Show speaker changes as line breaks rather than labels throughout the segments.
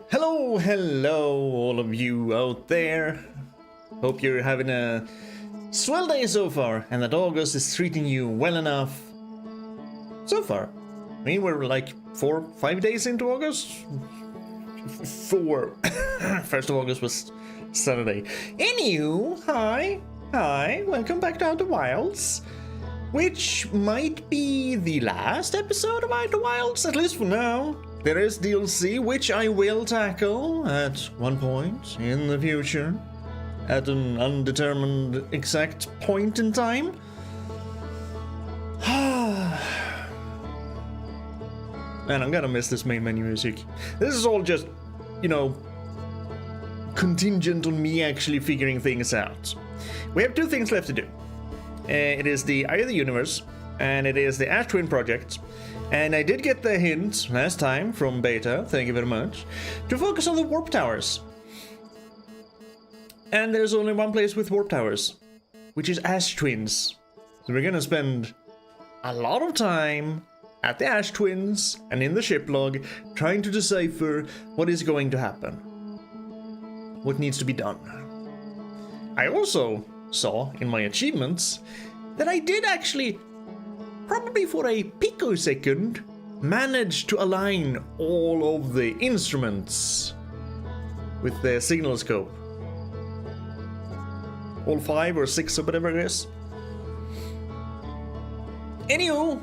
Hello, all of you out there. Hope you're having a swell day so far, and that August is treating you well enough so far. I mean, we're like 4-5 days into August? 4. 1st of August was Saturday. Anywho, hi, welcome back to Outer Wilds, which might be the last episode of Outer Wilds, at least for now. There is DLC, which I will tackle at one point in the future, at an undetermined exact point in time. Man, I'm gonna miss this main menu music. This is all just, you know, contingent on me actually figuring things out. We have 2 things left to do. It is the Eye of the Universe, and it is the Ash Twin Project. And I did get the hint last time from Beta, thank you very much, to focus on the warp towers. And there's only one place with warp towers, which is Ash Twins. So we're gonna spend a lot of time at the Ash Twins and in the ship log trying to decipher what is going to happen. What needs to be done. I also saw in my achievements that I did actually, probably for a picosecond, manage to align all of the instruments with the signal scope. All 5 or 6 or whatever it is. Anywho,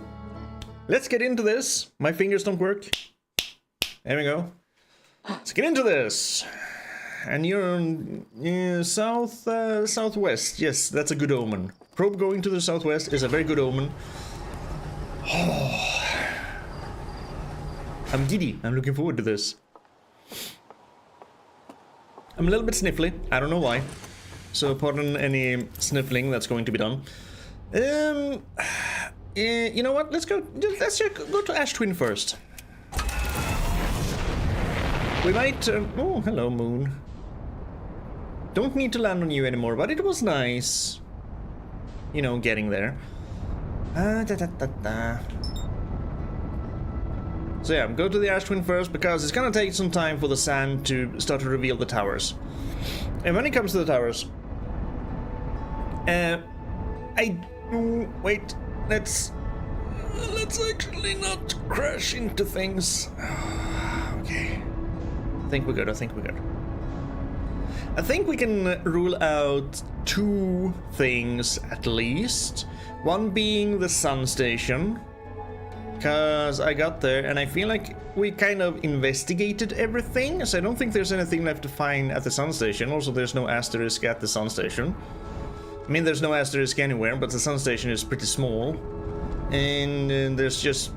let's get into this. My fingers don't work. There we go. Let's get into this. And you're in southwest. Yes, that's a good omen. Probe going to the southwest is a very good omen. Oh. I'm giddy. I'm looking forward to this. I'm a little bit sniffly. I don't know why. So pardon any sniffling that's going to be done. You know what? Let's go. Let's go to Ash Twin first. We might. Oh, hello, Moon. Don't need to land on you anymore, but it was nice. You know, getting there. So yeah, go to the Ash Twin first, because it's gonna take some time for the sand to start to reveal the towers. And when it comes to the towers, wait, let's actually not crash into things. Okay, I think we're good. I think we can rule out 2 things at least. One being the sun station, because I got there and I feel like we kind of investigated everything, so I don't think there's anything left to find at the sun station. Also, there's no asterisk at the sun station. I mean, there's no asterisk anywhere, but the sun station is pretty small, and there's just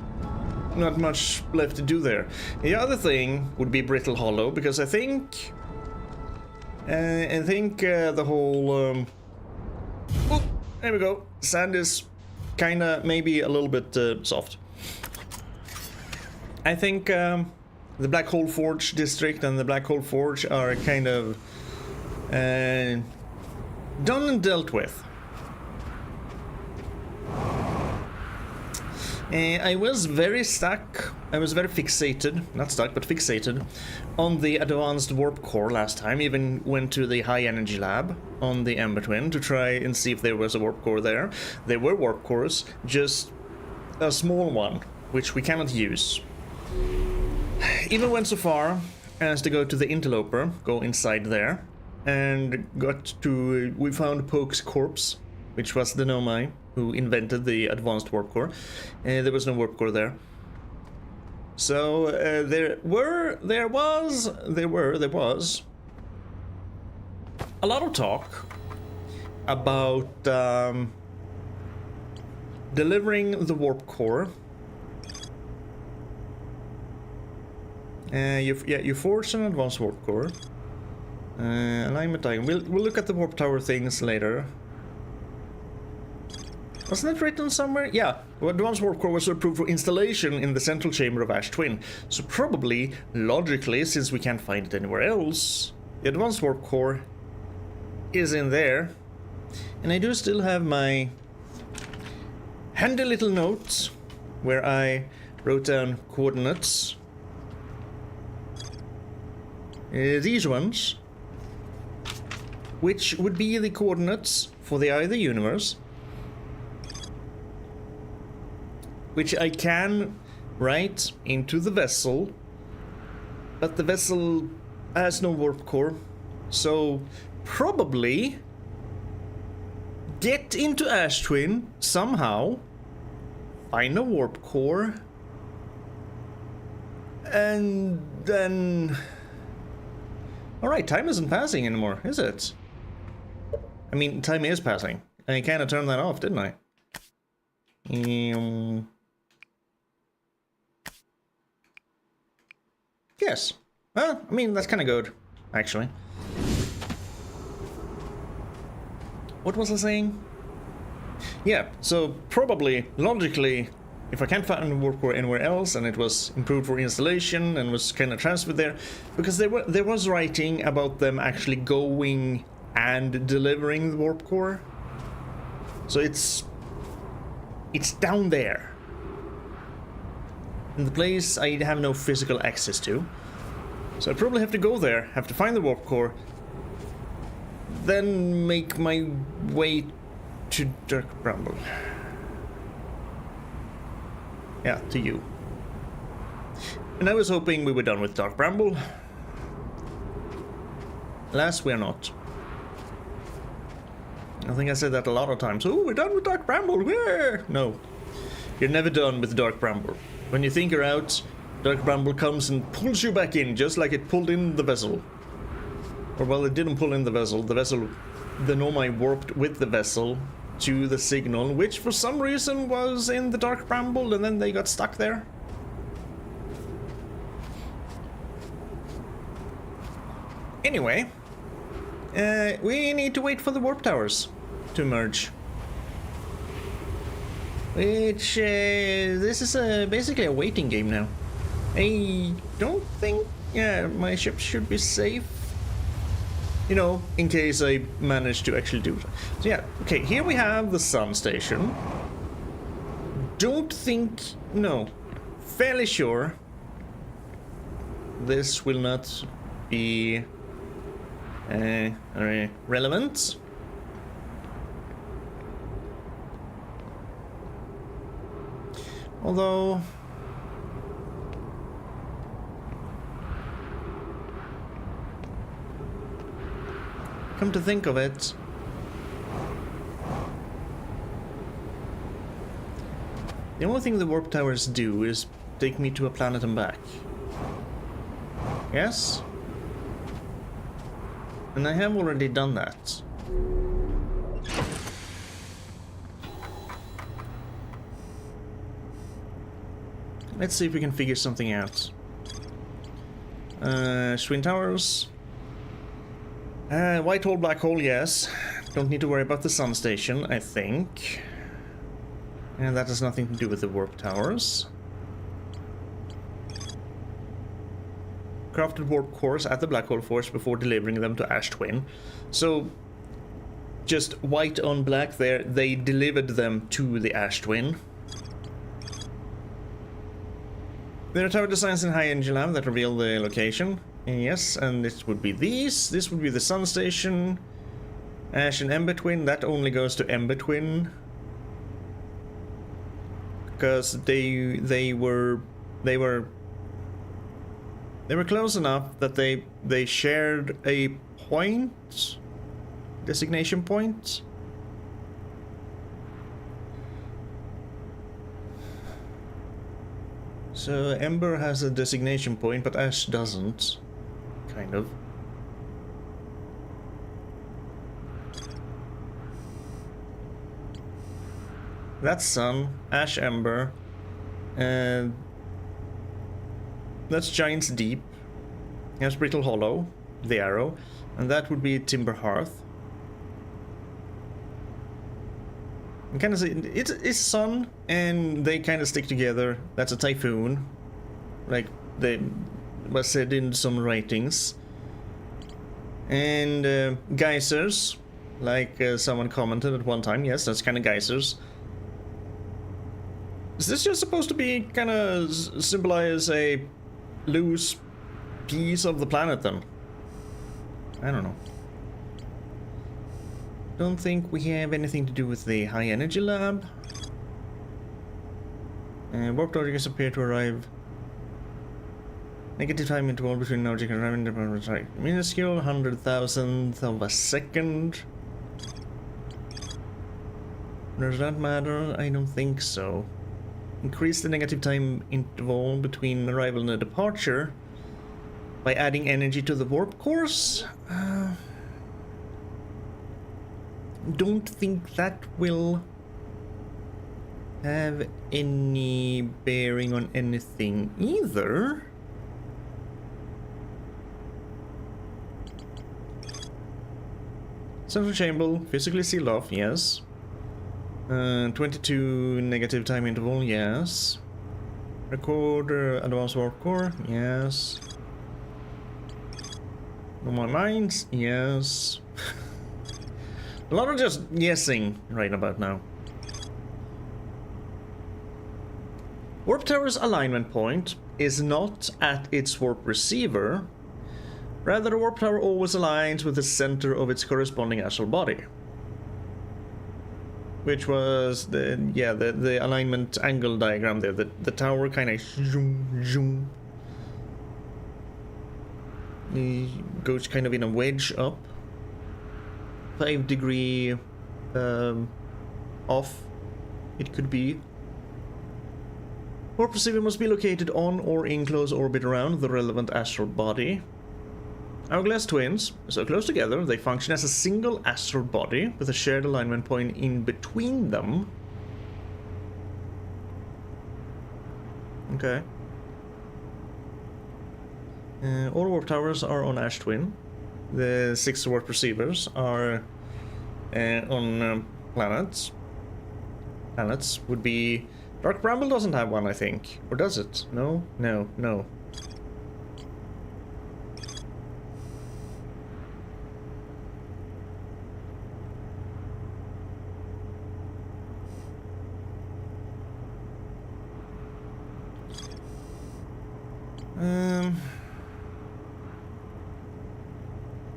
not much left to do there. The other thing would be Brittle Hollow, because I think the whole oh, there we go. Sand is kinda maybe a little bit soft. I think the Black Hole Forge district and the Black Hole Forge are kind of done and dealt with. I was very stuck. I was very fixated, not stuck, but fixated on the advanced warp core last time. Even went to the high energy lab on the Ember Twin to try and see if there was a warp core there. There were warp cores, just a small one, which we cannot use. Even went so far as to go to the Interloper, go inside there, and we found Poke's corpse, which was the Nomai who invented the advanced warp core. There was no warp core there. So there was a lot of talk about delivering the warp core. You forge an advanced warp core. Alignment diagram. We'll look at the warp tower things later. Wasn't it written somewhere? Yeah, the advanced warp core was approved for installation in the central chamber of Ash Twin. So probably, logically, since we can't find it anywhere else, the advanced warp core is in there. And I do still have my handy little notes where I wrote down coordinates these ones, which would be the coordinates for the eye of the universe, which I can write into the vessel, but the vessel has no warp core, so probably get into Ash Twin somehow, find a warp core, and then... Alright, time isn't passing anymore, is it? I mean, time is passing. I kind of turned that off, didn't I? Yes. Well, I mean, that's kind of good, actually. What was I saying? Yeah, so probably, logically, if I can't find a warp core anywhere else and it was improved for installation and was kind of transferred there, because there was writing about them actually going and delivering the warp core. So it's down there. In the place I have no physical access to. So I probably have to go there, have to find the warp core, then make my way to Dark Bramble. Yeah, to you. And I was hoping we were done with Dark Bramble. Alas, we are not. I think I said that a lot of times. Oh, we're done with Dark Bramble, yeah! No. You're never done with Dark Bramble. When you think you're out, Dark Bramble comes and pulls you back in, just like it pulled in the vessel. Or, well, it didn't pull in the vessel. The Nomai warped with the vessel to the signal, which for some reason was in the Dark Bramble, and then they got stuck there. Anyway, we need to wait for the warp towers to merge. Which, this is basically a waiting game now. I don't think, my ship should be safe. You know, in case I manage to actually do it. So yeah, okay, here we have the sun station. Don't think, no, fairly sure this will not be relevant. Although... come to think of it... the only thing the warp towers do is take me to a planet and back. Yes? And I have already done that. Let's see if we can figure something out. Twin towers. White hole, black hole, yes. Don't need to worry about the sun station, I think. And that has nothing to do with the warp towers. Crafted warp cores at the black hole force before delivering them to Ash Twin. So, just white on black there, they delivered them to the Ash Twin. There are tower designs in High Energy Lab that reveal the location. Yes, and this would be these. This would be the sun station. Ash and Ember Twin. That only goes to Ember Twin. Because they were close enough that they shared a point, designation point. So Ember has a designation point, but Ash doesn't, kind of. That's Sun, Ash Ember, and that's Giant's Deep. Here's Brittle Hollow, the arrow, and that would be Timber Hearth. And kind of say it's Sun, and they kind of stick together. That's a typhoon, like they was said in some writings. And geysers, like someone commented at one time. Yes, that's kind of geysers. Is this just supposed to be kind of symbolize a loose piece of the planet then? I don't know. Don't think we have anything to do with the high energy lab. Warp objects appear to arrive. Negative time interval between object and arriving. Minuscule, 100,000th of a second. Does that matter? I don't think so. Increase the negative time interval between arrival and departure by adding energy to the warp course. Don't think that will have any bearing on anything either. Central chamber physically sealed off, yes. 22 negative time interval, yes. Recorder, advanced warp core, yes. No more mines, yes. A lot of just guessing right about now. Warp Tower's alignment point is not at its warp receiver. Rather, the Warp Tower always aligns with the center of its corresponding astral body. Which was the alignment angle diagram there. The tower kind of zoom, zoom. It goes kind of in a wedge up. 5-degree off, it could be. Warp receiver must be located on or in close orbit around the relevant astral body. Hourglass twins, so close together, they function as a single astral body with a shared alignment point in between them. Okay. All warp towers are on Ash Twin. The 6 warp receivers are on planets. Planets would be... Dark Bramble doesn't have one, I think. Or does it? No? No, no.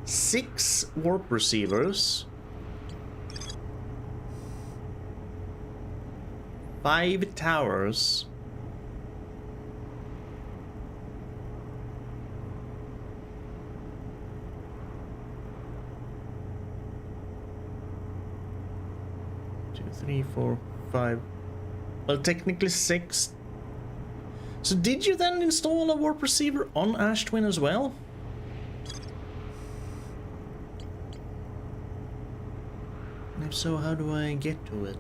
Six warp receivers. 5 towers. Two, 3, 4, 5. Well, technically 6. So did you then install a warp receiver on Ash Twin as well? And if so, how do I get to it?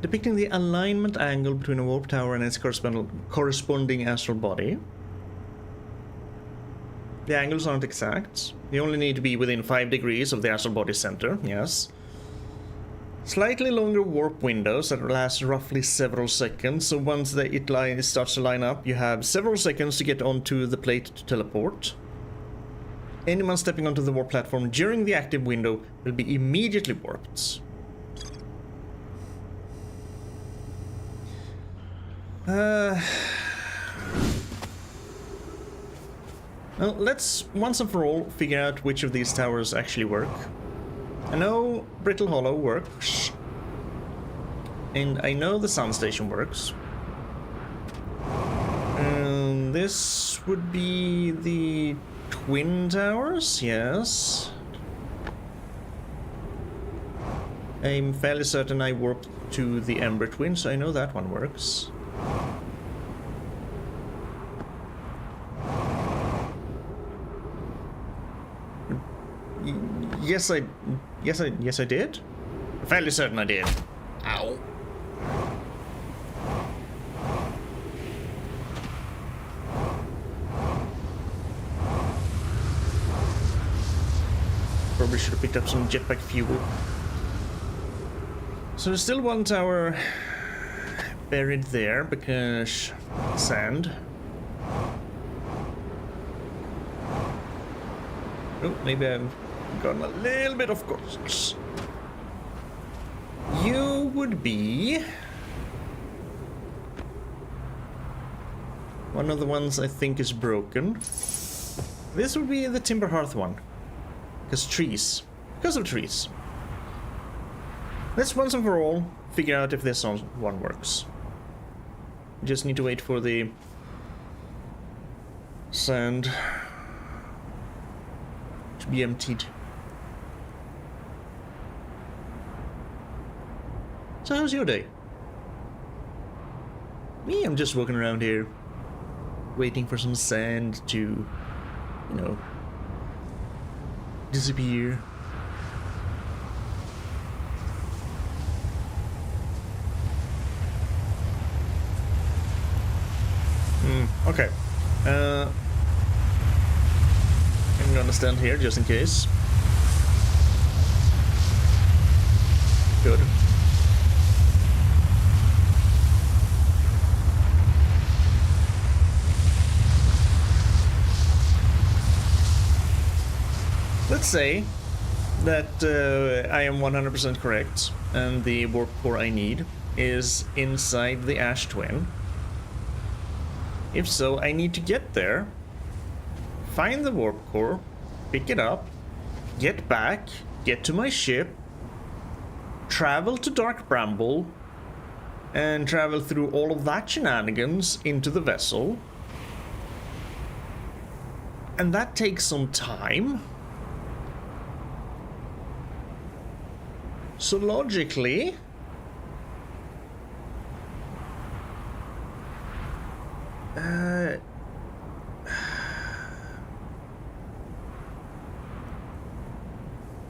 Depicting the alignment angle between a warp tower and its corresponding astral body. The angles aren't exact. They only need to be within 5 degrees of the astral body center, yes. Slightly longer warp windows that last roughly several seconds, so once it starts to line up, you have several seconds to get onto the plate to teleport. Anyone stepping onto the warp platform during the active window will be immediately warped. Well, let's once and for all figure out which of these towers actually work. I know Brittle Hollow works, and I know the Sun Station works. And this would be the Twin Towers, yes. I'm fairly certain I warped to the Ember Twin, so I know that one works. Yes, I did. I'm fairly certain I did. Ow. Probably should have picked up some jetpack fuel. So there's still one tower buried there because sand. Oh, maybe I've gotten a little bit off course. You would would be one of the ones I think is broken. This would be the timber hearth one. Because trees. Because of trees. Let's once and for all figure out if this one works. Just need to wait for the sand to be emptied. So how's your day? Me, I'm just walking around here waiting for some sand to, you know, disappear. Okay. I'm gonna stand here just in case. Good. Let's say that I am 100% correct, and the warp core I need is inside the Ash Twin. If so, I need to get there, find the warp core, pick it up, get back, get to my ship, travel to Dark Bramble, and travel through all of that shenanigans into the vessel. And that takes some time. So logically,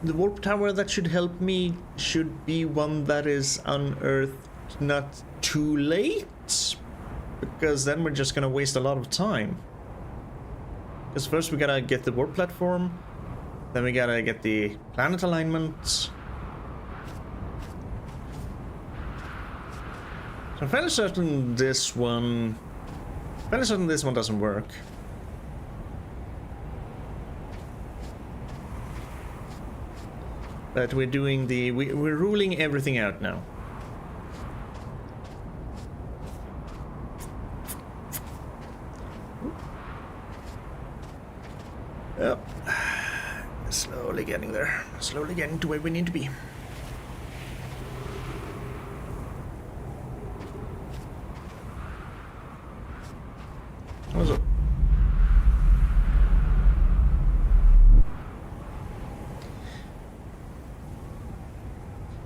the warp tower that should help me should be one that is unearthed not too late, because then we're just gonna waste a lot of time. Because first we gotta get the warp platform, then we gotta get the planet alignment. So I'm fairly certain this one doesn't work. But we're doing we're ruling everything out now. Yep. Slowly getting there. Slowly getting to where we need to be. What's up?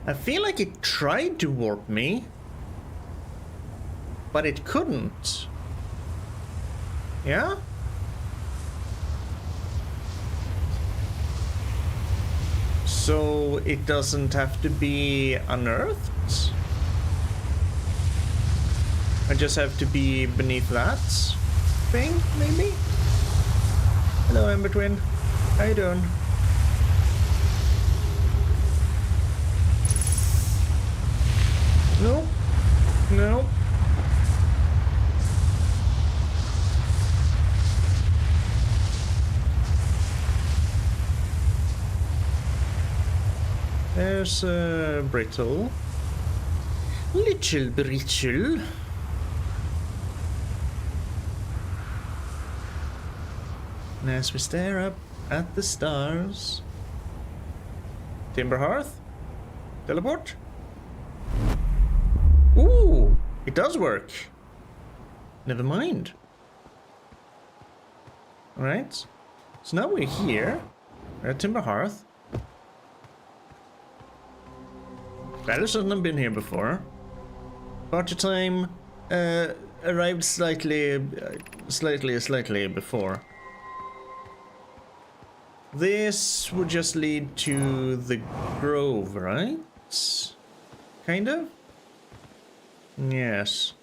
I feel like it tried to warp me, but it couldn't. Yeah? So it doesn't have to be unearthed? I just have to be beneath that thing, maybe? Hello, Ember Twin. How you doing? No. No. There's a brittle. Little brittle. And as we stare up at the stars. Timber Hearth? Teleport? Ooh! It does work. Never mind. Alright. So now we're here. We're at Timber Hearth. Fairly certain I've been here before. Departure time arrived slightly before. This would just lead to the grove, right? Kind of? Yes.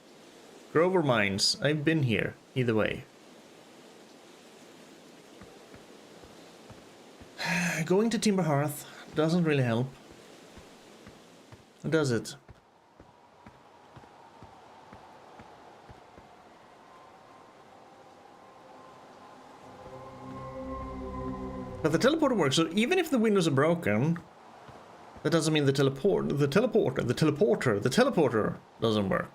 Grove or mines. I've been here, either way. Going to Timber Hearth doesn't really help. Does it? But the teleporter works, so even if the windows are broken, That doesn't mean the teleporter doesn't work.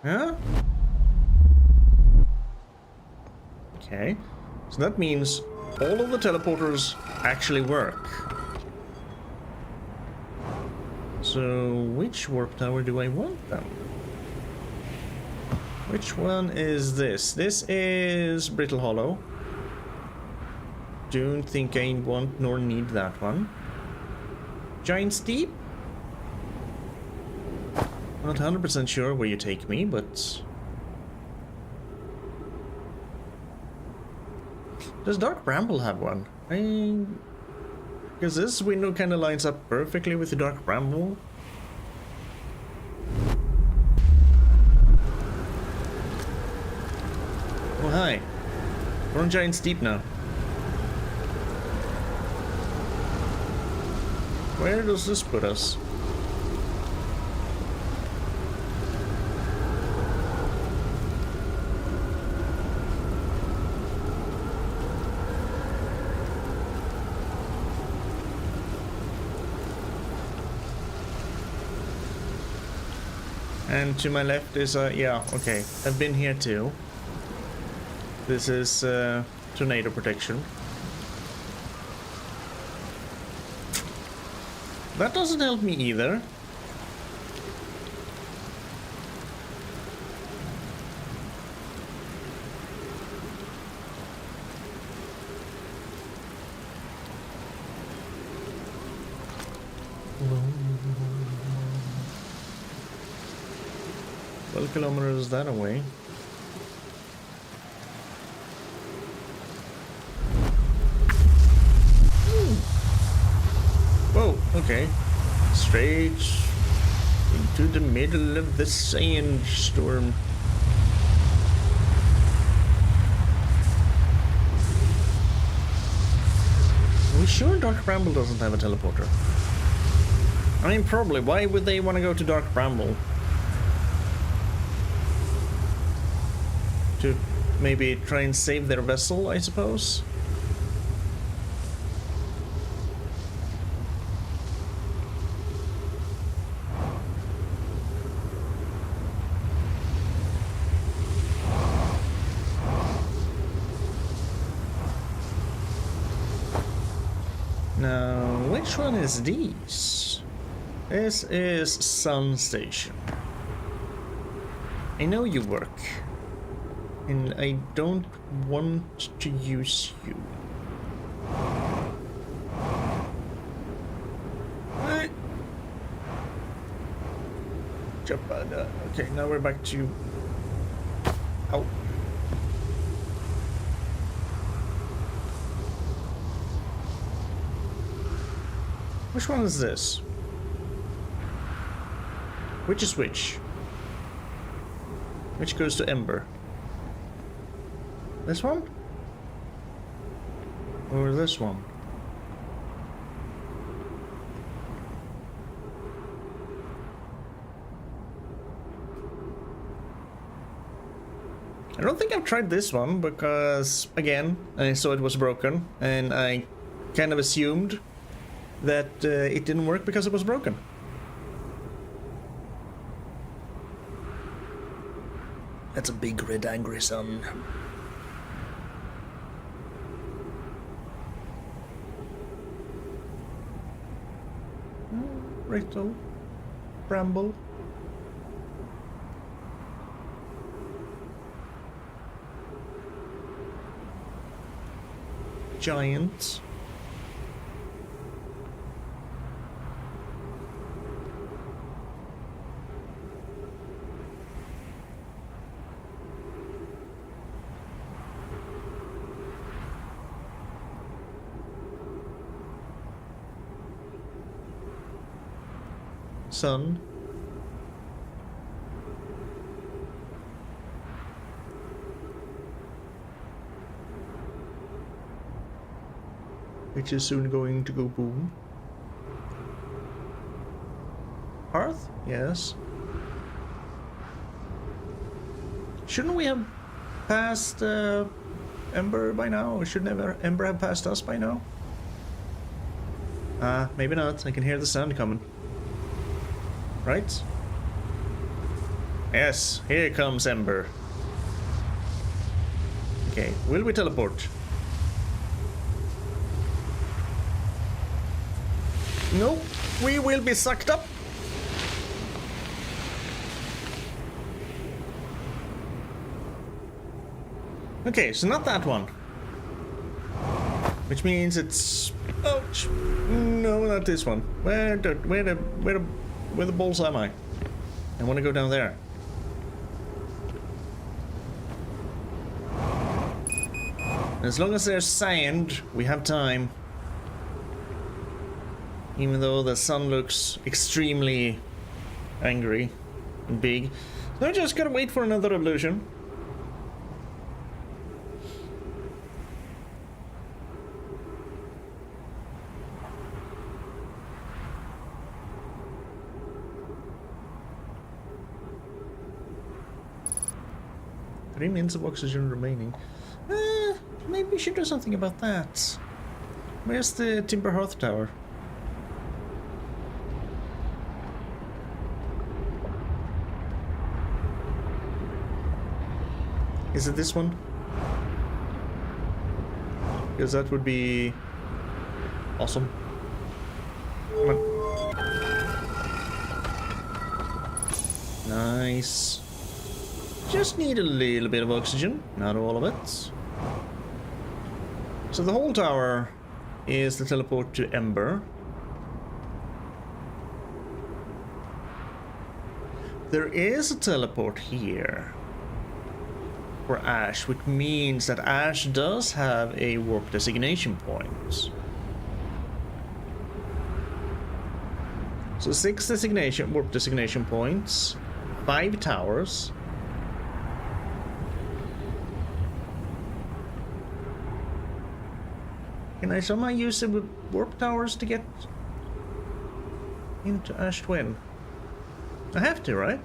Huh? Okay. So that means all of the teleporters actually work. So which warp tower do I want then? Which one is this? This is Brittle Hollow. Don't think I want nor need that one. Giant Steep? I'm not 100% sure where you take me, but... Does Dark Bramble have one? Because this window kind of lines up perfectly with the Dark Bramble. Oh, hi. We're on Giant Steep now. Where does this put us? And to my left is yeah, okay. I've been here too. This is tornado protection. That doesn't help me either. Well, kilometers that away. Whoa, okay. Straight into the middle of the sandstorm. Are we sure Dark Bramble doesn't have a teleporter? I mean, probably. Why would they want to go to Dark Bramble? To maybe try and save their vessel, I suppose? Now, which one is these? This is Sun Station. I know you work. And I don't want to use you. Jump on that. Okay, now we're back to... Ow. Which one is this? Which is which? Which goes to Ember? This one? Or this one? I don't think I've tried this one because, again, I saw it was broken and I kind of assumed that it didn't work because it was broken. That's a big red angry sun. Brittle, Bramble. Giant. Sun. Which is soon going to go boom. Hearth? Yes. Shouldn't we have passed Ember by now? Or shouldn't Ember have passed us by now? Maybe not. I can hear the sound coming. Right? Yes, here comes Ember. Okay, will we teleport? No, we will be sucked up. Okay, so not that one. Which means it's... Ouch! No, not this one. Where the balls am I? I want to go down there. As long as there's sand, we have time. Even though the sun looks extremely angry and big. So I just gotta wait for another revolution. Three minutes of oxygen remaining. Maybe we should do something about that. Where's the Timber Hearth Tower? Is it this one? Because that would be awesome. Come on. Nice. Just need a little bit of oxygen, not all of it. So the whole tower is the teleport to Ember. There is a teleport here for Ash, which means that Ash does have a warp designation point. So 6 warp designation points, 5 towers. Can I somehow use the warp towers to get into Ash Twin? I have to, right?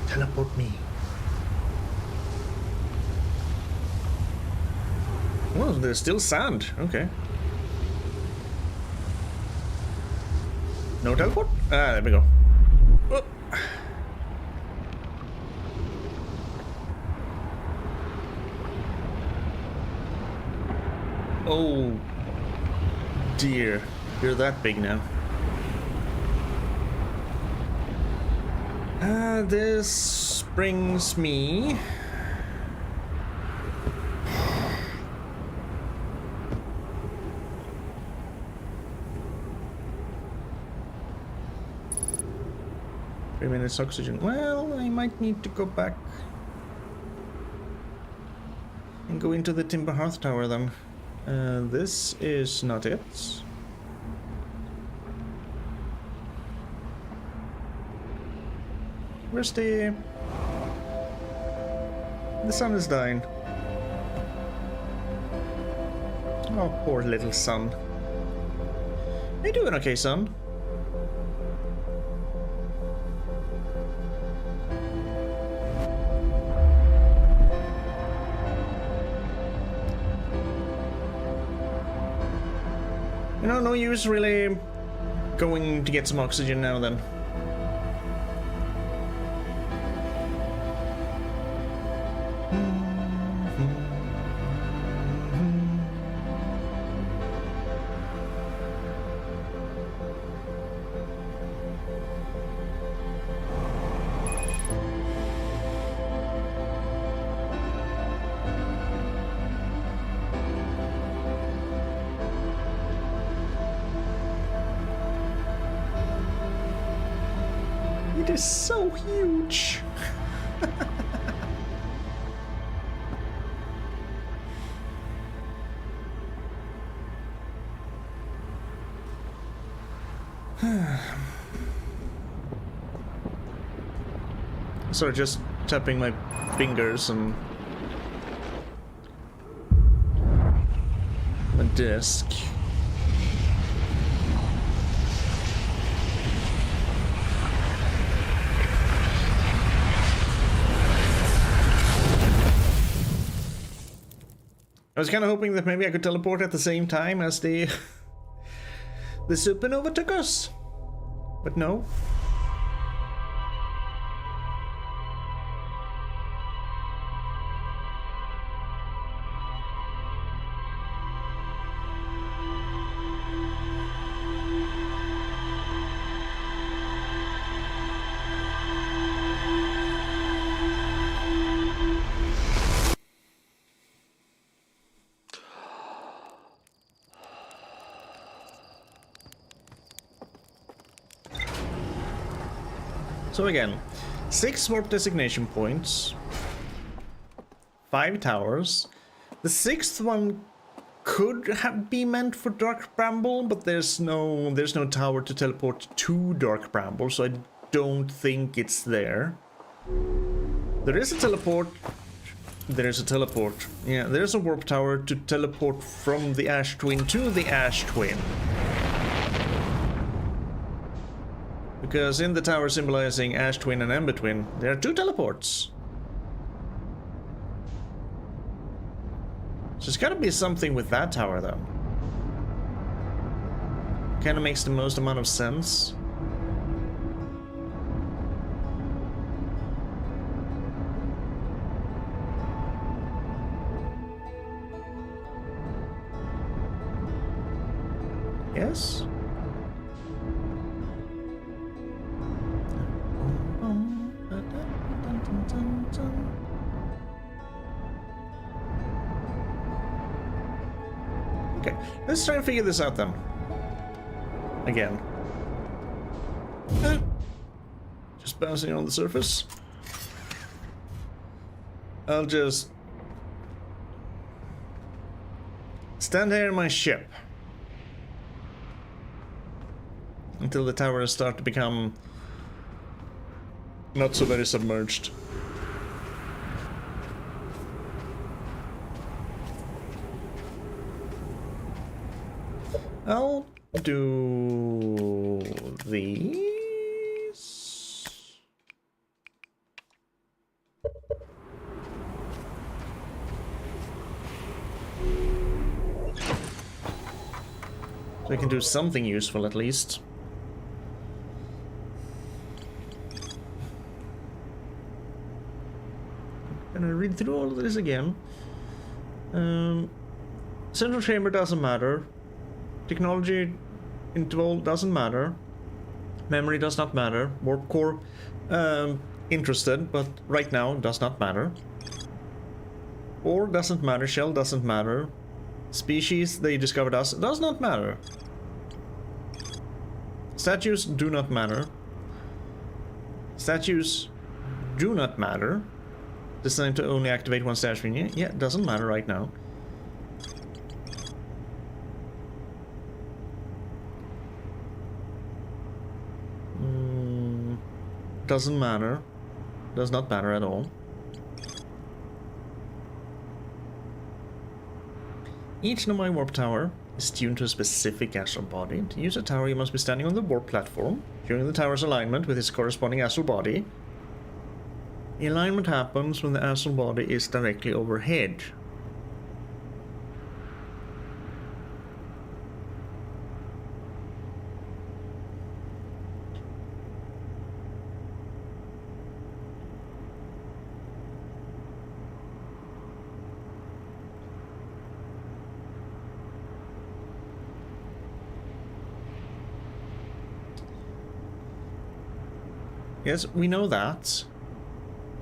Teleport me. Well, there's still sand. Okay. No teleport? Ah, there we go. Oh. Oh dear, you're that big now. This brings me... Three minutes oxygen. Well, I might need to go back and go into the Timber Hearth Tower then. This is not it. Where's the... The sun is dying. Oh, poor little sun. How you doing okay, son? You know, no use really going to get some oxygen now then. It is so huge. Sort of just tapping my fingers on my desk. I was kind of hoping that maybe I could teleport at the same time as the supernova took us, but no. So again, 6 warp designation points, 5 towers. The 6th one could be meant for Dark Bramble, but there's no tower to teleport to Dark Bramble, so I don't think it's there. There is a teleport. There is a teleport. Yeah, there's a warp tower to teleport from the Ash Twin to the Ash Twin. Because in the tower symbolizing Ash Twin and Ember Twin, there are 2 teleports. So there's gotta be something with that tower, though. Kinda makes the most amount of sense. Yes? Okay, let's try and figure this out then. Again. Just bouncing on the surface. I'll just stand here in my ship until the towers start to become not so very submerged. I'll do these. So I can do something useful at least. Gonna read through all of this again. Central chamber doesn't matter. Technology interval doesn't matter. Memory does not matter. Warp core, interested, but right now does not matter. Ore doesn't matter. Shell doesn't matter. Species they discovered us does not matter. Statues do not matter. Statues do not matter. Designed to only activate one statue. Yeah, it doesn't matter right now. Doesn't matter. Does not matter at all. Each Nomai warp tower is tuned to a specific astral body. To use a tower, you must be standing on the warp platform, during the tower's alignment with its corresponding astral body. The alignment happens when the astral body is directly overhead. Yes, we know that.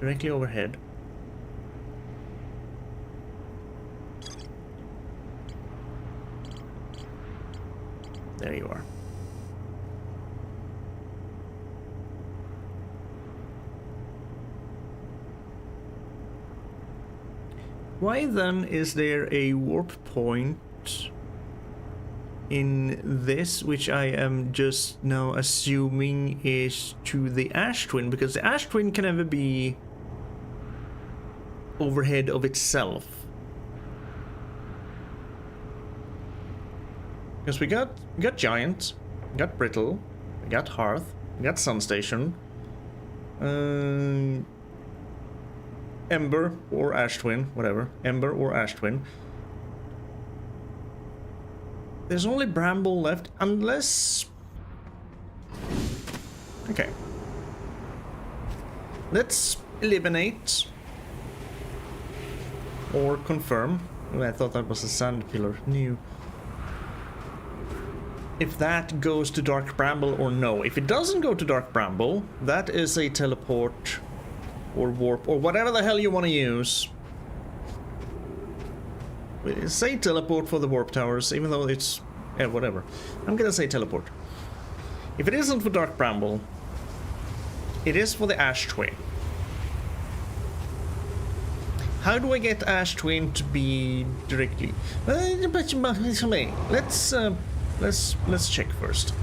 Directly overhead. There you are. Why then is there a warp point in this, which I am just now assuming is to the Ash Twin, because the Ash Twin can never be overhead of itself. Because we got Giant, we got Brittle, we got Hearth, we got Sun Station, Ember or Ash Twin, whatever, Ember or Ash Twin. There's only bramble left, unless... Okay. Let's eliminate. Or confirm. Oh, I thought that was a sand pillar. New. If that goes to Dark Bramble or no. If it doesn't go to Dark Bramble, that is a teleport or warp or whatever the hell you want to use. Say teleport for the warp towers, even though it's... yeah, whatever. I'm gonna say teleport. If it isn't for Dark Bramble, it is for the Ash Twin. How do I get Ash Twin to be directly? Let's check first.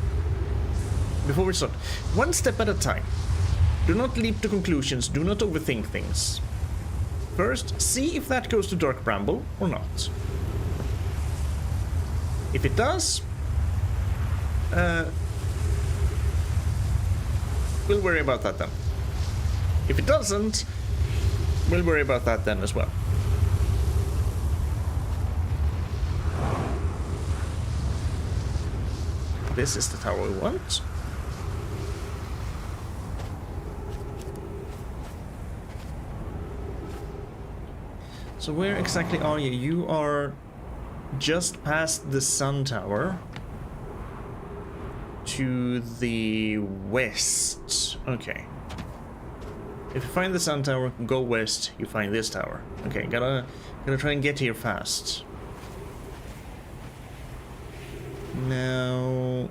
Before we start. One step at a time. Do not leap to conclusions, do not overthink things. First, see if that goes to Dark Bramble or not. If it does, we'll worry about that then. If it doesn't, we'll worry about that then as well. This is the tower we want. So where exactly are you? You are just past the sun tower to the west. Okay. If you find the sun tower, go west, you find this tower. Okay, gotta try and get here fast. Now,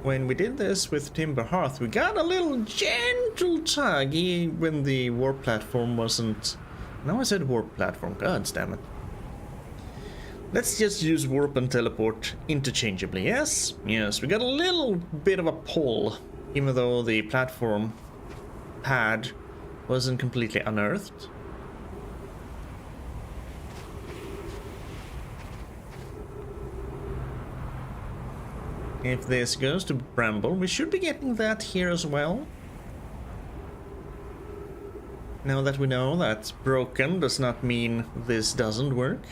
when we did this with Timber Hearth, we got a little gentle tug when the warp platform wasn't... Now I said warp platform, god damn it. Let's just use warp and teleport interchangeably, yes? Yes, we got a little bit of a pull, even though the platform pad wasn't completely unearthed. If this goes to Bramble, we should be getting that here as well. Now that we know that broken does not mean this doesn't work.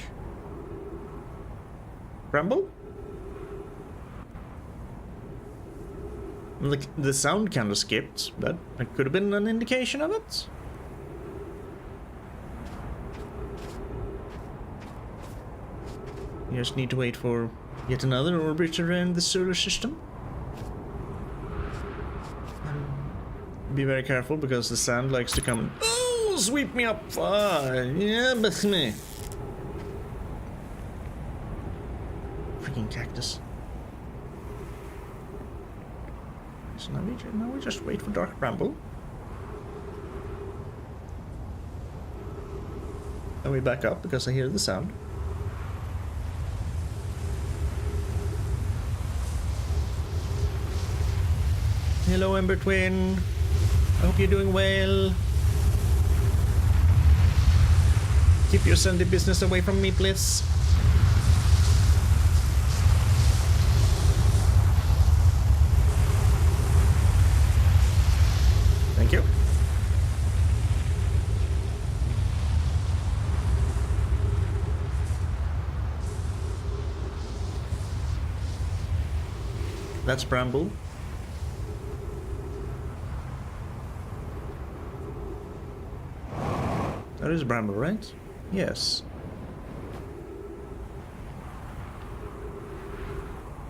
Bramble? The sound kind of skipped. That could have been an indication of it. You just need to wait for yet another orbit around the solar system. Be very careful because the sand likes to come and sweep me up far. Yeah, but me. Freaking cactus. So now we just wait for Dark Bramble. And we back up because I hear the sound. Hello, Ember Twin. I hope you're doing well. Keep your Sunday business away from me, please. Thank you. That's Bramble. That is Bramble, right? Yes.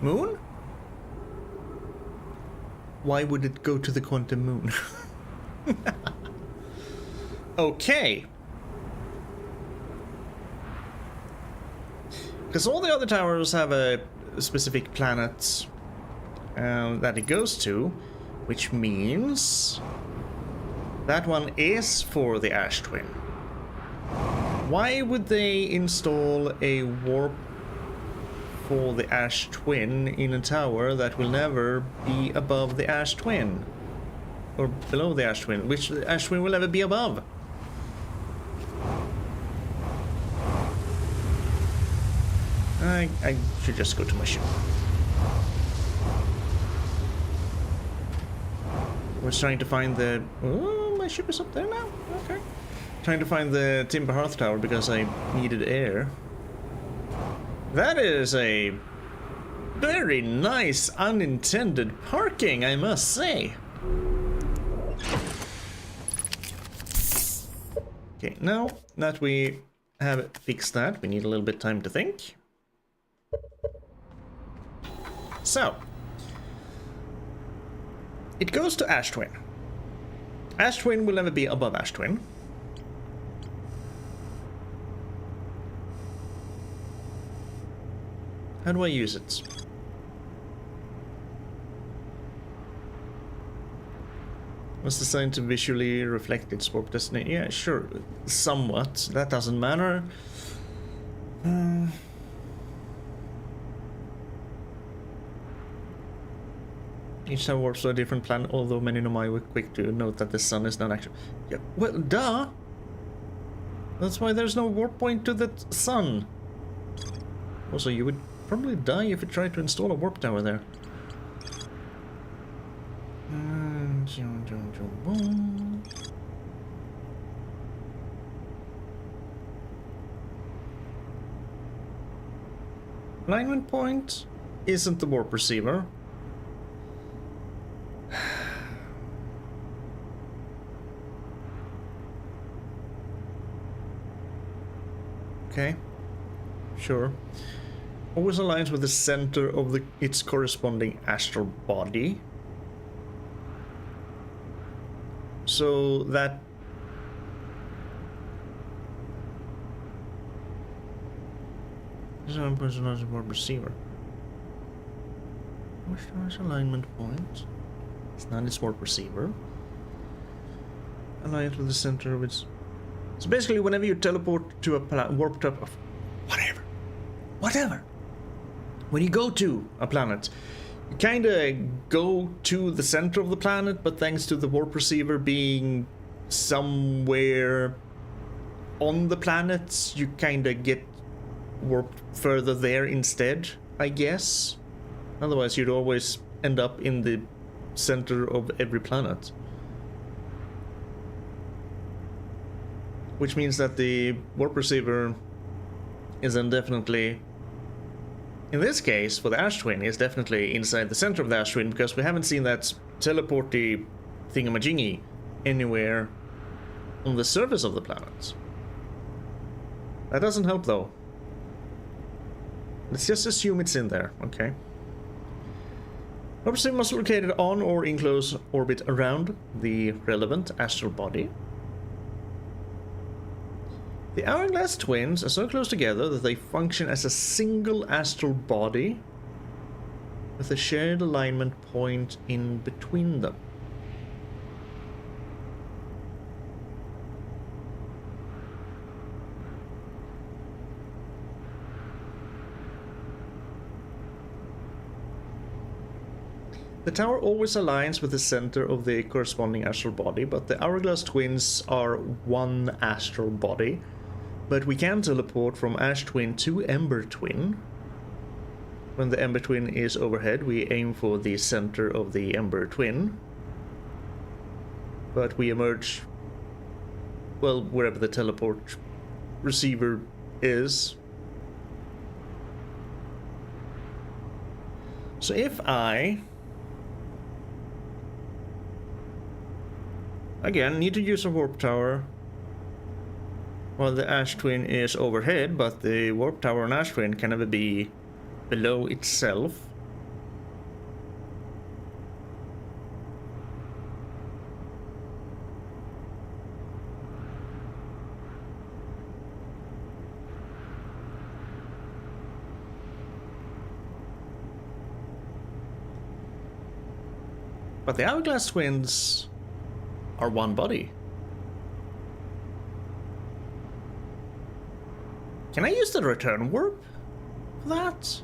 Moon? Why would it go to the quantum moon? Okay. Because all the other towers have a specific planet that it goes to, which means that one is for the Ash Twin. Why would they install a warp for the Ash Twin in a tower that will never be above the Ash Twin? Or below the Ash Twin, which the Ash Twin will never be above? I should just go to my ship. I was trying to find the... Oh, my ship is up there now? Okay. Trying to find the Timber Hearth Tower because I needed air. That is a Very nice unintended parking, I must say. Okay, now that we have fixed that, we need a little bit of time to think. So, it goes to Ash Twin. Ash Twin will never be above Ash Twin. How do I use it? Was designed to visually reflect its warp destiny. Yeah, sure, somewhat. That doesn't matter. Each time warps to a different planet, although many Nomai were quick to note that the sun is not actually... Yeah, well, duh! That's why there's no warp point to the sun. Also, you would probably die if you tried to install a warp tower there. Alignment point isn't the warp receiver. Okay, sure. Always aligns with the center of its corresponding astral body. So that... Design personalized warp receiver. Which alignment point? It's not its warp receiver. Aligns with the center of its... So basically, whenever you teleport to a warp top of... Whatever! When you go to a planet, you kinda go to the center of the planet, but thanks to the warp receiver being somewhere on the planet, you kinda get warped further there instead, I guess. Otherwise, you'd always end up in the center of every planet. Which means that the warp receiver is then definitely, in this case, for the Ash Twin, is definitely inside the center of the Ash Twin, because we haven't seen that teleporty thingamajingy anywhere on the surface of the planet. That doesn't help, though. Let's just assume it's in there, okay? Warp receiver must be located on or in close orbit around the relevant astral body. The hourglass twins are so close together that they function as a single astral body with a shared alignment point in between them. The tower always aligns with the center of the corresponding astral body, but the hourglass twins are one astral body. But we can teleport from Ash Twin to Ember Twin. When the Ember Twin is overhead, we aim for the center of the Ember Twin. But we emerge, well, wherever the teleport receiver is. So if I... again, need to use a warp tower. Well, the Ash Twin is overhead, but the warp tower on Ash Twin can never be below itself. But the Hourglass Twins are one body. Can I use the return warp for that?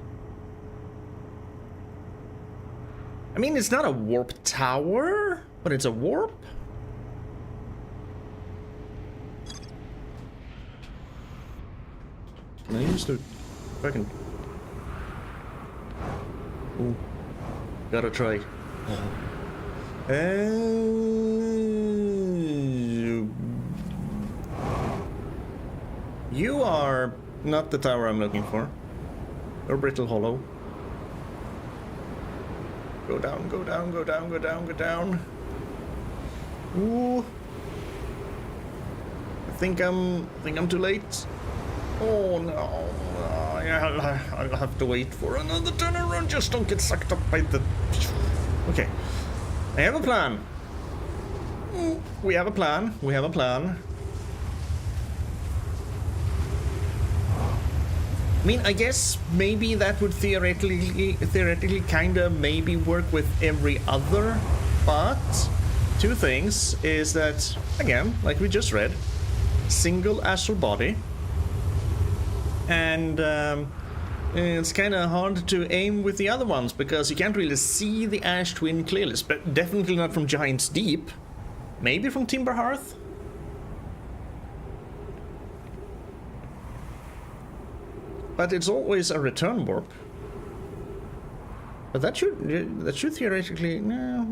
I mean, it's not a warp tower, but it's a warp. Can I use the fucking... Ooh, gotta try. You are not the tower I'm looking for. Or Brittle Hollow. Go down, go down, go down, go down, go down. Ooh. I think I'm too late. Oh no. Yeah, I'll have to wait for another turnaround. Just don't get sucked up by the... Okay. I have a plan. We have a plan. We have a plan. I mean, I guess maybe that would theoretically kinda maybe work with every other, but two things is that, again, like we just read, single astral body, and it's kinda hard to aim with the other ones because you can't really see the Ash Twin clearly, but definitely not from Giant's Deep. Maybe from Timber Hearth? But it's always a return warp. But that should theoretically... No.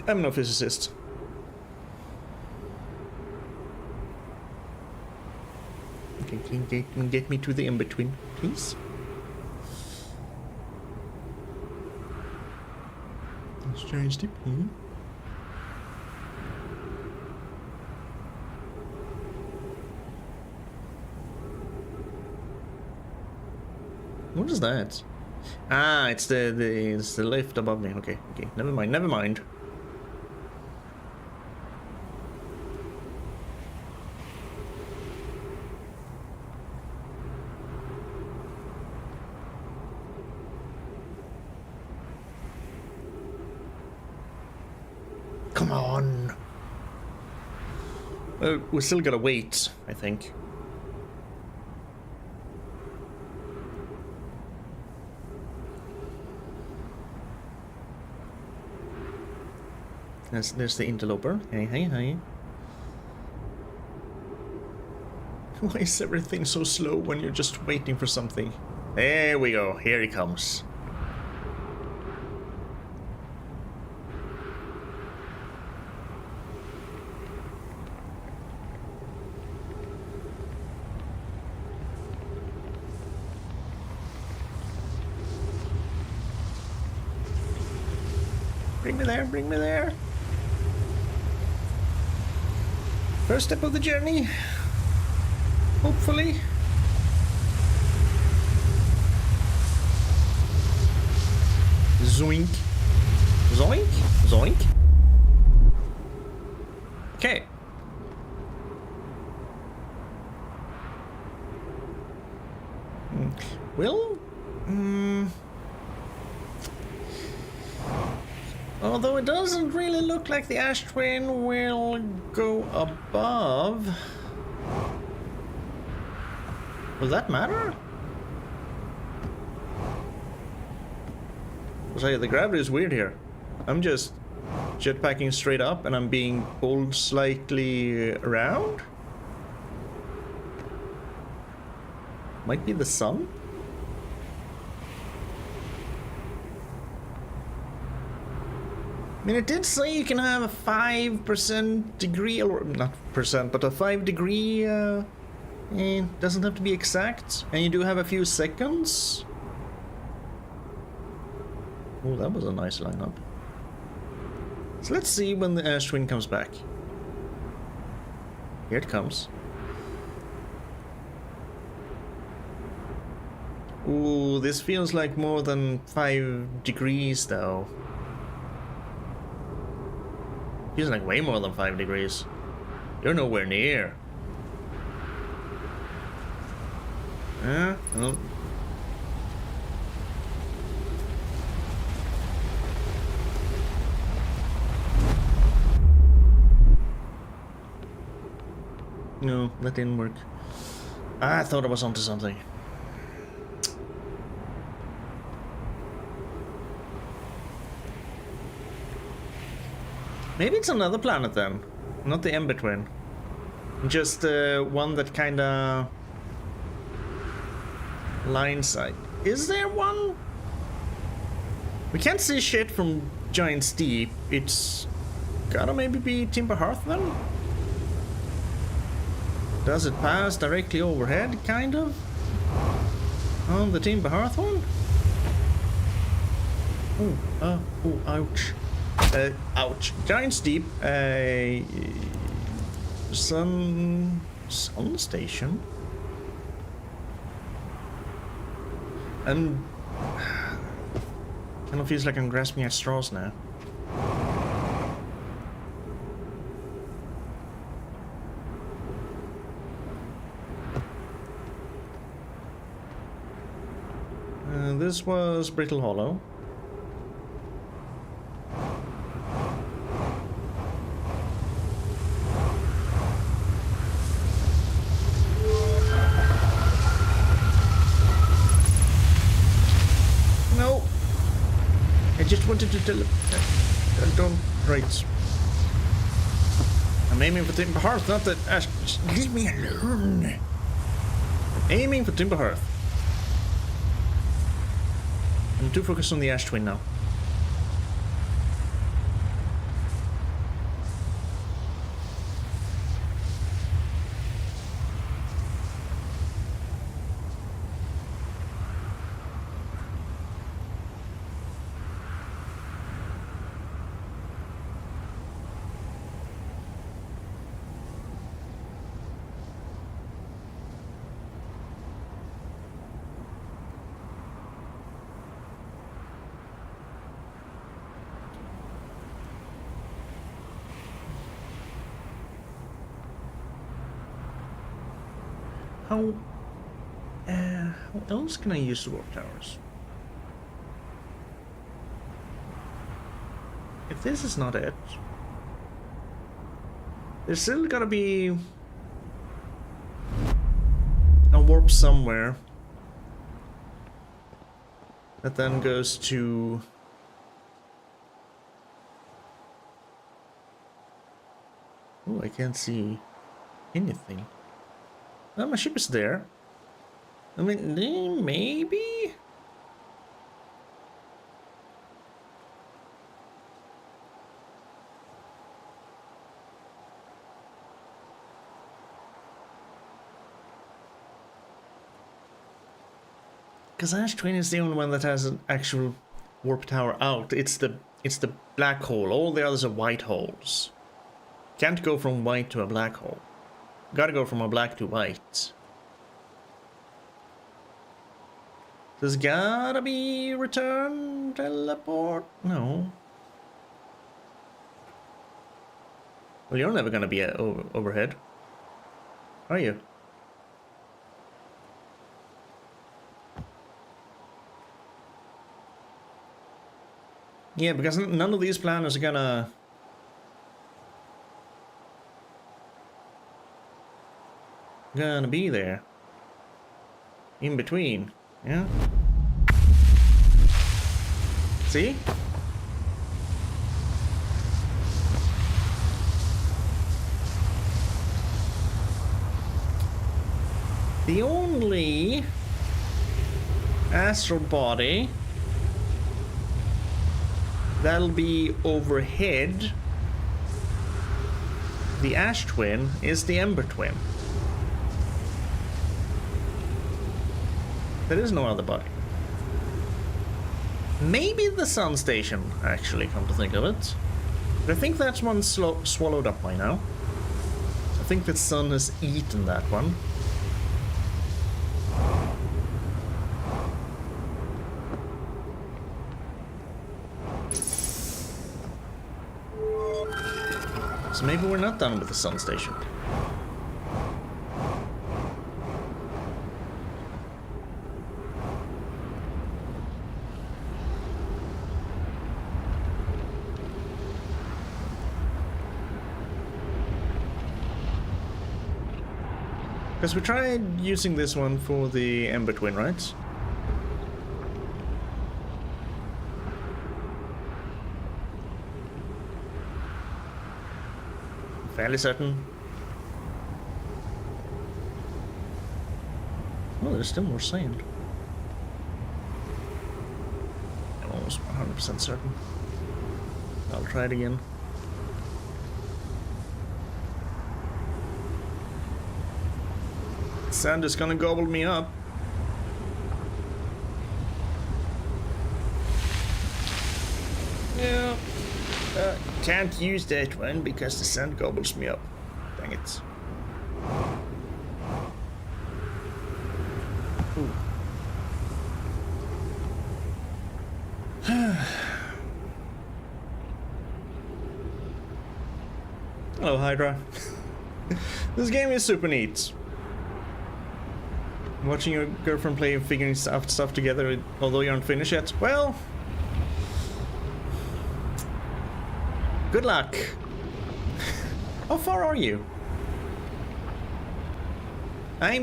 I'm no physicist. Okay, can you get me to the in-between, please? Let's change the... What is that? Ah, it's the lift above me. Okay, never mind. Come on. We still gotta wait, I think. There's the interloper. Hey. Why is everything so slow when you're just waiting for something? There we go. Here he comes. Bring me there. First step of the journey. Hopefully. Zoink. Zoink. Zoink. Okay. Well, although it doesn't really look like the Ash Twin will go above. Will that matter? I'll tell you, the gravity is weird here. I'm just jetpacking straight up and I'm being pulled slightly around. Might be the sun? I mean, it did say you can have a 5% degree, or not percent, but a 5 degree, doesn't have to be exact, and you do have a few seconds. Oh, that was a nice lineup. So let's see when the Ash Twin comes back. Here it comes. Ooh, this feels like more than 5 degrees, though. Feels like way more than 5 degrees. You're nowhere near. Well. No, that didn't work. I thought I was onto something. Maybe it's another planet then, not the in-between. Just one that kinda lines side. Is there one? We can't see shit from Giant's Deep. It's gotta maybe be Timber Hearth then? Does it pass directly overhead, kind of? On the Timber Hearth one? Oh, ouch. Ouch. Giant's Deep, sun station? And kind of feels like I'm grasping at straws now. This was Brittle Hollow. No! I just wanted to tell... don't... Right. I'm aiming for Timber Hearth, not that... Ash... Leave me alone! I'm aiming for Timber Hearth. I'm too focused on the Ash Twin now. How else can I use the warp towers? If this is not it, there's still gotta be a warp somewhere that then goes to... Oh, I can't see anything. Oh, my ship is there. I mean, maybe? Because Ash Twin is the only one that has an actual warp tower out. It's the black hole. All the others are white holes. Can't go from white to a black hole. Gotta go from a black to white. There's gotta be return teleport. No. Well, you're never gonna be overhead, are you? Yeah, because none of these planners are gonna be there in between. Yeah. See? The only astral body that'll be overhead the Ash Twin is the Ember Twin. There is no other body. Maybe the Sun Station, actually, come to think of it. But I think that's one swallowed up by now. I think the Sun has eaten that one. So maybe we're not done with the Sun Station. Because we tried using this one for the Ember Twin, right? Fairly certain. Oh, there's still more sand. I'm almost 100% certain. I'll try it again. Sand is gonna gobble me up. can't use that one because the sand gobbles me up. Dang it. Hello, Hydra. This game is super neat. Watching your girlfriend play and figuring stuff together, although you aren't finished yet. Well, good luck. How far are you? I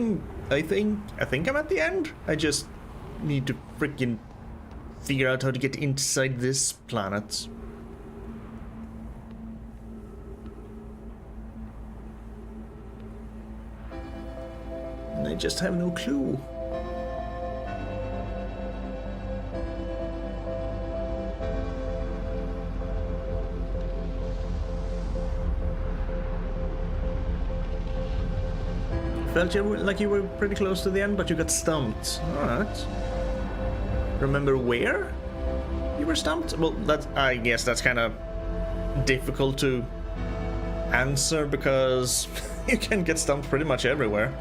think I'm at the end. I just need to freaking figure out how to get inside this planet. I just have no clue. Felt like you were pretty close to the end, but you got stumped. Alright. Remember where you were stumped? Well, I guess that's kind of difficult to answer because you can get stumped pretty much everywhere.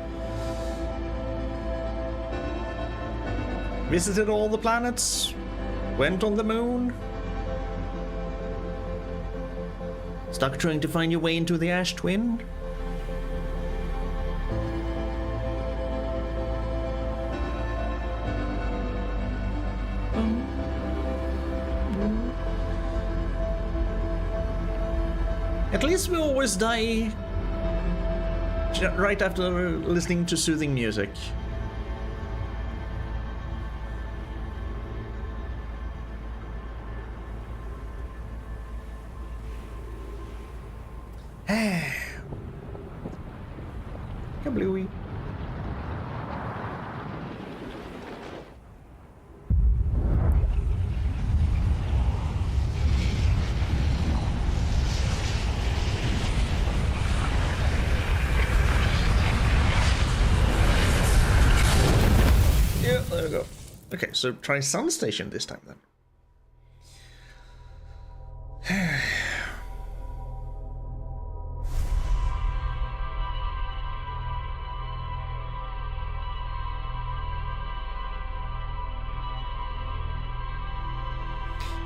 Visited all the planets, went on the moon, stuck trying to find your way into the ash twin. At least we always die right after listening to soothing music. Bluey. Yeah, there we go. Okay, so try Sun Station this time then.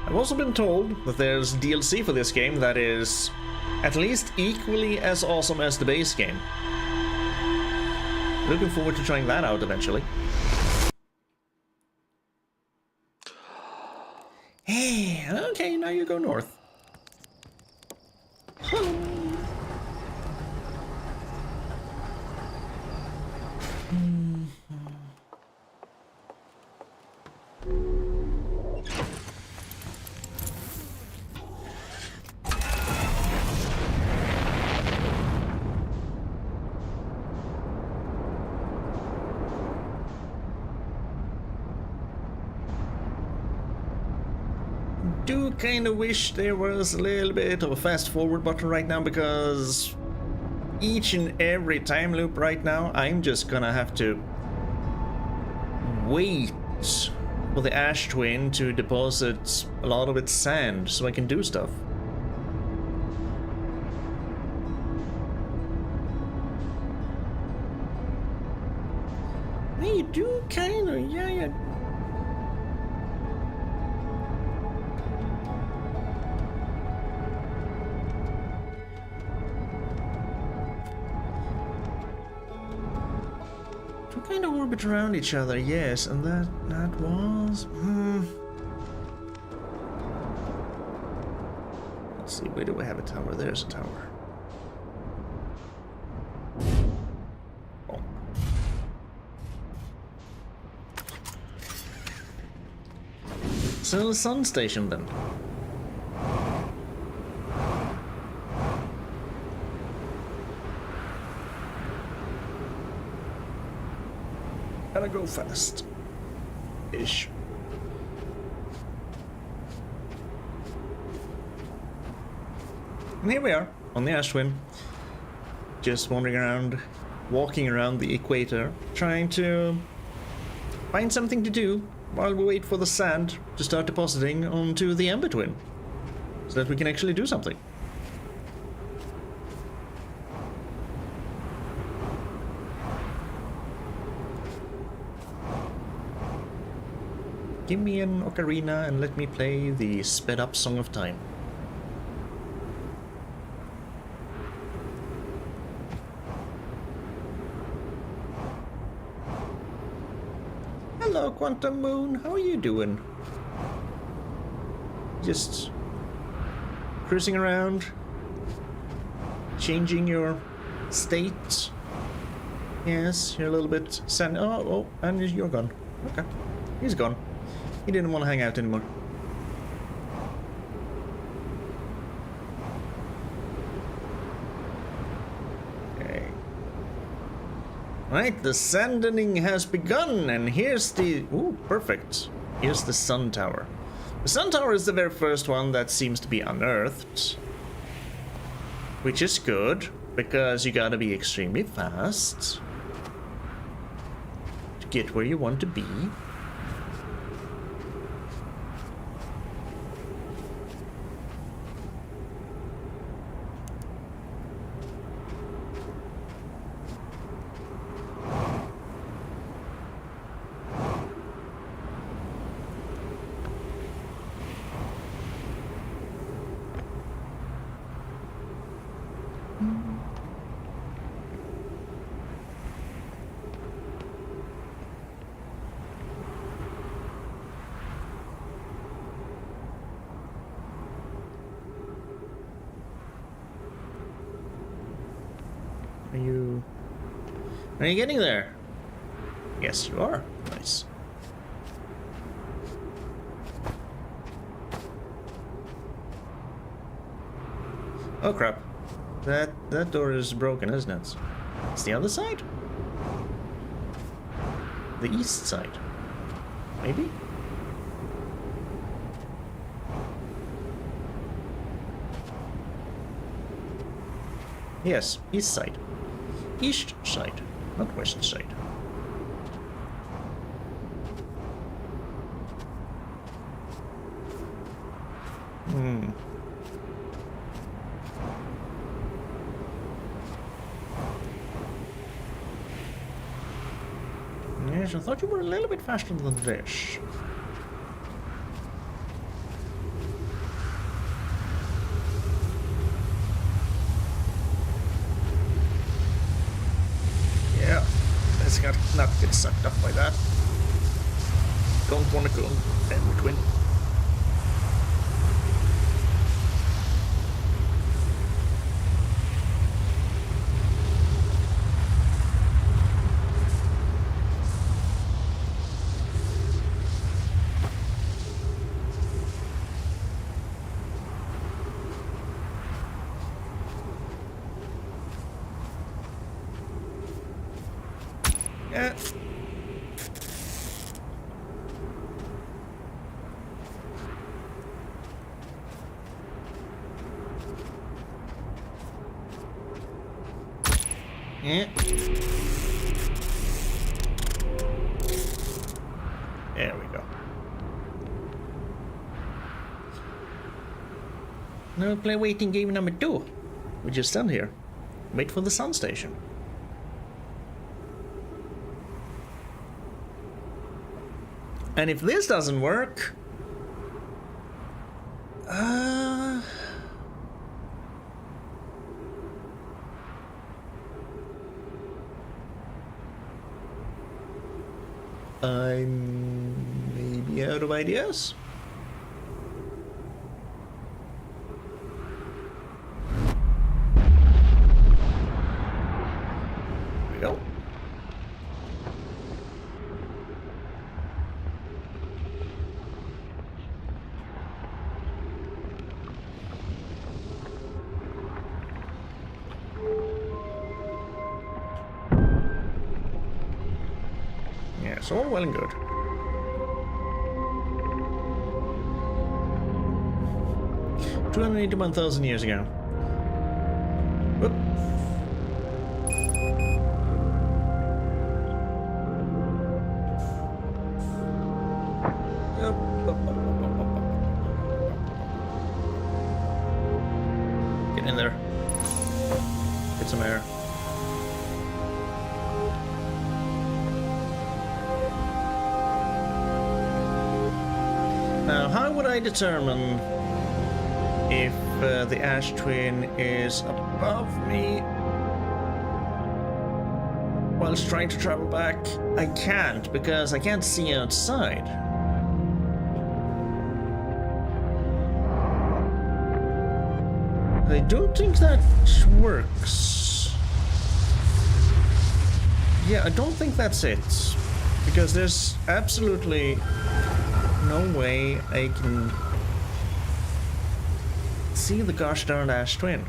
I've also been told that there's DLC for this game that is at least equally as awesome as the base game. Looking forward to trying that out eventually. Hey, okay, now you go north. Do kind of wish there was a little bit of a fast forward button right now, because each and every time loop right now I'm just gonna have to wait for the ash twin to deposit a lot of its sand so I can do stuff. You do kind of, yeah. Kind of orbit around each other, yes, and that was... Let's see, where do we have a tower? There's a tower. Oh. So, Sun Station then. Gotta go fast. Ish. And here we are, on the ash twin. Just wandering around, walking around the equator, trying to find something to do while we wait for the sand to start depositing onto the Ember Twin, so that we can actually do something. Give me an ocarina and let me play the sped up Song of Time. Hello, Quantum Moon. How are you doing? Just cruising around, changing your state. Yes, you're a little bit sad. Oh, and you're gone. Okay, he's gone. He didn't want to hang out anymore. Okay. Right, the sandening has begun, and here's the... Ooh, perfect. Here's the Sun Tower. The Sun Tower is the very first one that seems to be unearthed. Which is good, because you gotta be extremely fast to get where you want to be. Are you getting there? Yes, you are. Nice. Oh crap. That door is broken, isn't it? It's the other side? The east side. Maybe? Yes, east side. East side, not west side. Yes, I thought you were a little bit faster than this. Yeah, let's not get sucked up by that. Don't want to go in between. Yeah. Yeah. There we go. Now we'll play waiting game number 2. We just stand here. Wait for the sun station. And if this doesn't work... I'm maybe out of ideas. There we go. Yes, all well and good. $281,000 years ago. Whoop. Get in there. Get some air. Now, how would I determine if the ash twin is above me whilst trying to travel back? I can't, because I can't see outside. I don't think that works. Yeah, I don't think that's it. Because there's absolutely no way I can see the gosh darn ash twin.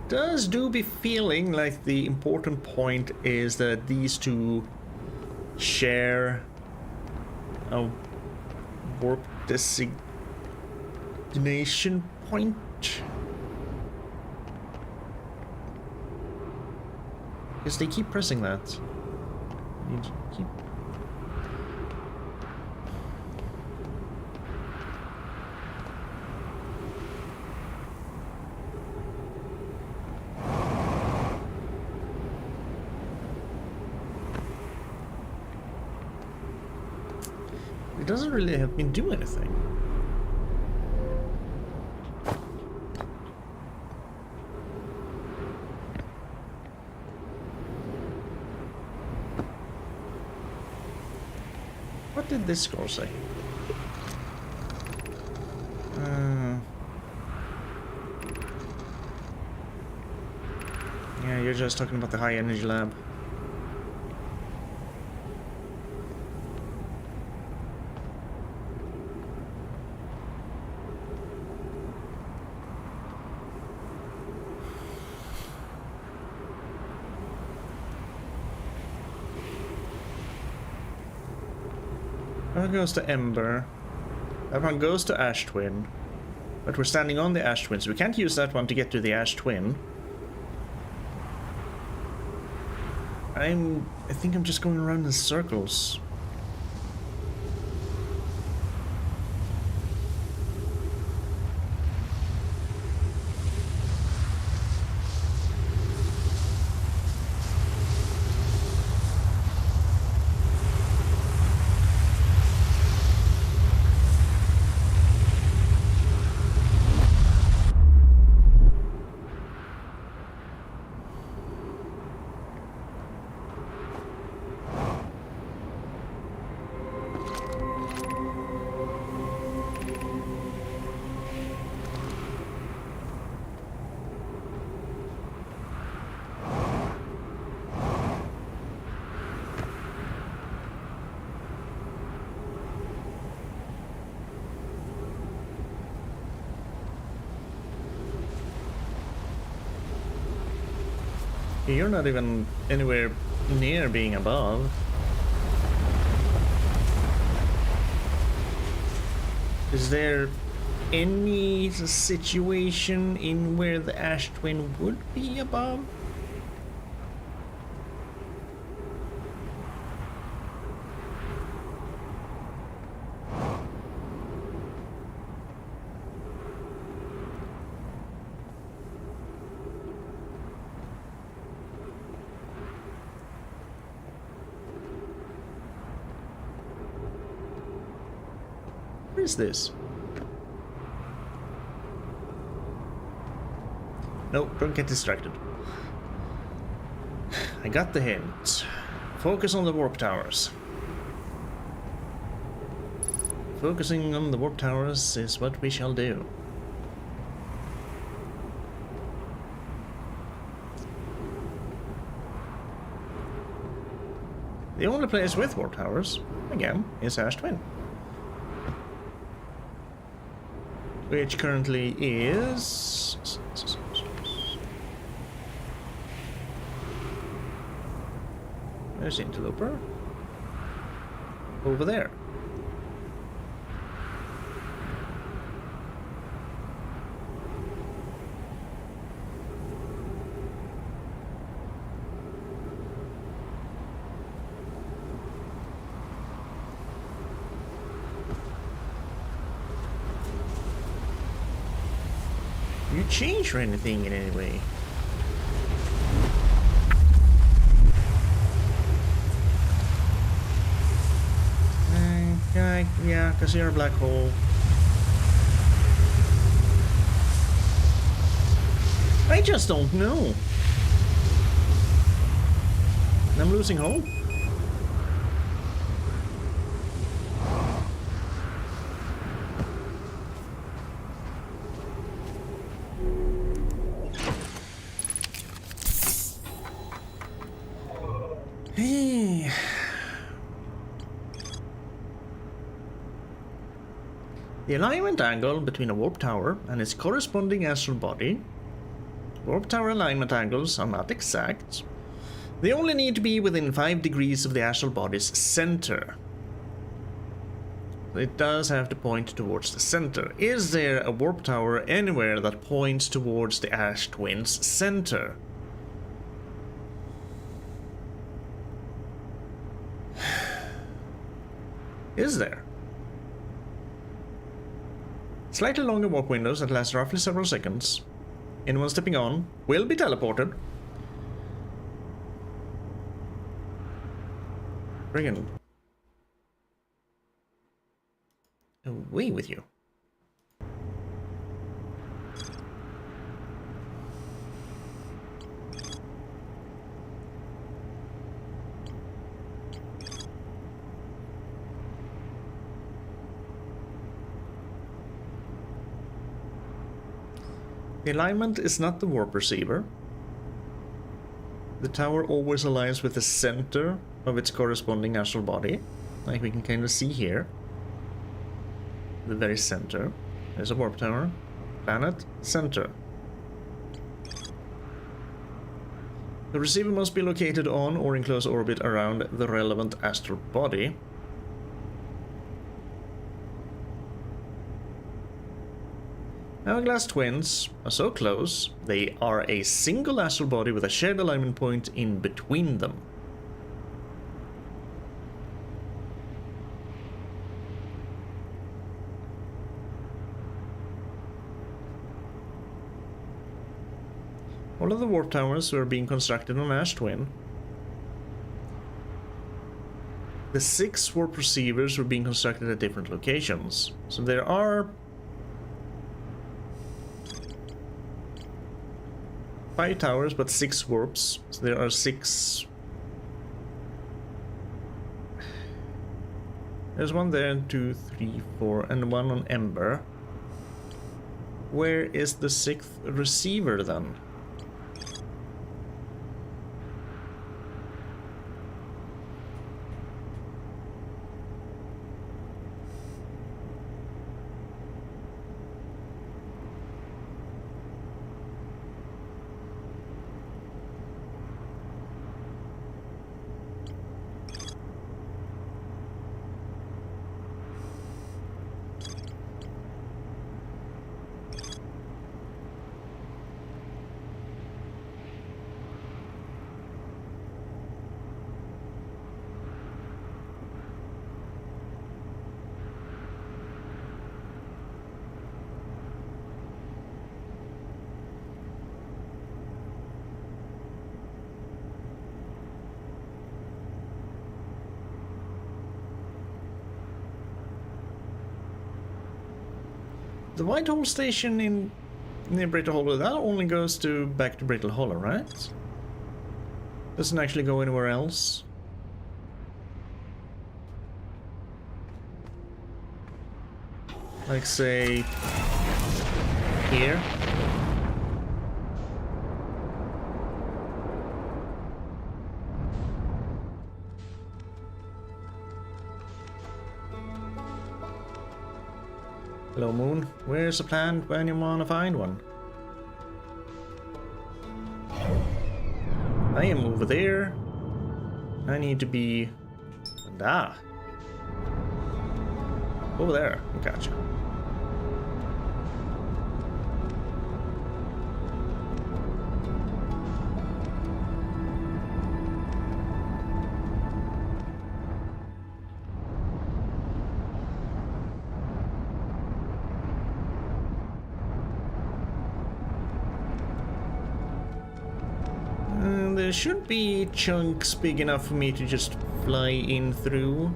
Does do be feeling like the important point is that these two share a warp designation point? Because they keep pressing that. You keep... It doesn't really help me do anything. What did this score say? Yeah, you're just talking about the high energy lab. That one goes to Ember. That one goes to Ash Twin. But we're standing on the Ash Twin, so we can't use that one to get to the Ash Twin. I think I'm just going around in circles. You're not even anywhere near being above. Is there any situation in where the Ash Twin would be above? What is this? Nope, don't get distracted. I got the hint. Focus on the warp towers. Focusing on the warp towers is what we shall do. The only place with warp towers, again, is Ash Twin. Which currently is There's Interloper. Over there. You change or anything in any way? Yeah, because you're a black hole. I just don't know. I'm losing hope. Hey. The alignment angle between a warp tower and its corresponding astral body. Warp tower alignment angles are not exact. They only need to be within 5 degrees of the astral body's center. It does have to point towards the center. Is there a warp tower anywhere that points towards the Ash Twins' center? Is there? Slightly longer warp windows that last roughly several seconds. Anyone stepping on will be teleported. Friggin' away with you. The alignment is not the warp receiver. The tower always aligns with the center of its corresponding astral body, like we can kind of see here. The very center. There's a warp tower. Planet, center. The receiver must be located on or in close orbit around the relevant astral body. Hourglass twins are so close, they are a single astral body with a shared alignment point in between them. All of the warp towers were being constructed on Ash Twin. The 6 warp receivers were being constructed at different locations. So there are 5 towers, but 6 warps. So there are 6. There's one there, 2, 3, 4, and one on Ember. Where is the 6th receiver then? The White Hole station in near Brittle Hollow, that only goes to back to Brittle Hollow, right? Doesn't actually go anywhere else. Like say here. Hello Moon, where's the plan when you want to find one? I am over there. I need to be... Ah! Over there. Gotcha. There should be chunks big enough for me to just fly in through,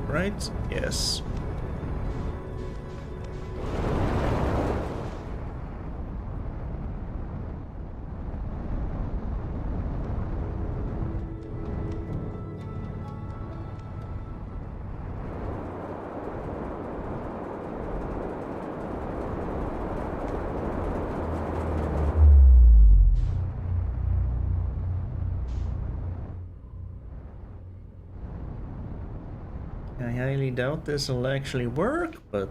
right? Yes. I highly doubt this will actually work, but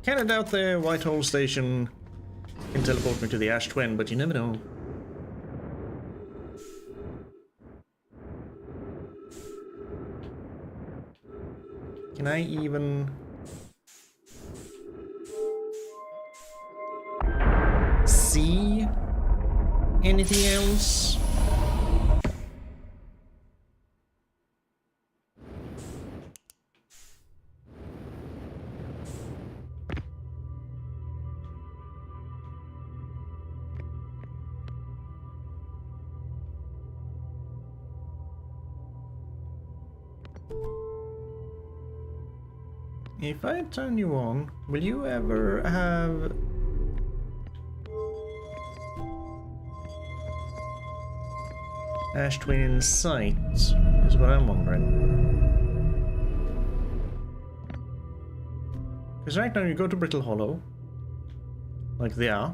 kinda doubt the Whitehall station can teleport me to the Ash Twin, but you never know. Can I even see anything else? If I turn you on, will you ever have... Ash Twin in sight, is what I'm wondering. Because right now you go to Brittle Hollow, like there.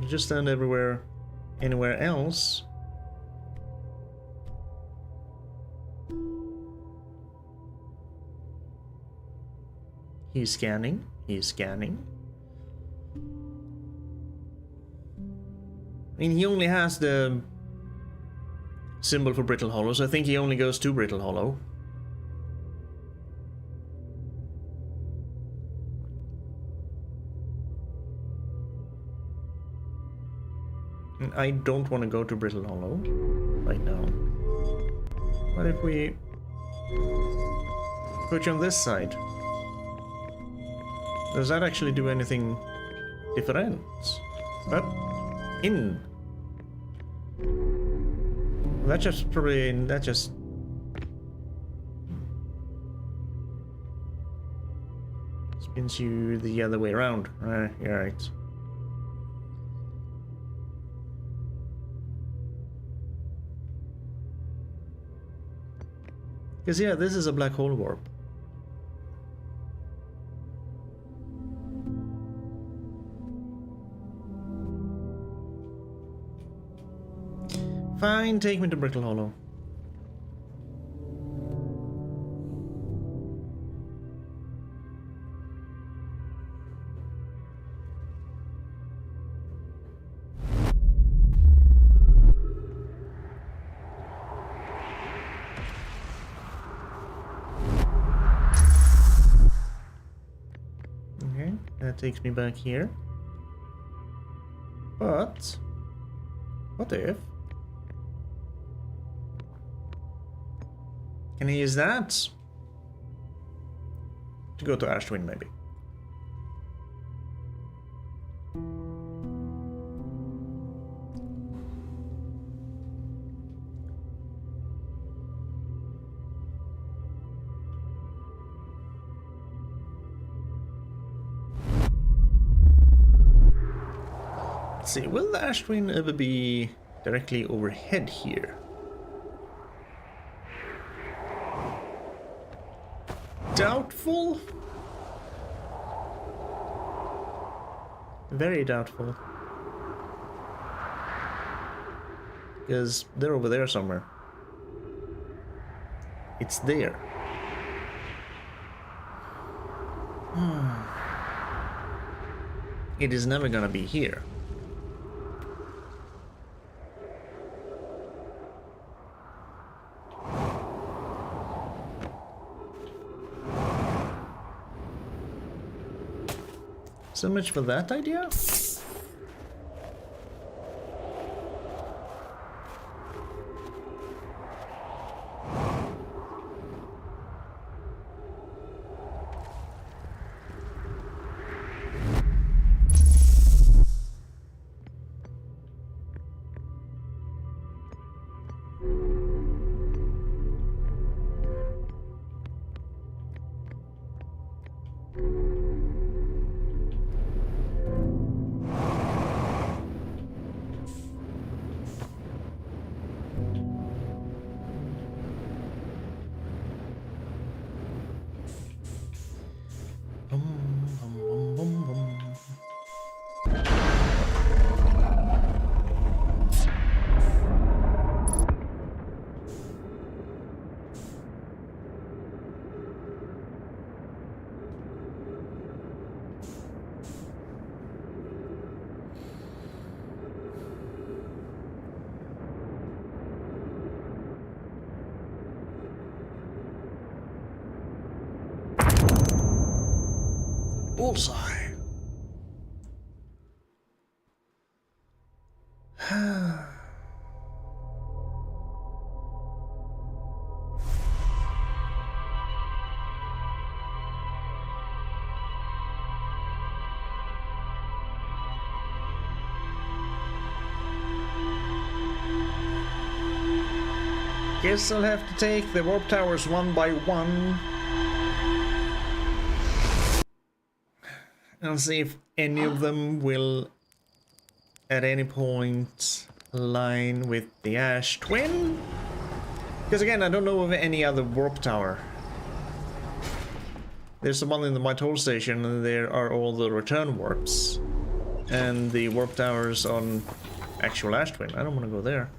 You just stand everywhere, anywhere else. He's scanning, he's scanning. I mean, he only has the symbol for Brittle Hollow, so I think he only goes to Brittle Hollow. And I don't want to go to Brittle Hollow right now. What if we put you on this side? Does that actually do anything different? But in. That just probably, that just spins you the other way around. You're right. Because yeah, this is a black hole warp. Fine, take me to Brittle Hollow. Okay, that takes me back here. But what if... Can I use that to go to Ash Twin, maybe? Let's see, will the Ash Twin ever be directly overhead here? Doubtful? Very doubtful. Because they're over there somewhere. It's there. it is never gonna be here. So much for that idea. Bullseye. Guess I'll have to take the warp towers one by one. And see if any of them will at any point align with the Ash Twin. Because again, I don't know of any other warp tower. There's the one in the Mytol station, and there are all the return warps. And the warp towers on actual Ash Twin. I don't want to go there.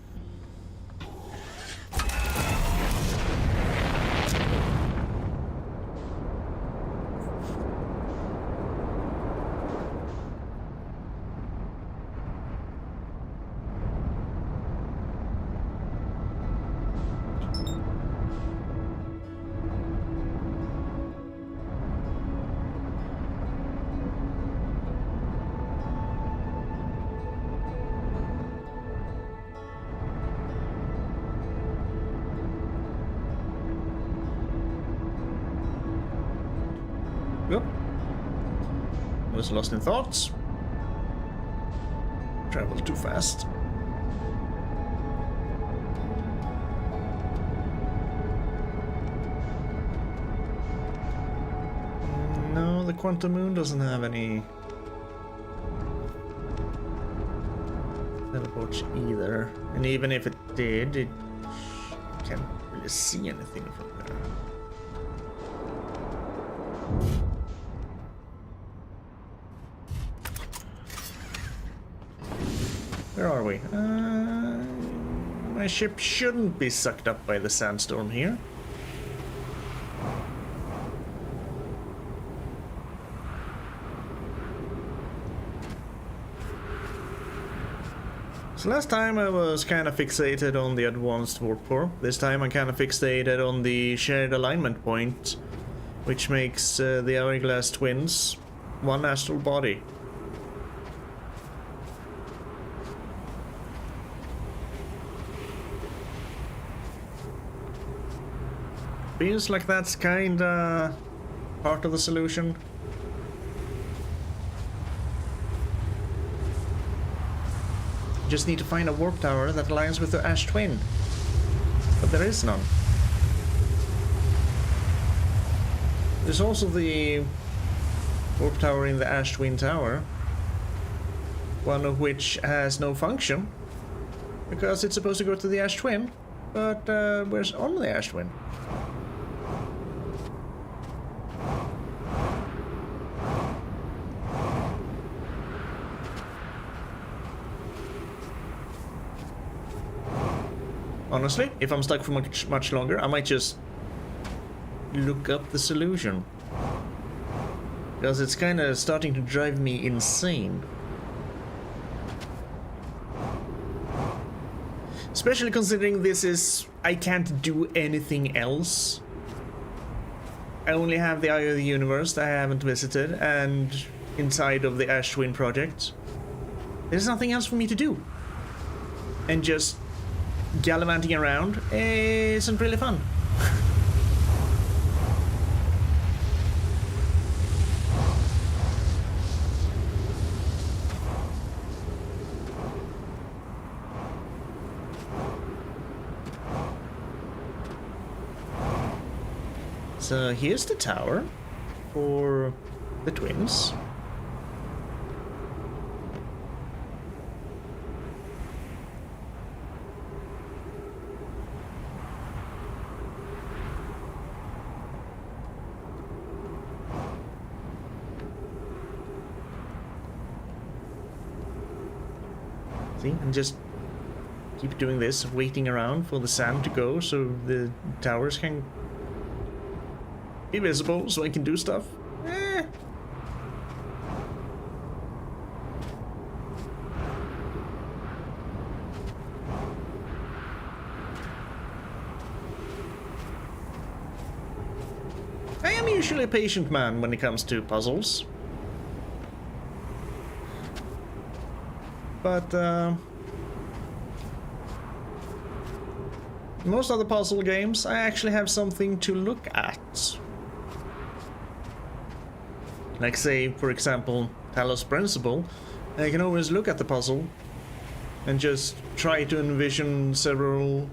Yep. Was lost in thoughts. Traveled too fast. No, the Quantum Moon doesn't have any teleports either. And even if it did, it can't really see anything from there. Where are we? My ship shouldn't be sucked up by the sandstorm here. So last time I was kind of fixated on the advanced warp core. This time I'm kind of fixated on the shared alignment point, which makes the Hourglass Twins one astral body. Feels like that's kinda part of the solution. Just need to find a warp tower that aligns with the Ash Twin. But there is none. There's also the warp tower in the Ash Twin Tower. One of which has no function. Because it's supposed to go to the Ash Twin. But where's on the Ash Twin? Honestly, if I'm stuck for much longer, I might just look up the solution. Because it's kind of starting to drive me insane. Especially considering this is... I can't do anything else. I only have the Eye of the Universe that I haven't visited, and inside of the Ashwin project. There's nothing else for me to do. And just gallivanting around isn't really fun. So here's the tower for the twins. See, and just keep doing this, waiting around for the sand to go so the towers can be visible so I can do stuff. I am usually a patient man when it comes to puzzles. But most other puzzle games, I actually have something to look at. Like say, for example, Talos Principle, I can always look at the puzzle and just try to envision several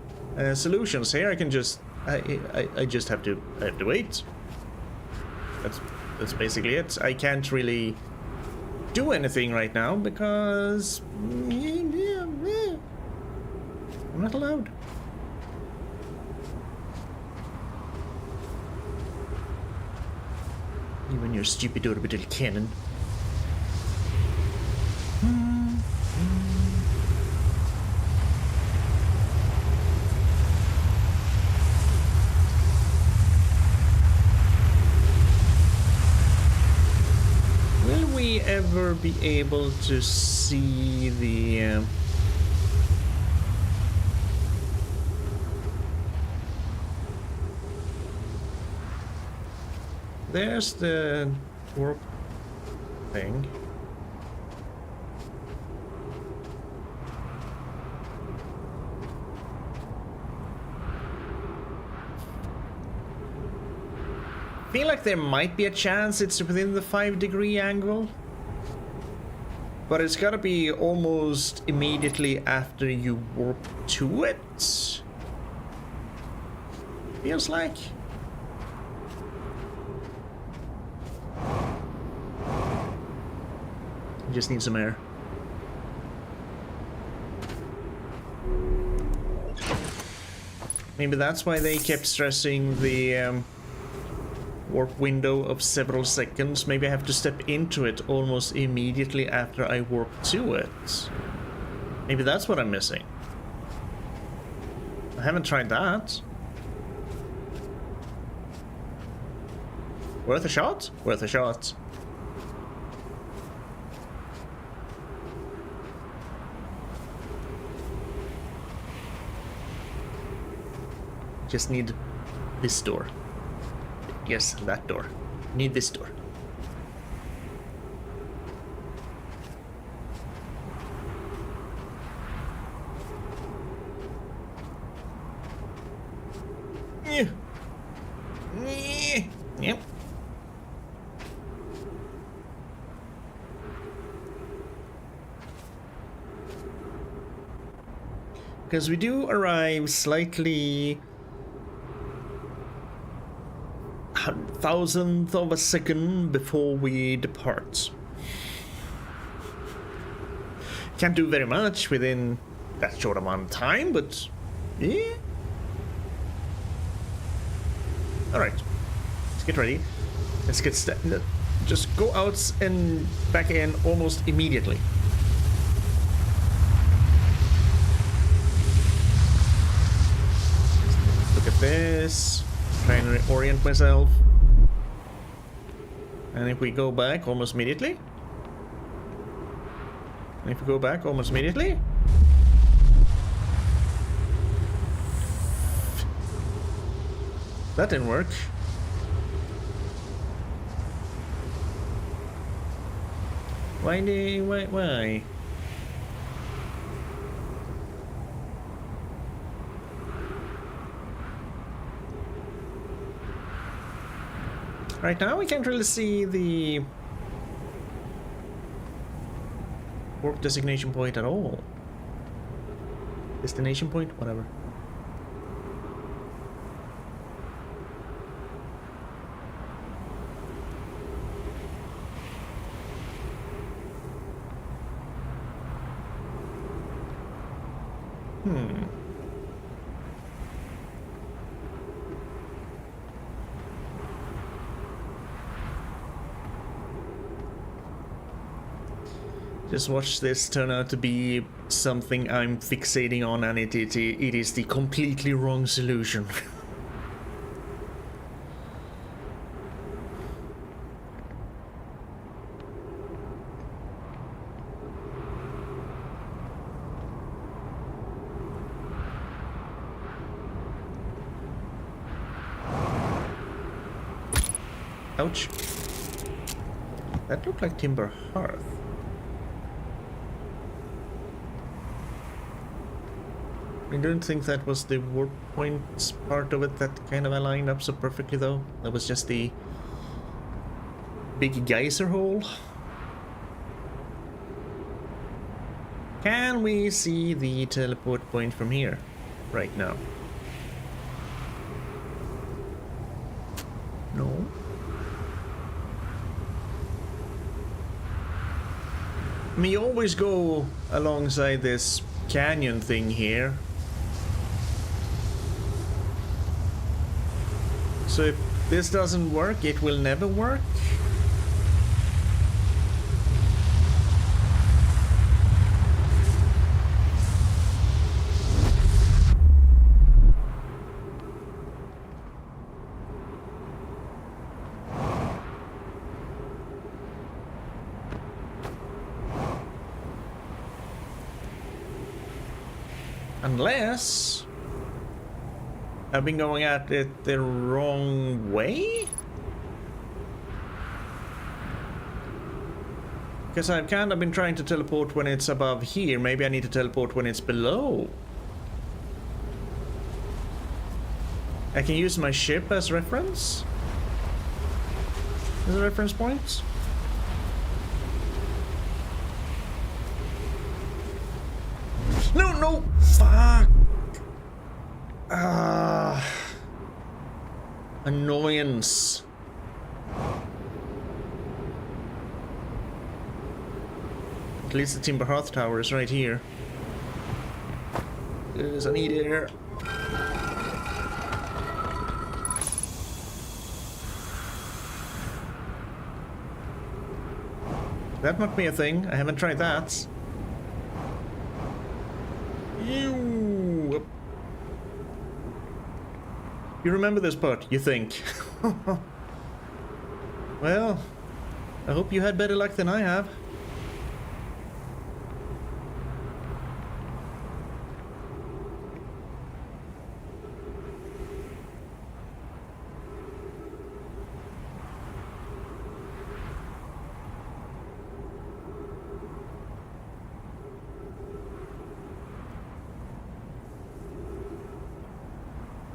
solutions. Here I can just, I just have to wait. That's basically it. I can't really do anything right now because I'm not allowed. Even your stupid orbital cannon. Will we ever be able to see the... There's the warp thing. Feel like there might be a chance it's within the 5-degree angle. But it's gotta be almost immediately after you warp to it. Feels like. Just need some air. Maybe that's why they kept stressing the warp window of several seconds. Maybe I have to step into it almost immediately after I warp to it. Maybe that's what I'm missing. I haven't tried that. Worth a shot? Worth a shot. Just need this door. Yes, that door. Need this door. Yep. Because we do arrive slightly... thousandth of a second before we depart. Can't do very much within that short amount of time, but yeah. Alright, let's get ready. Let's get just go out and back in almost immediately. Look at this. Try and reorient myself. And if we go back almost immediately? And if we go back almost immediately? That didn't work. Why? Right now we can't really see the warp designation point at all. Destination point? Whatever. Just watch this turn out to be something I'm fixating on, and it is the completely wrong solution. Ouch. That looked like timber hearth. I don't think that was the warp points part of it that kind of aligned up so perfectly, though. That was just the big geyser hole. Can we see the teleport point from here right now? No. I mean, you always go alongside this canyon thing here. So if this doesn't work, it will never work. Unless I've been going at it the wrong way? Because I've kind of been trying to teleport when it's above here. Maybe I need to teleport when it's below. I can use my ship as reference? As a reference point? No, no! Fuck! Annoyance. At least the Timber Hearth Tower is right here. Yes, I need air. That might be a thing. I haven't tried that. You remember this part, you think? Well, I hope you had better luck than I have.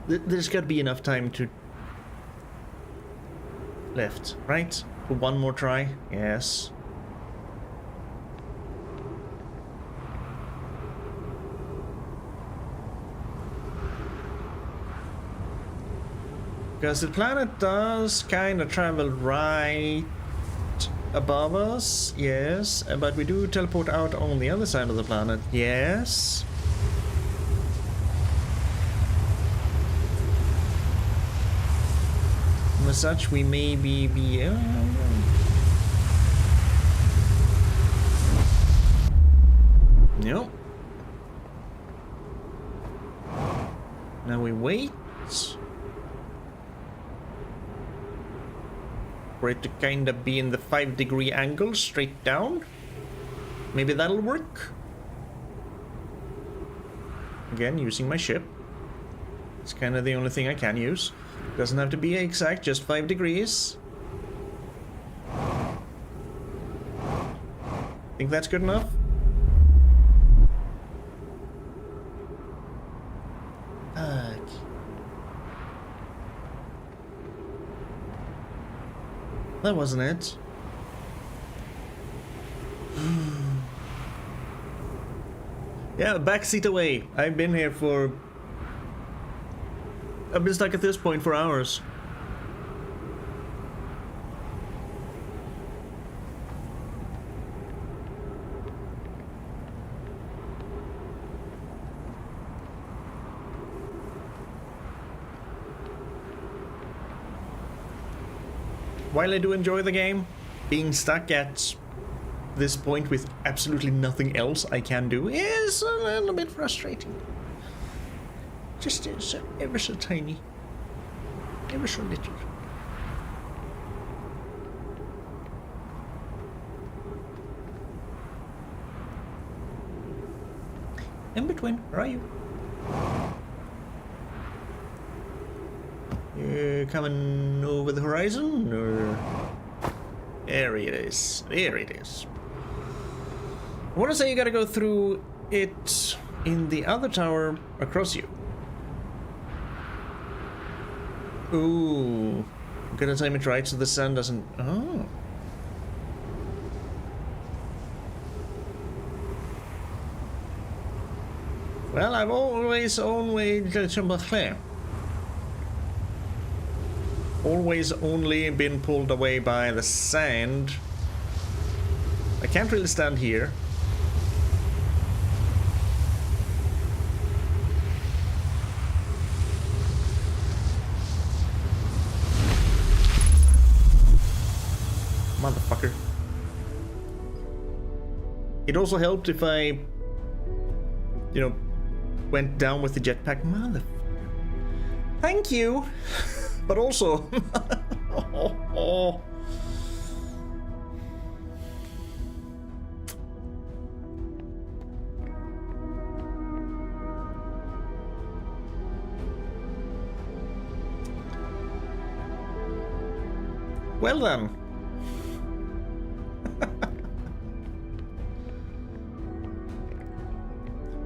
There's got to be enough time to left, right? For one more try? Yes. Because the planet does kind of travel right above us, yes, but we do teleport out on the other side of the planet, yes. As such, we may be nope. Now we wait. for it to kind of be in the 5-degree angle straight down. Maybe that'll work. Again, using my ship. It's kind of the only thing I can use. Doesn't have to be exact, just 5 degrees. Think that's good enough? Fuck. That wasn't it. Yeah, backseat away. I've been here for... I've been stuck at this point for hours. While I do enjoy the game, being stuck at this point with absolutely nothing else I can do is a little bit frustrating. Just ever so tiny. Ever so little. In between, where are you? You coming over the horizon, or... There it is. There it is. I want to say you gotta go through it in the other tower across you. Ooh. Gotta time it right so the sun doesn't... Oh. Well, I've always only been pulled away by the sand. I can't really stand here. Motherfucker. It also helped if I, you know, went down with the jetpack. Motherfucker. Thank you. But also... oh. Well then.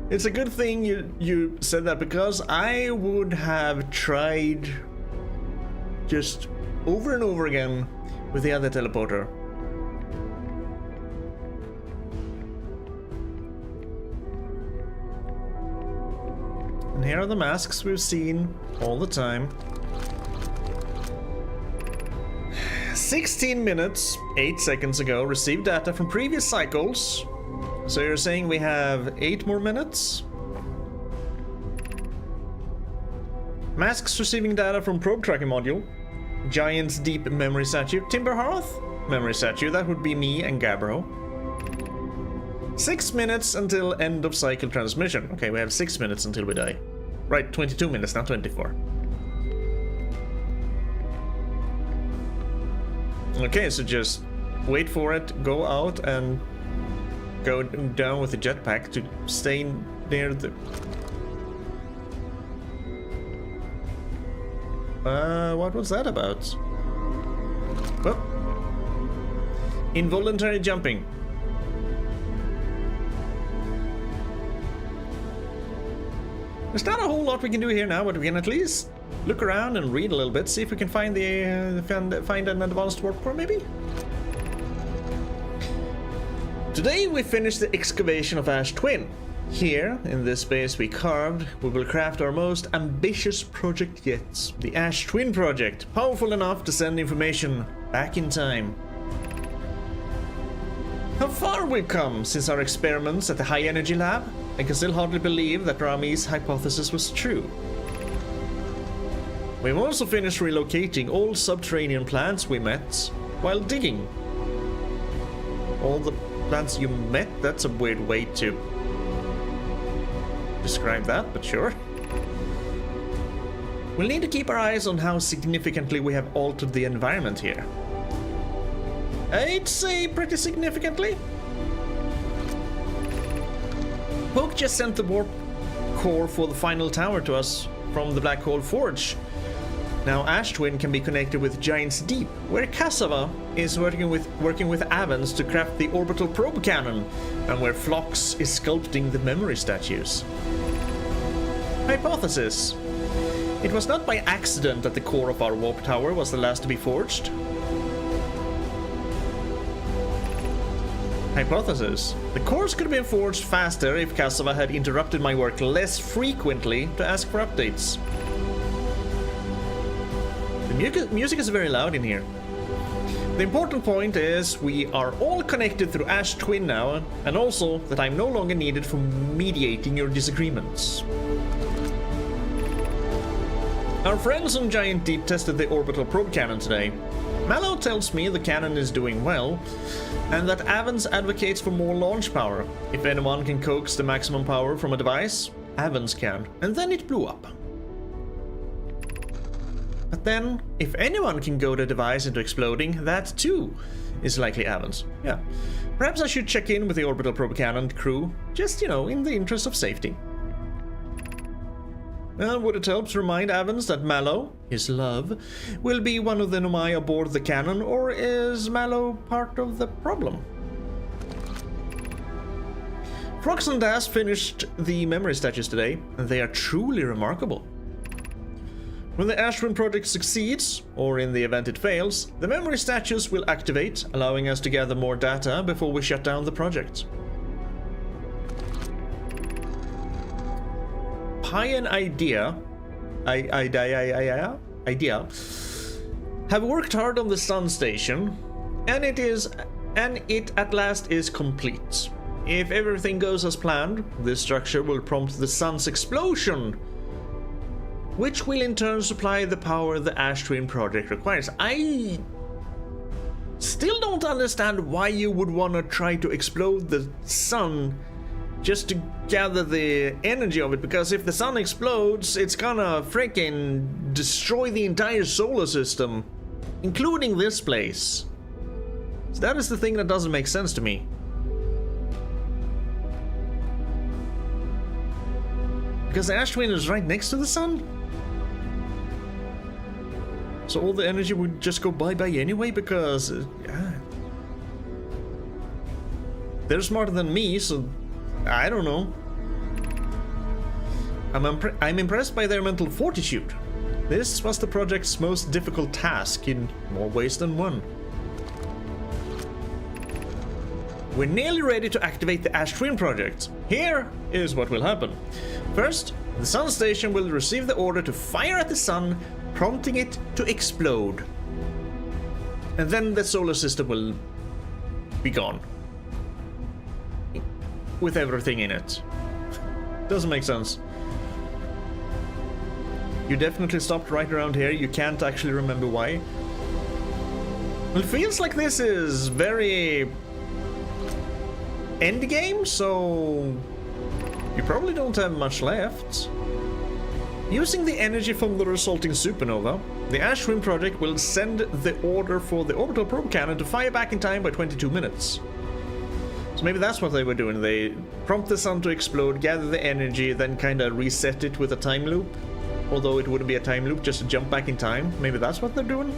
It's a good thing you said that, because I would have tried just over and over again with the other teleporter. And here are the masks we've seen all the time. 16 minutes, 8 seconds ago, received data from previous cycles. So you're saying we have 8 more minutes? Masks receiving data from probe tracking module. Giant's deep memory statue. Timber Hearth memory statue. That would be me and Gabbro. 6 minutes until end of cycle transmission. Okay, we have 6 minutes until we die. Right, 22 minutes, not 24. Okay, so just wait for it, go out and go down with the jetpack to stay near the... what was that about? Whoop. Involuntary jumping. There's not a whole lot we can do here now, but we can at least look around and read a little bit, see if we can find the find an advanced warp core, maybe. Today we finished the excavation of Ash Twin. Here, in this space we carved, we will craft our most ambitious project yet. The Ash Twin project, powerful enough to send information back in time. How far we've come since our experiments at the High Energy Lab. I can still hardly believe that Rami's hypothesis was true. We've also finished relocating all subterranean plants we met while digging. All the plants you met? That's a weird way to describe that, but sure. We'll need to keep our eyes on how significantly we have altered the environment here. I'd say pretty significantly. Poke just sent the warp core for the final tower to us from the Black Hole Forge. Now Ash Twin can be connected with Giant's Deep, where Cassava is working with Avans to craft the orbital probe cannon, and where Phlox is sculpting the memory statues. Hypothesis. It was not by accident that the core of our warp tower was the last to be forged. Hypothesis. The cores could have been forged faster if Cassava had interrupted my work less frequently to ask for updates. The music is very loud in here. The important point is we are all connected through Ash Twin now, and also that I'm no longer needed for mediating your disagreements. Our friends on Giant Deep tested the orbital probe cannon today. Mallow tells me the cannon is doing well, and that Avans advocates for more launch power. If anyone can coax the maximum power from a device, Avans can, and then it blew up. But then, if anyone can goad a device into exploding, that too is likely Avans. Yeah. Perhaps I should check in with the orbital probe cannon crew, just, you know, in the interest of safety. Well, would it help to remind Avans that Mallow, his love, will be one of the Nomai aboard the cannon, or is Mallow part of the problem? Frox and Das finished the memory statues today, and they are truly remarkable. When the Ash Twin project succeeds, or in the event it fails, the memory statues will activate, allowing us to gather more data before we shut down the project. Pi and Idea have worked hard on the Sun Station, and it at last is complete. If everything goes as planned, this structure will prompt the Sun's explosion, which will in turn supply the power the Ash Twin project requires. I still don't understand why you would want to try to explode the Sun just to gather the energy of it, because if the Sun explodes, it's gonna freaking destroy the entire solar system, including this place. So that is the thing that doesn't make sense to me. Because the Ash Twin is right next to the Sun? So all the energy would just go bye-bye anyway, because they're smarter than me, so I don't know. I'm impressed by their mental fortitude. This was the project's most difficult task in more ways than one. We're nearly ready to activate the Ash Twin project. Here is what will happen. First, the Sun Station will receive the order to fire at the Sun, prompting it to explode. And then the solar system will be gone. With everything in it. Doesn't make sense. You definitely stopped right around here. You can't actually remember why. It feels like this is very endgame, so you probably don't have much left. Using the energy from the resulting supernova, the Ash Twin project will send the order for the orbital probe cannon to fire back in time by 22 minutes. So maybe that's what they were doing. They prompt the Sun to explode, gather the energy, then kind of reset it with a time loop. Although it wouldn't be a time loop, just to jump back in time. Maybe that's what they're doing?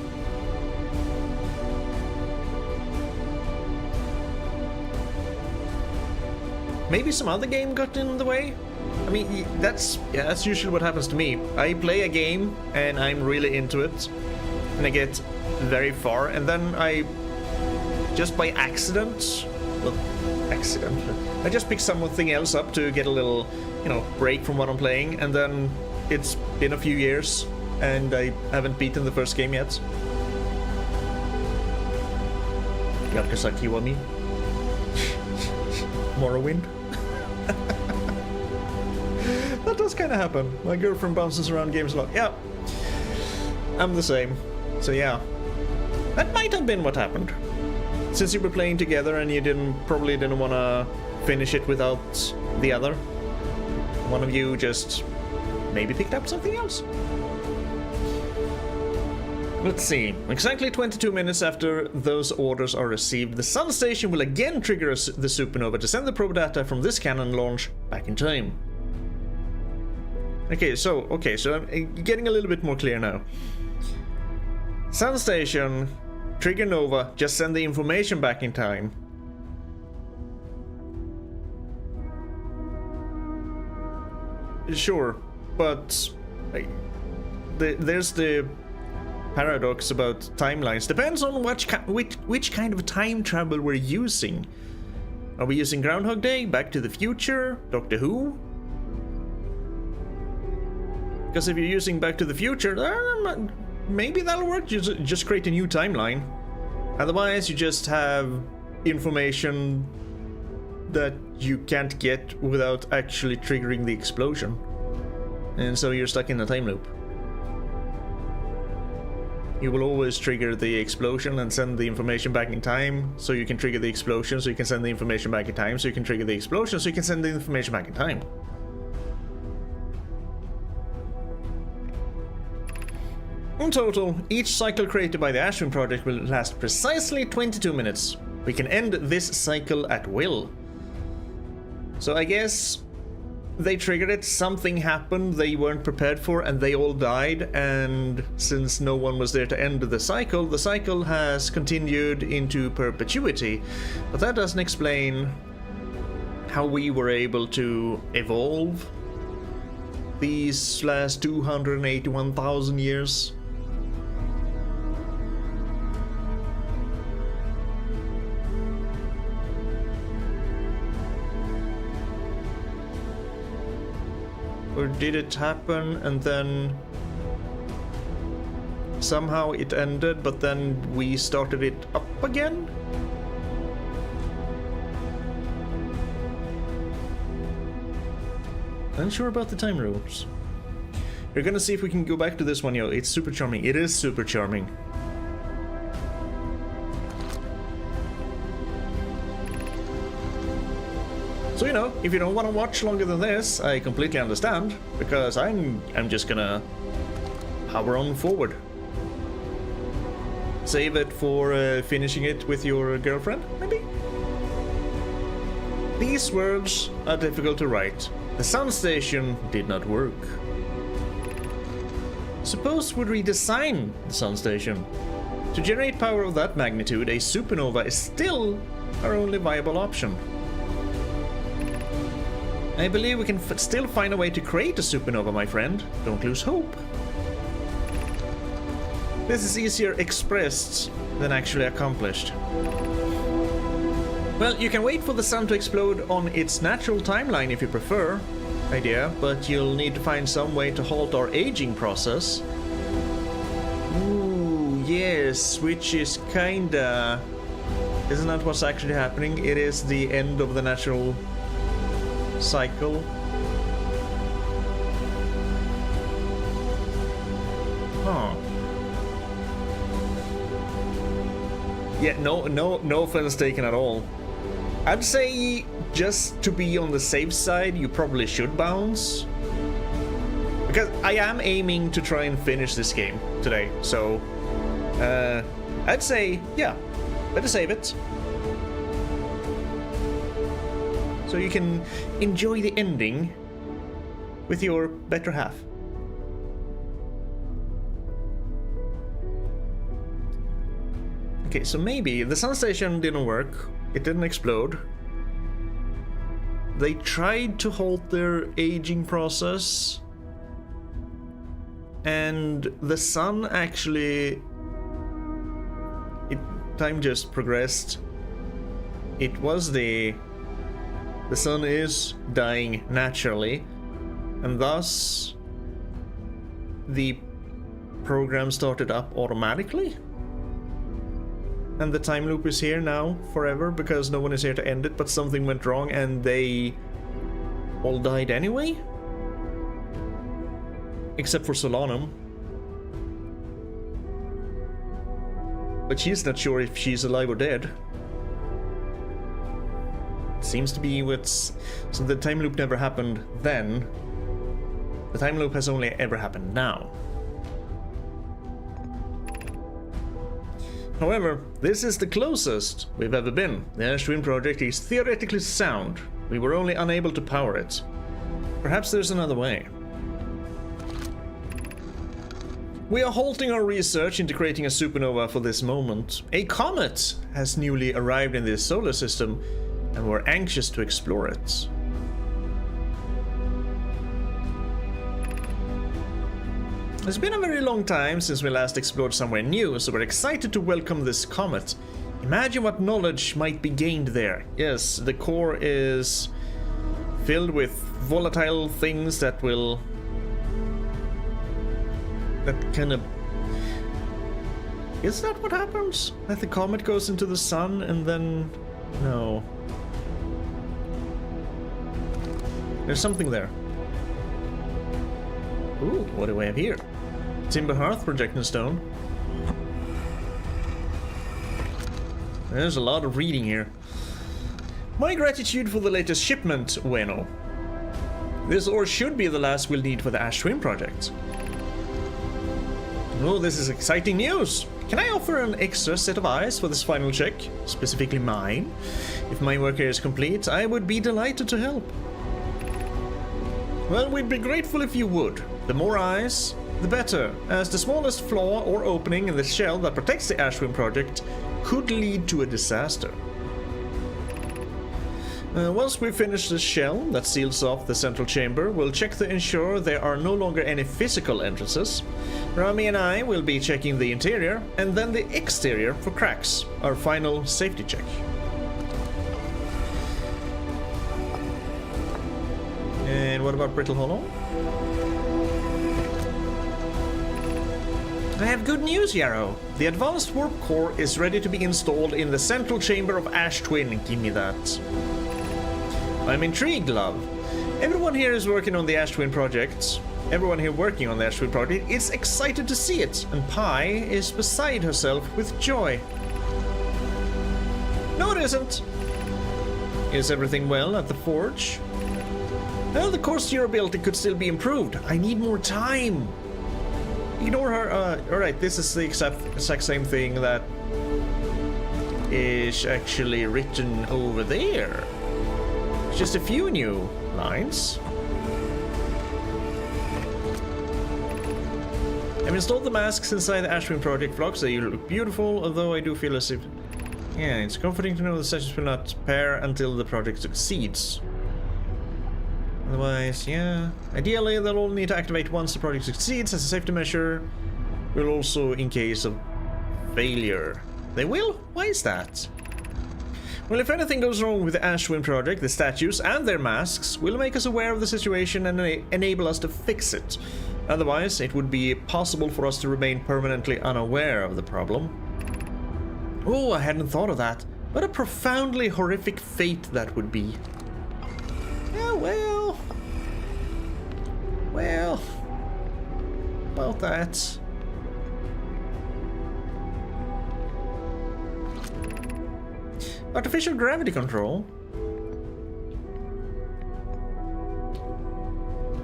Maybe some other game got in the way? I mean, that's usually what happens to me. I play a game and I'm really into it, and I get very far, and then I just by accident, I just pick something else up to get a little, you know, break from what I'm playing, and then it's been a few years and I haven't beaten the first game yet. Yakasaki wa me. Morrowind. That does kind of happen. My girlfriend bounces around games a lot. Yeah, I'm the same. So yeah, that might have been what happened. Since you were playing together and you probably didn't want to finish it without the other. One of you just maybe picked up something else. Let's see. Exactly 22 minutes after those orders are received, the Sun Station will again trigger the supernova to send the probe data from this cannon launch back in time. Okay, so I'm getting a little bit more clear now. Sun Station, trigger nova, just send the information back in time. Sure, but there's the paradox about timelines. Depends on which kind of time travel we're using. Are we using Groundhog Day, Back to the Future, Doctor Who? Because if you're using Back to the Future, maybe that'll work. Just create a new timeline. Otherwise, you just have information that you can't get without actually triggering the explosion. And so you're stuck in a time loop. You will always trigger the explosion and send the information back in time, so you can trigger the explosion, so you can send the information back in time, so you can trigger the explosion, so you can send the information back in time. In total, each cycle created by the Ashwin project will last precisely 22 minutes. We can end this cycle at will. So I guess they triggered it, something happened they weren't prepared for, and they all died, and since no one was there to end the cycle has continued into perpetuity. But that doesn't explain how we were able to evolve these last 281,000 years. Or did it happen and then somehow it ended, but then we started it up again? Unsure about the time rules. We're gonna see if we can go back to this one, yo. It's super charming. It is super charming. So, you know, if you don't want to watch longer than this, I completely understand, because I'm just gonna power on forward. Save it for finishing it with your girlfriend, maybe? These words are difficult to write. The Sun Station did not work. Suppose we redesign the Sun Station. To generate power of that magnitude, a supernova is still our only viable option. I believe we can still find a way to create a supernova, my friend. Don't lose hope. This is easier expressed than actually accomplished. Well, you can wait for the sun to explode on its natural timeline if you prefer, idea, but you'll need to find some way to halt our aging process. Ooh, yes, which is kinda... Isn't that what's actually happening? It is the end of the natural cycle. Huh. Yeah, no offense taken at all. I'd say just to be on the safe side, you probably should bounce. Because I am aiming to try and finish this game today, so I'd say, yeah, better save it. So you can enjoy the ending with your better half. Okay, so maybe the Sun Station didn't work. It didn't explode. They tried to halt their aging process. And the sun actually... time just progressed. It was the sun is dying naturally, and thus the program started up automatically. And the time loop is here now forever because no one is here to end it, but something went wrong and they all died anyway? Except for Solanum. But she's not sure if she's alive or dead. Seems to be what's... So the time loop never happened then. The time loop has only ever happened now. However, this is the closest we've ever been. The Ash Twin project is theoretically sound. We were only unable to power it. Perhaps there's another way. We are halting our research into creating a supernova for this moment. A comet has newly arrived in this solar system, and we're anxious to explore it. It's been a very long time since we last explored somewhere new, so we're excited to welcome this comet. Imagine what knowledge might be gained there. Yes, the core is filled with volatile things that will... that kind of... Is that what happens? That the comet goes into the sun and then... No. There's something there. Ooh, what do we have here? Timber hearth, projecting stone. There's a lot of reading here. My gratitude for the latest shipment, Ueno. This ore should be the last we'll need for the Ash Twin project. Oh, this is exciting news! Can I offer an extra set of eyes for this final check? Specifically mine? If my work here is complete, I would be delighted to help. Well, we'd be grateful if you would. The more eyes, the better, as the smallest flaw or opening in the shell that protects the Ash Twin project could lead to a disaster. Once we finish the shell that seals off the central chamber, we'll check to ensure there are no longer any physical entrances. Rami and I will be checking the interior and then the exterior for cracks, our final safety check. And what about Brittle Hollow? I have good news, Yarrow. The advanced warp core is ready to be installed in the central chamber of Ash Twin. Give me that. I'm intrigued, love. Everyone here is working on the Ash Twin project. Everyone here working on the Ash Twin project is excited to see it, and Pi is beside herself with joy. No, it isn't. Is everything well at the forge? Well, the core's durability could still be improved. I need more time. Ignore her. Alright, this is the exact same thing that is actually written over there. Just a few new lines. I've installed the masks inside the Ash Twin project blocks. They look beautiful, although I do feel as if... Yeah, it's comforting to know the sessions will not pair until the project succeeds. Otherwise, yeah. Ideally, they'll all need to activate once the project succeeds as a safety measure. Will also in case of failure. They will? Why is that? Well, if anything goes wrong with the Ash Twin project, the statues and their masks will make us aware of the situation and enable us to fix it. Otherwise, it would be possible for us to remain permanently unaware of the problem. Oh, I hadn't thought of that. What a profoundly horrific fate that would be. Yeah, well... Well... About that... Artificial gravity control?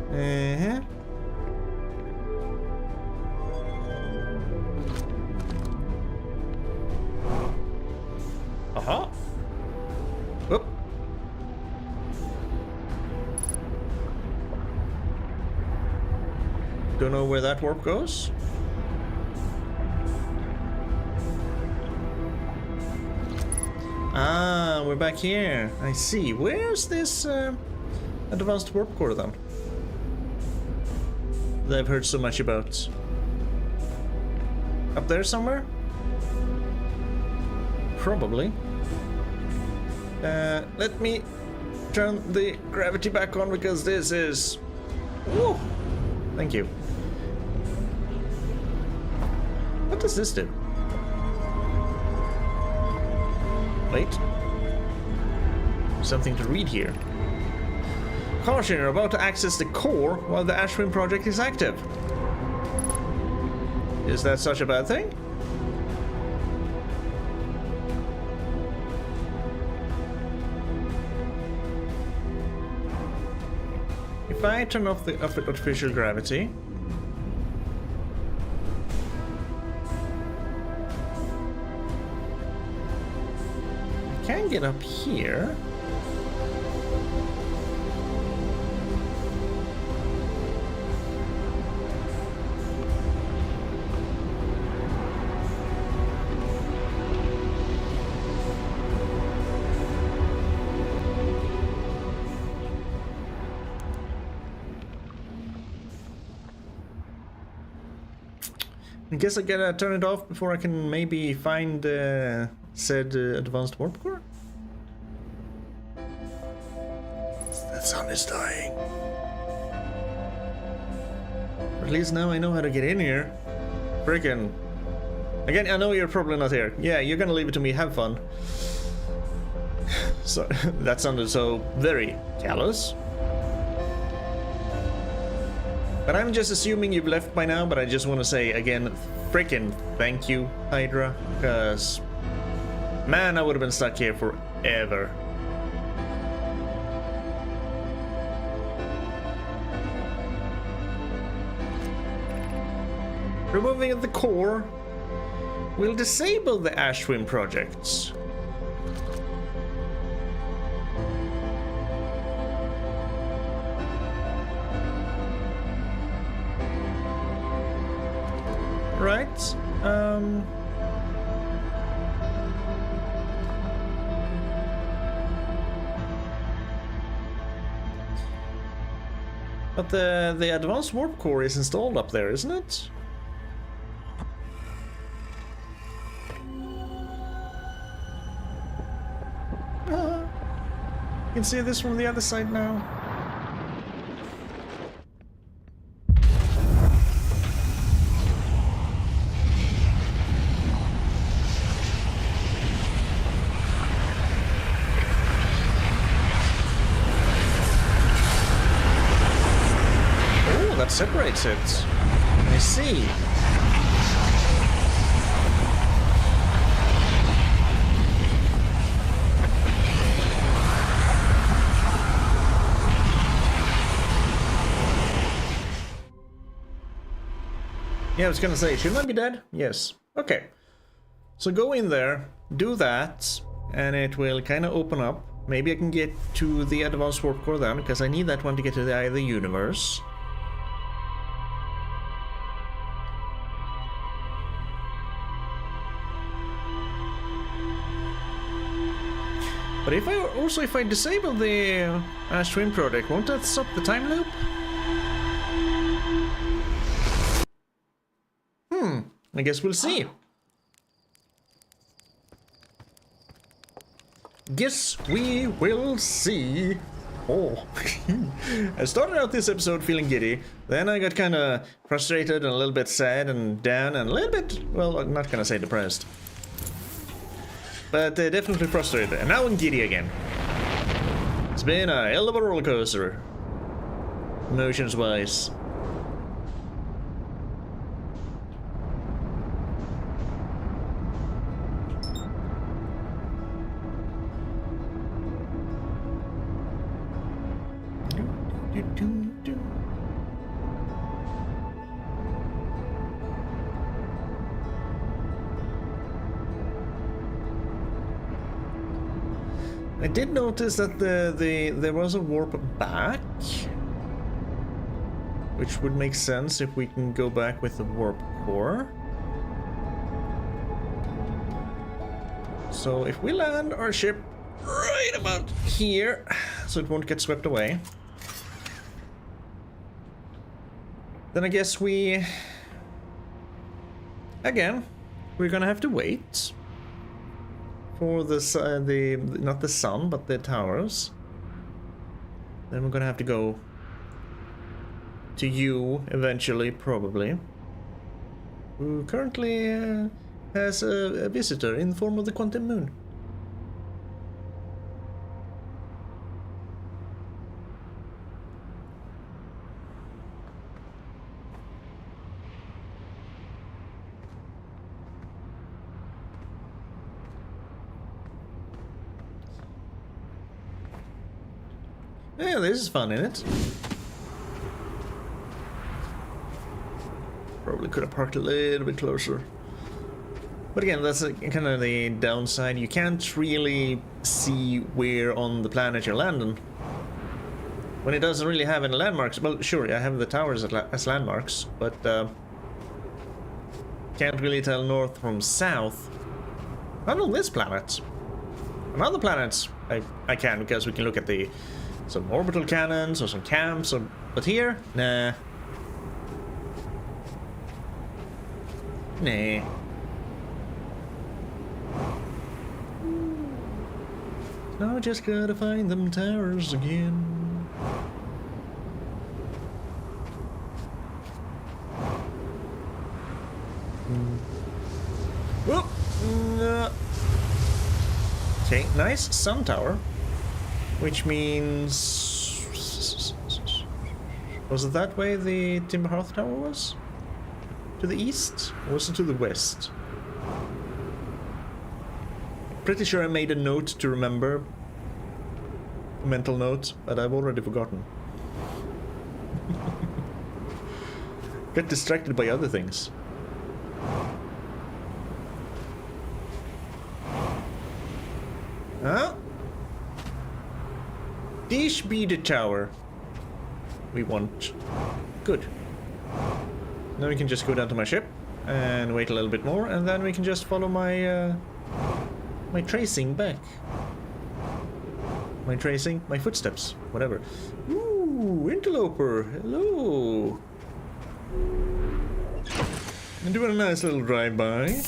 Uh-huh. Uh-huh. Whoop. Don't know where that warp goes. Ah, we're back here. I see. Where's this advanced warp core then? That I've heard so much about. Up there somewhere? Probably. Let me turn the gravity back on because this is... Woo! Thank you. What does this do? Wait. Something to read here. Caution, you're about to access the core while the Ash Twin project is active. Is that such a bad thing? If I turn off the artificial gravity... get up here. I guess I gotta turn it off before I can maybe find said advanced warp core. That sun is dying. Or at least now I know how to get in here. Frickin'. Again, I know you're probably not here. Yeah, you're gonna leave it to me. Have fun. So that sounded so very callous. But I'm just assuming you've left by now, but I just want to say again, frickin' thank you, Hydra, because, man, I would have been stuck here forever. Removing the core will disable the Ashwin projects. Right. But the advanced warp core is installed up there, isn't it? You can see this from the other side now. That separates it. I see. Yeah, I was gonna say, shouldn't I be dead? Yes. Okay. So go in there, do that, and it will kind of open up. Maybe I can get to the advanced warp core then, because I need that one to get to the eye of the universe. But if I disable the Ashwin project, won't that stop the time loop? I guess we'll see. Guess we will see. Oh, I started out this episode feeling giddy, then I got kind of frustrated and a little bit sad and down and a little bit, well, I'm not gonna say depressed. But definitely frustrated, and now I'm giddy again. It's been a hell of a roller coaster, emotions-wise. I did notice that there was a warp back, which would make sense if we can go back with the warp core. So if we land our ship right about here, so it won't get swept away, then I guess we're gonna have to wait for not the sun, but the towers. Then we're gonna have to go to you eventually, probably. Who currently has a visitor in the form of the Quantum Moon. Yeah, this is fun, isn't it? Probably could have parked a little bit closer. But again, that's kind of the downside. You can't really see where on the planet you're landing. When it doesn't really have any landmarks. Well, sure, I have the towers as landmarks, but can't really tell north from south. Not on this planet. On other planets, I can, because we can look at some orbital cannons or some camps, but here, nah. Nah. Now I just gotta find them towers again. Whoop! No. Okay, nice sun tower. Which means... Was it that way the Timber Hearth Tower was? To the east? Or was it to the west? Pretty sure I made a note to remember. A mental note, but I've already forgotten. Got distracted by other things. Huh? This be the tower we want. Good. Now we can just go down to my ship and wait a little bit more, and then we can just follow my my tracing back. My footsteps, whatever. Ooh, interloper, hello. I'm doing a nice little drive-by.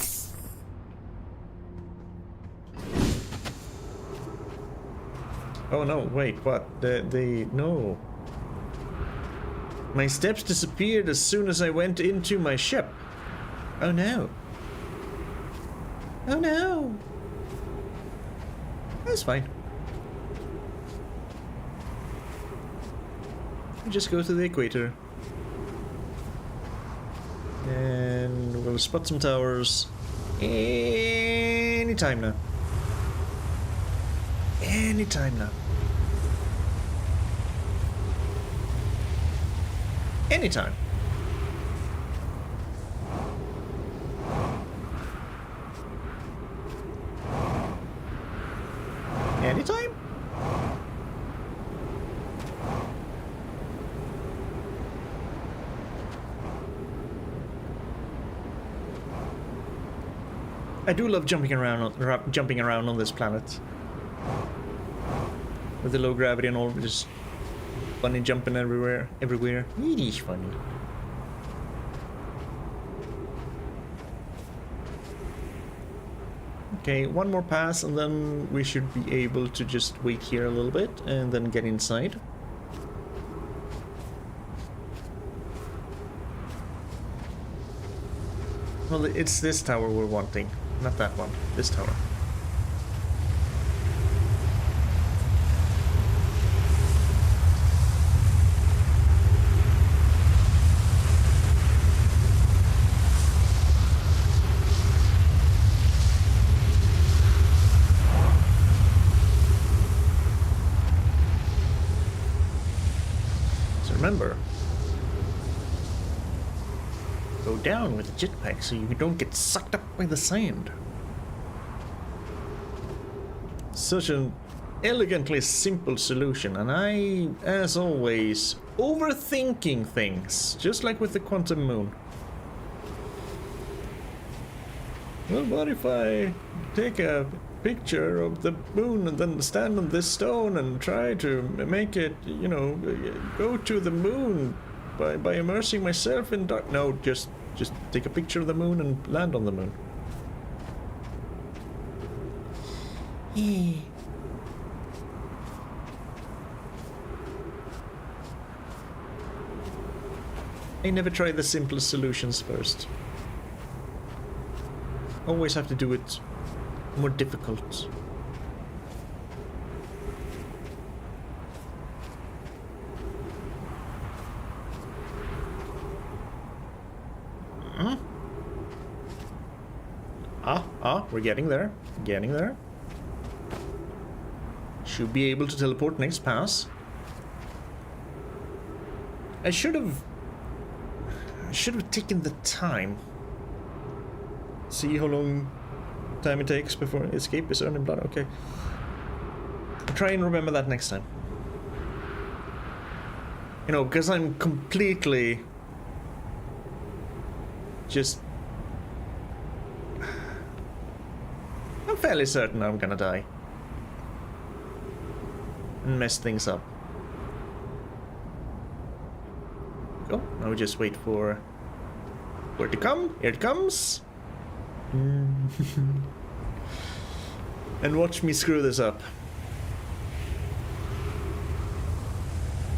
Oh no, wait, what? No. My steps disappeared as soon as I went into my ship. Oh no. Oh no. That's fine. We just go to the equator. And we'll spot some towers anytime now. Anytime now. Anytime. Anytime? I do love jumping around on this planet. With the low gravity and all, just bunny jumping everywhere. It is funny. Okay, one more pass and then we should be able to just wait here a little bit and then get inside. Well, it's this tower we're wanting, not that one. This tower. Remember, go down with the jetpack so you don't get sucked up by the sand. Such an elegantly simple solution, and I, as always, overthinking things, just like with the quantum moon. Well, what if I take a picture of the moon and then stand on this stone and try to make it, you know, go to the moon by immersing myself in dark? No, just take a picture of the moon and land on the moon. I never try the simplest solutions first. Always have to do it more difficult. We're getting there. Should be able to teleport next pass. I should have taken the time see how long time it takes before escape is earned in blood. Okay. I'll try and remember that next time. You know, because I'm completely just... I'm fairly certain I'm gonna die. And mess things up. Go. Now we just wait for it to come. Here it comes. And watch me screw this up.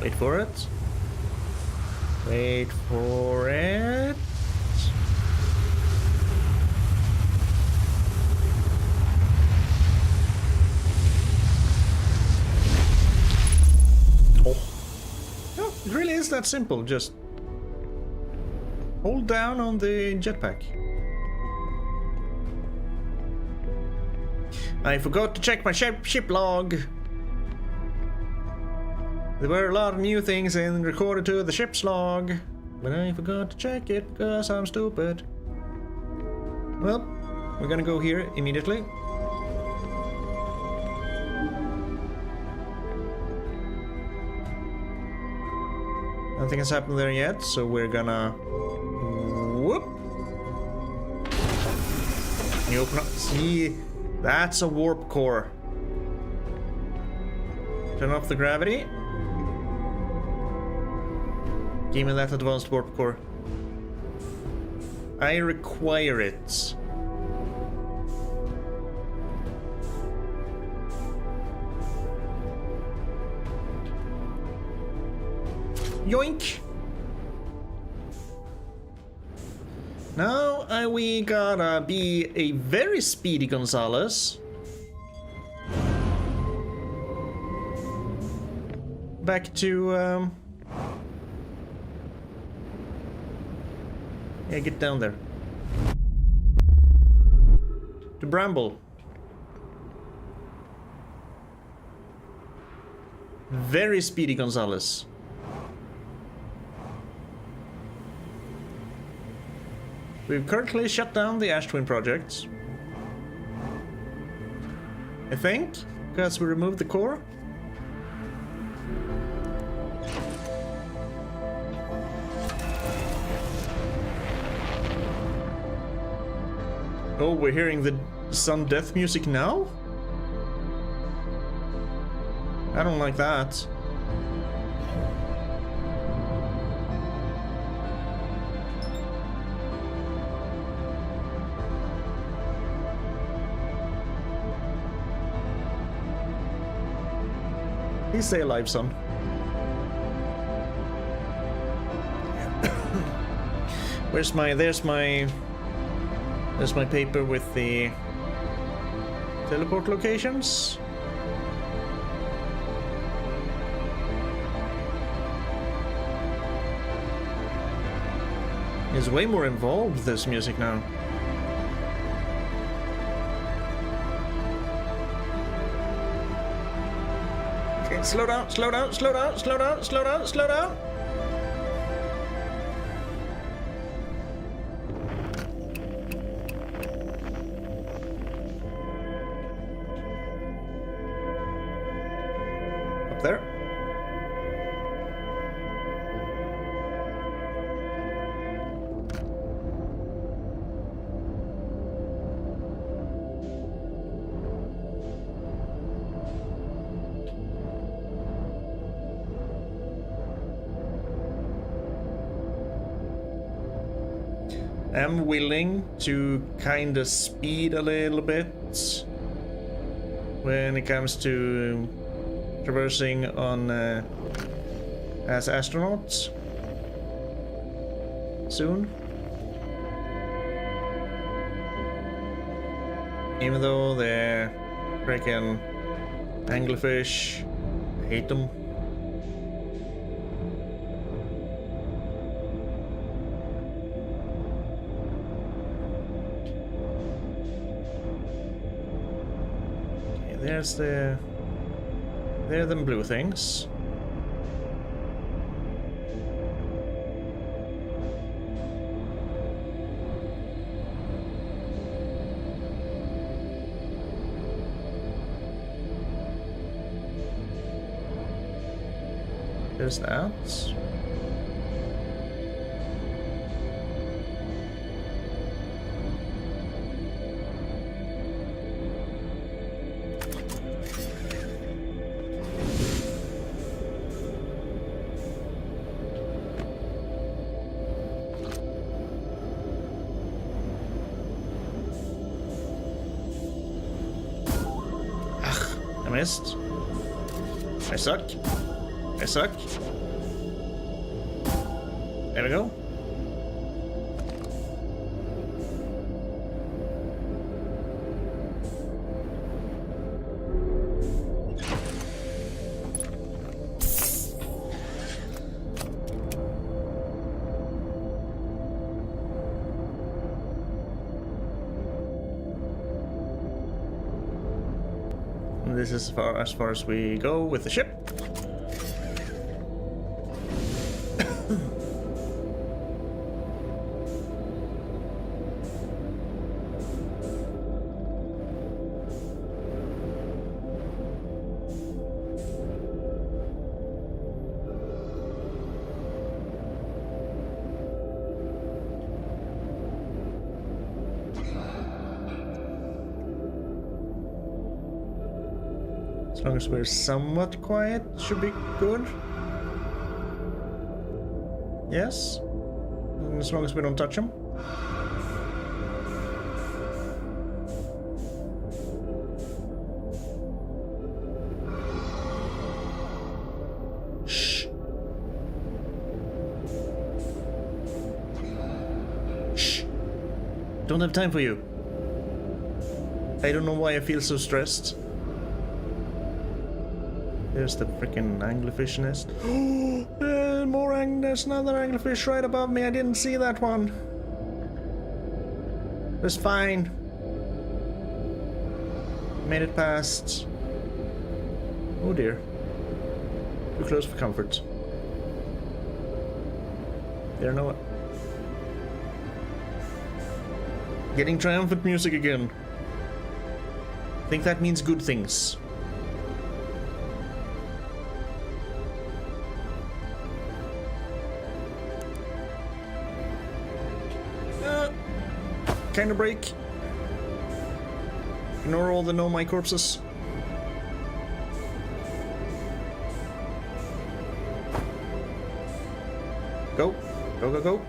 Wait for it. Wait for it. Oh. No, it really is that simple. Just hold down on the jetpack. I forgot to check my ship log. There were a lot of new things recorded to the ship's log, but I forgot to check it because I'm stupid. Well, we're gonna go here immediately. Nothing has happened there yet, so we're gonna... Whoop! You open up... See, that's a warp core. Turn off the gravity. Give me that advanced warp core. I require it. Yoink! Now we gotta be a very speedy Gonzalez. Back to yeah, get down there. To Bramble. Very speedy Gonzalez. We've currently shut down the Ash Twin projects. I think, because we removed the core. Oh, we're hearing the sun death music now? I don't like that. Please stay alive, son. Where's my... There's my paper with the teleport locations. It's way more involved, this music now. Okay, slow down, slow down, slow down, slow down, slow down, slow down. Up there. I'm willing to kind of speed a little bit when it comes to traversing on as astronauts soon. Even though they're freaking anglerfish, I hate them. There's the... There are them blue things. There's that. I missed. I suck. I suck. There we go. This is as far as we go with the ship. As long as we're somewhat quiet, should be good. Yes? As long as we don't touch them. Shh. Shh. Don't have time for you. I don't know why I feel so stressed. There's the freaking anglerfish nest. There's another anglerfish right above me. I didn't see that one. It's fine. Made it past. Oh dear. Too close for comfort. There, no one. Getting triumphant music again. I think that means good things. Kind of break. Ignore all the no-my corpses. Go. Go, go, go.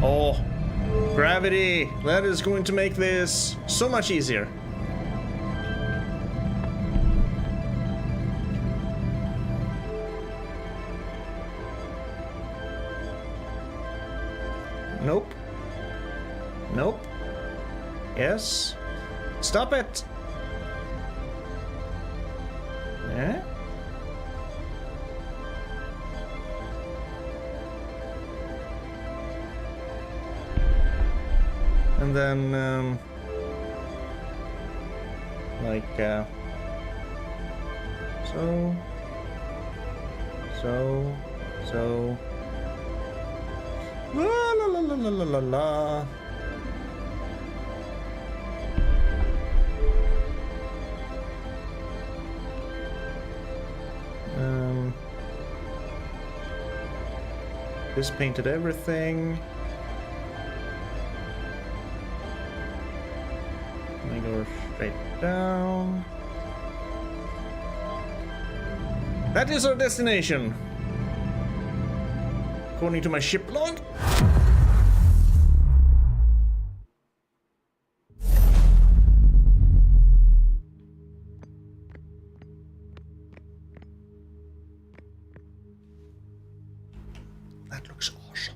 Oh. Gravity! That is going to make this so much easier. Nope. Nope. Yes. Stop it! Eh? And then, so. La la la la la la la la. This painted everything. I go straight down. That is our destination, according to my ship log. That looks awesome.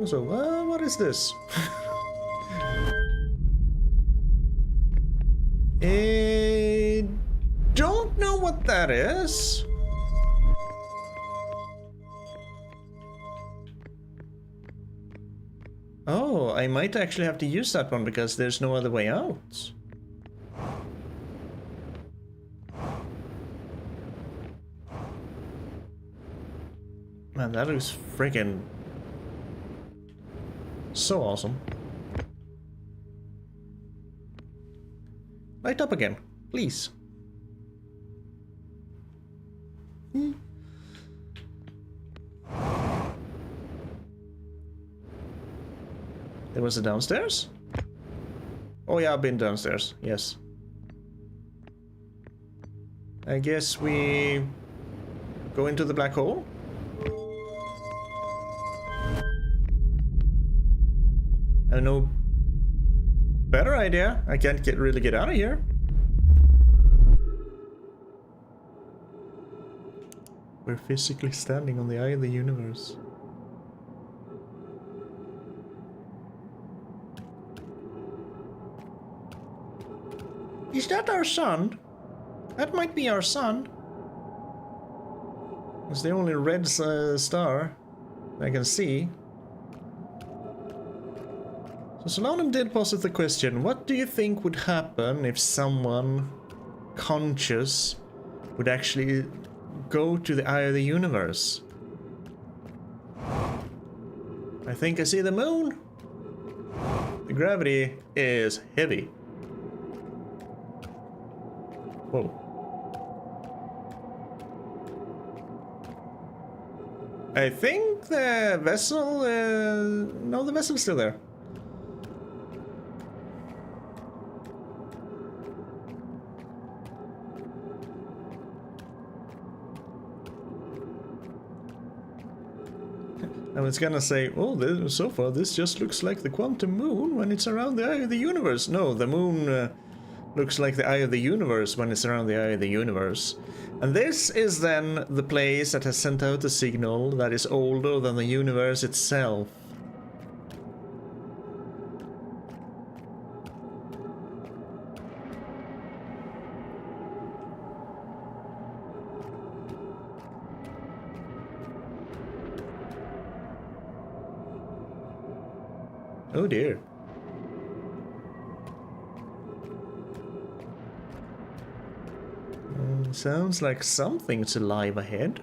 So, what is this? I don't know what that is. Oh, I might actually have to use that one because there's no other way out. Man, that is freaking so awesome. Light up again, please. There was a downstairs? Oh yeah, I've been downstairs, yes. I guess we go into the black hole? I have no better idea. I can't really get out of here. We're physically standing on the eye of the universe. Is that our sun? That might be our sun. It's the only red star I can see. So Solanum did posit the question, what do you think would happen if someone conscious would actually go to the eye of the universe? I think I see the moon. The gravity is heavy. Whoa. I think the vessel, no, the vessel's still there. I was gonna say, oh, so far this just looks like the quantum moon when it's around the eye of the universe. No, the moon looks like the eye of the universe when it's around the eye of the universe. And this is then the place that has sent out a signal that is older than the universe itself. Oh dear. Sounds like something's alive ahead.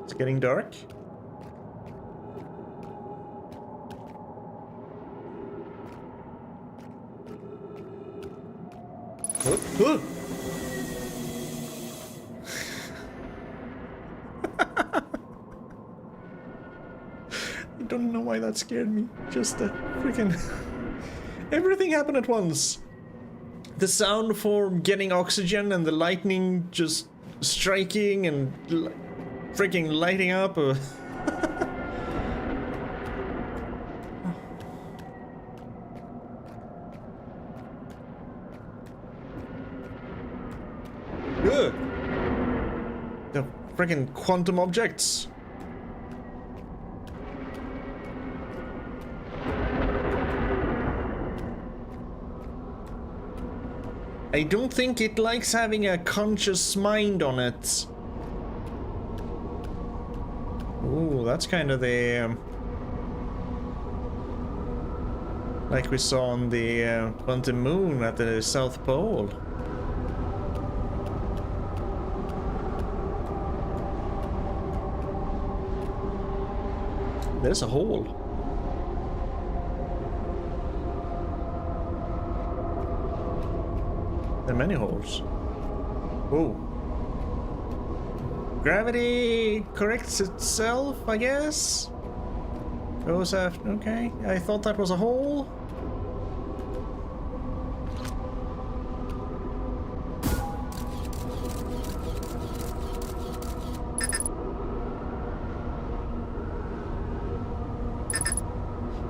It's getting dark. Oh. I don't know why that scared me. Just the freaking... Everything happened at once. The sound for getting oxygen and the lightning just striking and freaking lighting up. The freaking quantum objects. I don't think it likes having a conscious mind on it. Ooh, that's kind of the... like we saw on the quantum moon at the South Pole. There's a hole. There are many holes. Whoa. Gravity corrects itself, I guess? Goes after... okay. I thought that was a hole.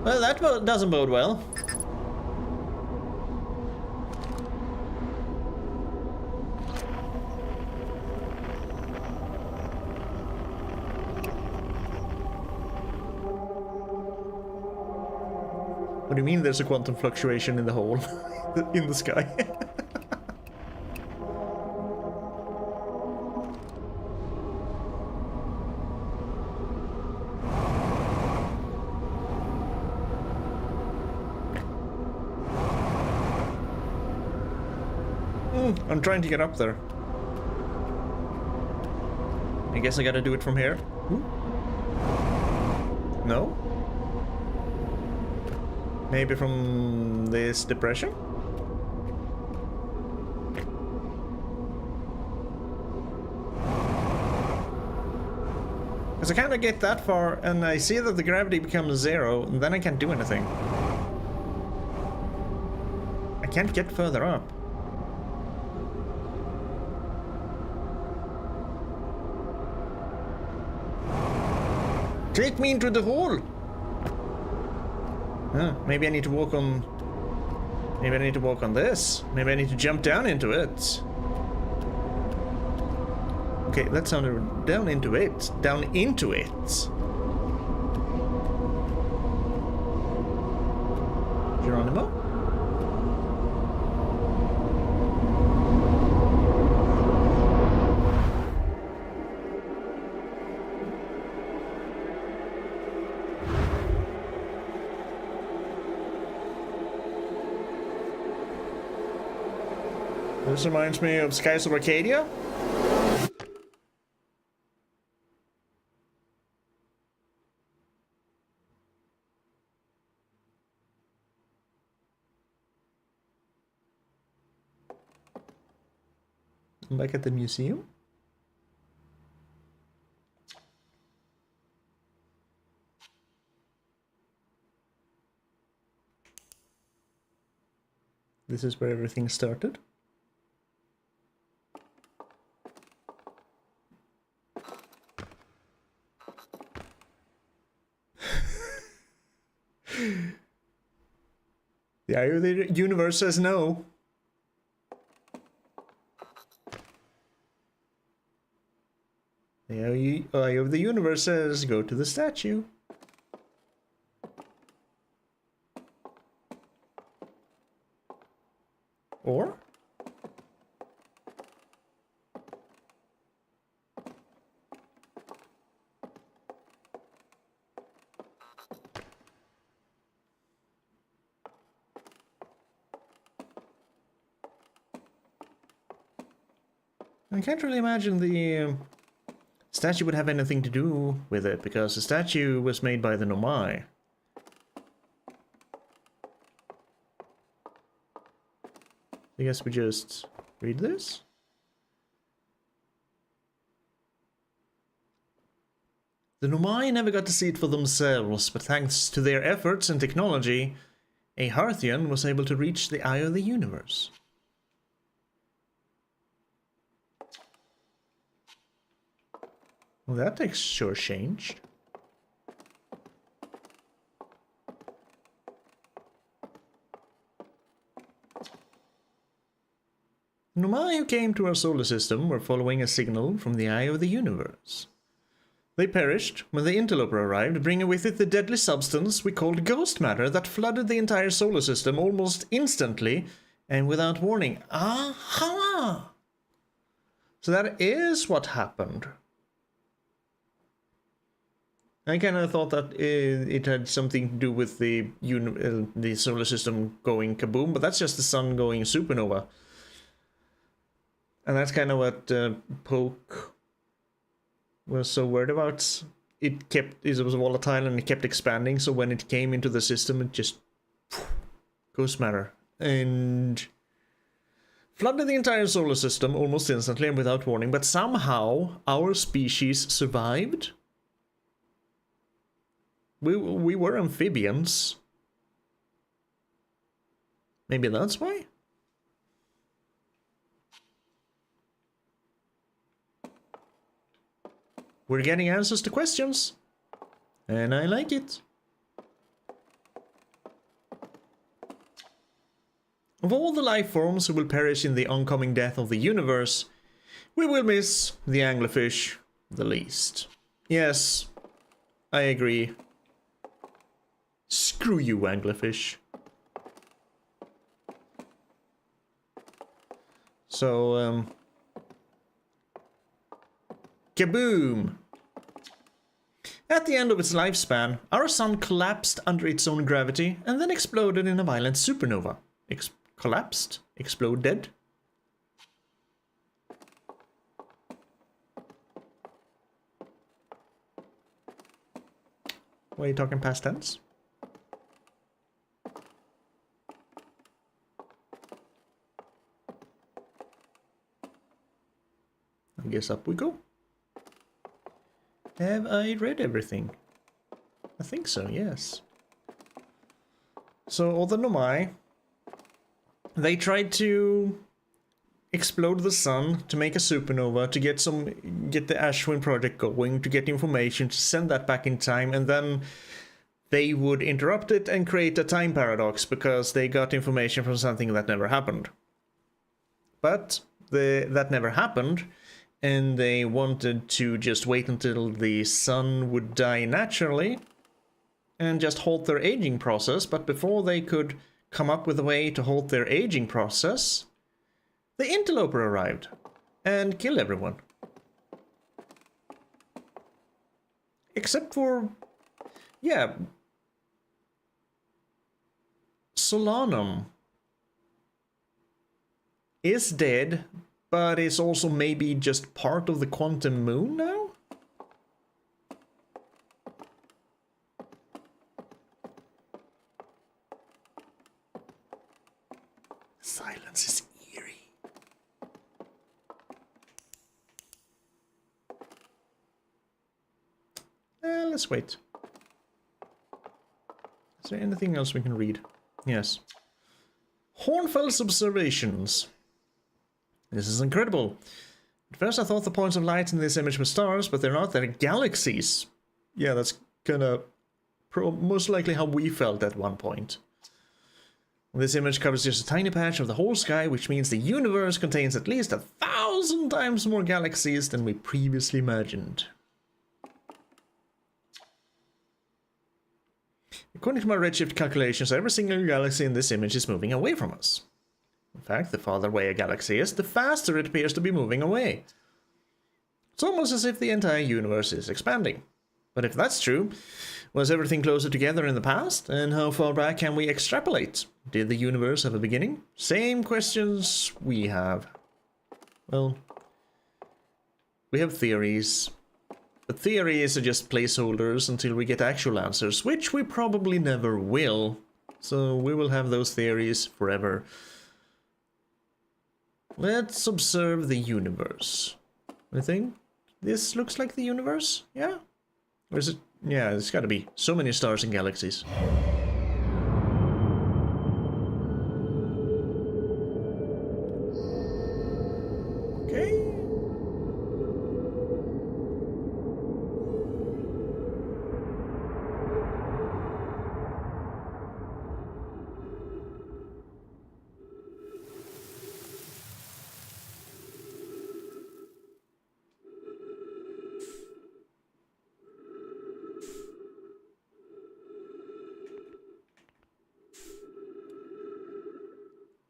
Well, that doesn't bode well. What do you mean there's a quantum fluctuation in the hole? In the sky? I'm trying to get up there. I guess I gotta do it from here. Ooh. No? Maybe from this depression? Because I kind of get that far and I see that the gravity becomes 0 and then I can't do anything. I can't get further up. Take me into the hole! Maybe I need to walk on... Maybe I need to walk on this. Maybe I need to jump down into it. Okay, let's down into it. Down into it. Geronimo? This reminds me of Skies of Arcadia. I'm back at the museum. This is where everything started. The eye of the universe says no. The eye of the universe says go to the statue. Or? I can't really imagine the statue would have anything to do with it, because the statue was made by the Nomai. I guess we just read this. The Nomai never got to see it for themselves, but thanks to their efforts and technology, a Hearthian was able to reach the eye of the universe. Well, that takes sure changed. Nomai who came to our solar system were following a signal from the eye of the universe. They perished when the interloper arrived, bringing with it the deadly substance we called ghost matter that flooded the entire solar system almost instantly and without warning. Aha! So that is what happened. I kind of thought that it had something to do with the solar system going kaboom, but that's just the sun going supernova. And that's kind of what Poke was so worried about. It was volatile and it kept expanding, so when it came into the system, it just ghost matter and flooded the entire solar system almost instantly and without warning. But somehow our species survived. We were amphibians. Maybe that's why? We're getting answers to questions. And I like it. Of all the life forms who will perish in the oncoming death of the universe, we will miss the anglerfish the least. Yes, I agree. Screw you, anglerfish. So, kaboom! At the end of its lifespan, our sun collapsed under its own gravity and then exploded in a violent supernova. Collapsed? Exploded? Why are you talking past tense? I guess up we go. Have I read everything? I think so, yes. So, all the Nomai, they tried to explode the sun to make a supernova, to get the Ashwin project going, to get information, to send that back in time, and then they would interrupt it and create a time paradox because they got information from something that never happened. But that never happened, and they wanted to just wait until the sun would die naturally and just halt their aging process. But before they could come up with a way to halt their aging process, the interloper arrived and killed everyone. Except for, yeah, Solanum is dead, but is also maybe just part of the quantum moon now? Silence is eerie. Let's wait. Is there anything else we can read? Yes. Hornfels observations. This is incredible. At first I thought the points of light in this image were stars, but they're not, they're galaxies. Yeah, that's kinda most likely how we felt at one point. This image covers just a tiny patch of the whole sky, which means the universe contains at least 1,000 times more galaxies than we previously imagined. According to my redshift calculations, every single galaxy in this image is moving away from us. In fact, the farther away a galaxy is, the faster it appears to be moving away. It's almost as if the entire universe is expanding. But if that's true, was everything closer together in the past? And how far back can we extrapolate? Did the universe have a beginning? Same questions we have. Well, we have theories. But theories are just placeholders until we get actual answers, which we probably never will. So we will have those theories forever. Let's observe the universe. I think this looks like the universe, yeah? Or is it? Yeah, there's gotta be so many stars and galaxies. Okay.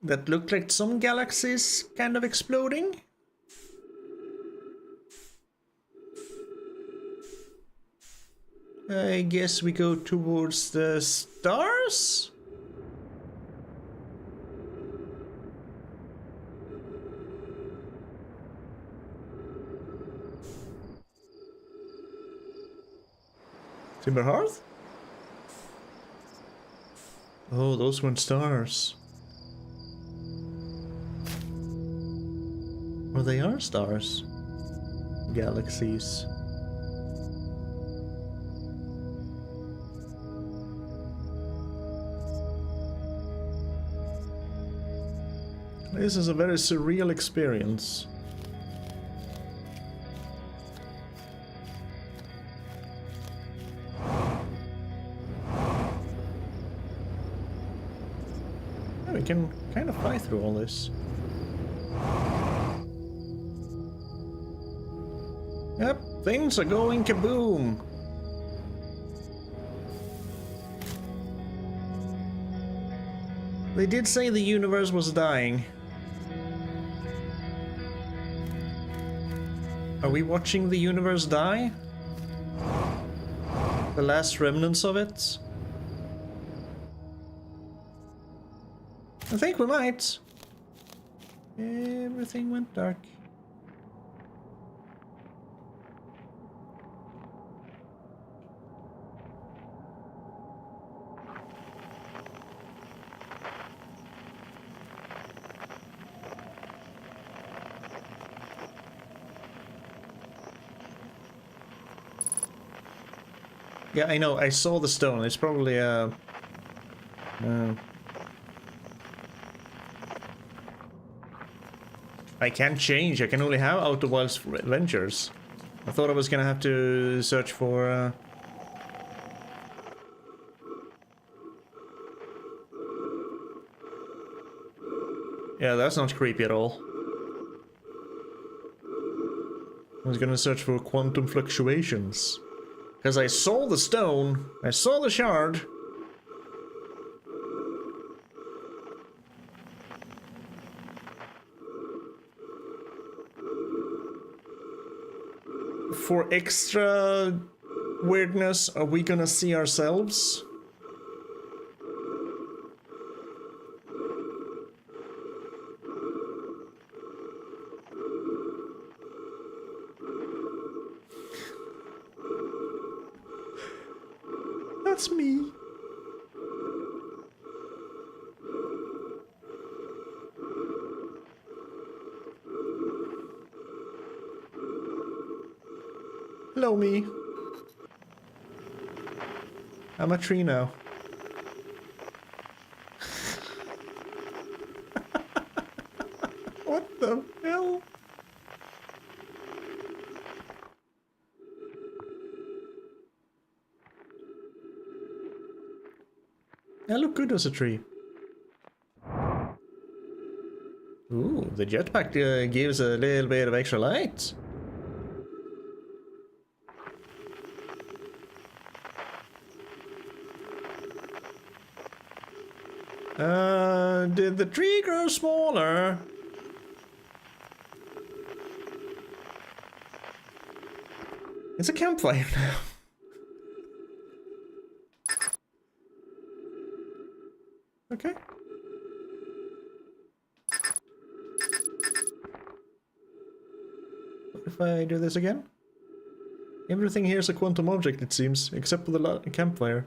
That looked like some galaxies kind of exploding. I guess we go towards the stars? Timberhearth? Oh, those weren't stars. Or they are stars. Galaxies. This is a very surreal experience. Yeah, we can kind of fly through all this. Yep, things are going kaboom. They did say the universe was dying. Are we watching the universe die? The last remnants of it? I think we might. Everything went dark. Yeah, I know. I saw the stone. It's probably I can't change. I can only have Outer Wilds Adventures. I thought I was gonna have to search for. Yeah, that's not creepy at all. I was gonna search for quantum fluctuations. Because I saw the stone, I saw the shard. For extra weirdness, are we gonna see ourselves? That's me. Hello, me. I'm a tree now. What the hell? I look good as a tree. Ooh, the jetpack gives a little bit of extra light. Did the tree grow smaller? It's a campfire now. Okay. What if I do this again? Everything here is a quantum object, it seems, except for the campfire.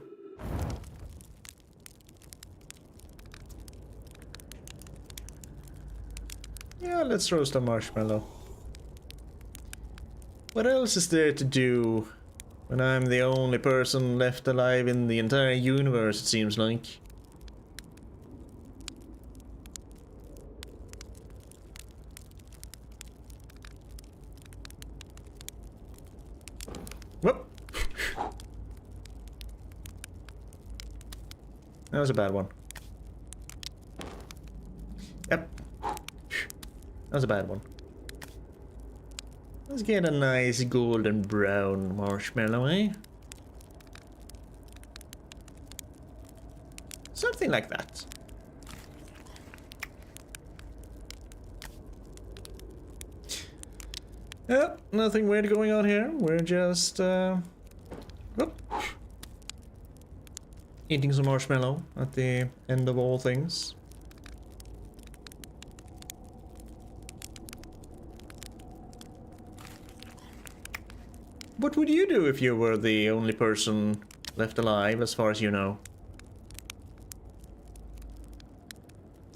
Yeah, let's roast a marshmallow. What else is there to do when I'm the only person left alive in the entire universe, it seems like? Whoop! That was a bad one. Yep. That was a bad one. Let's get a nice golden brown marshmallow, eh? Something like that. Yep, nothing weird going on here. We're just, eating some marshmallow at the end of all things. What would you do if you were the only person left alive, as far as you know?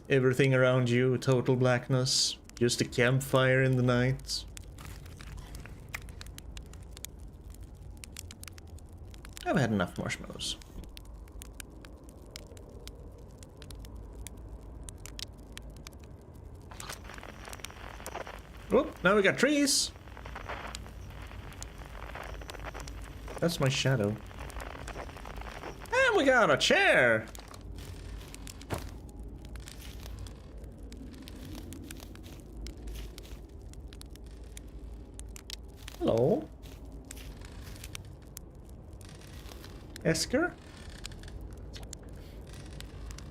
Everything around you, total blackness, just a campfire in the night. I've had enough marshmallows. Oh, now we got trees! That's my shadow. And we got a chair! Hello? Esker?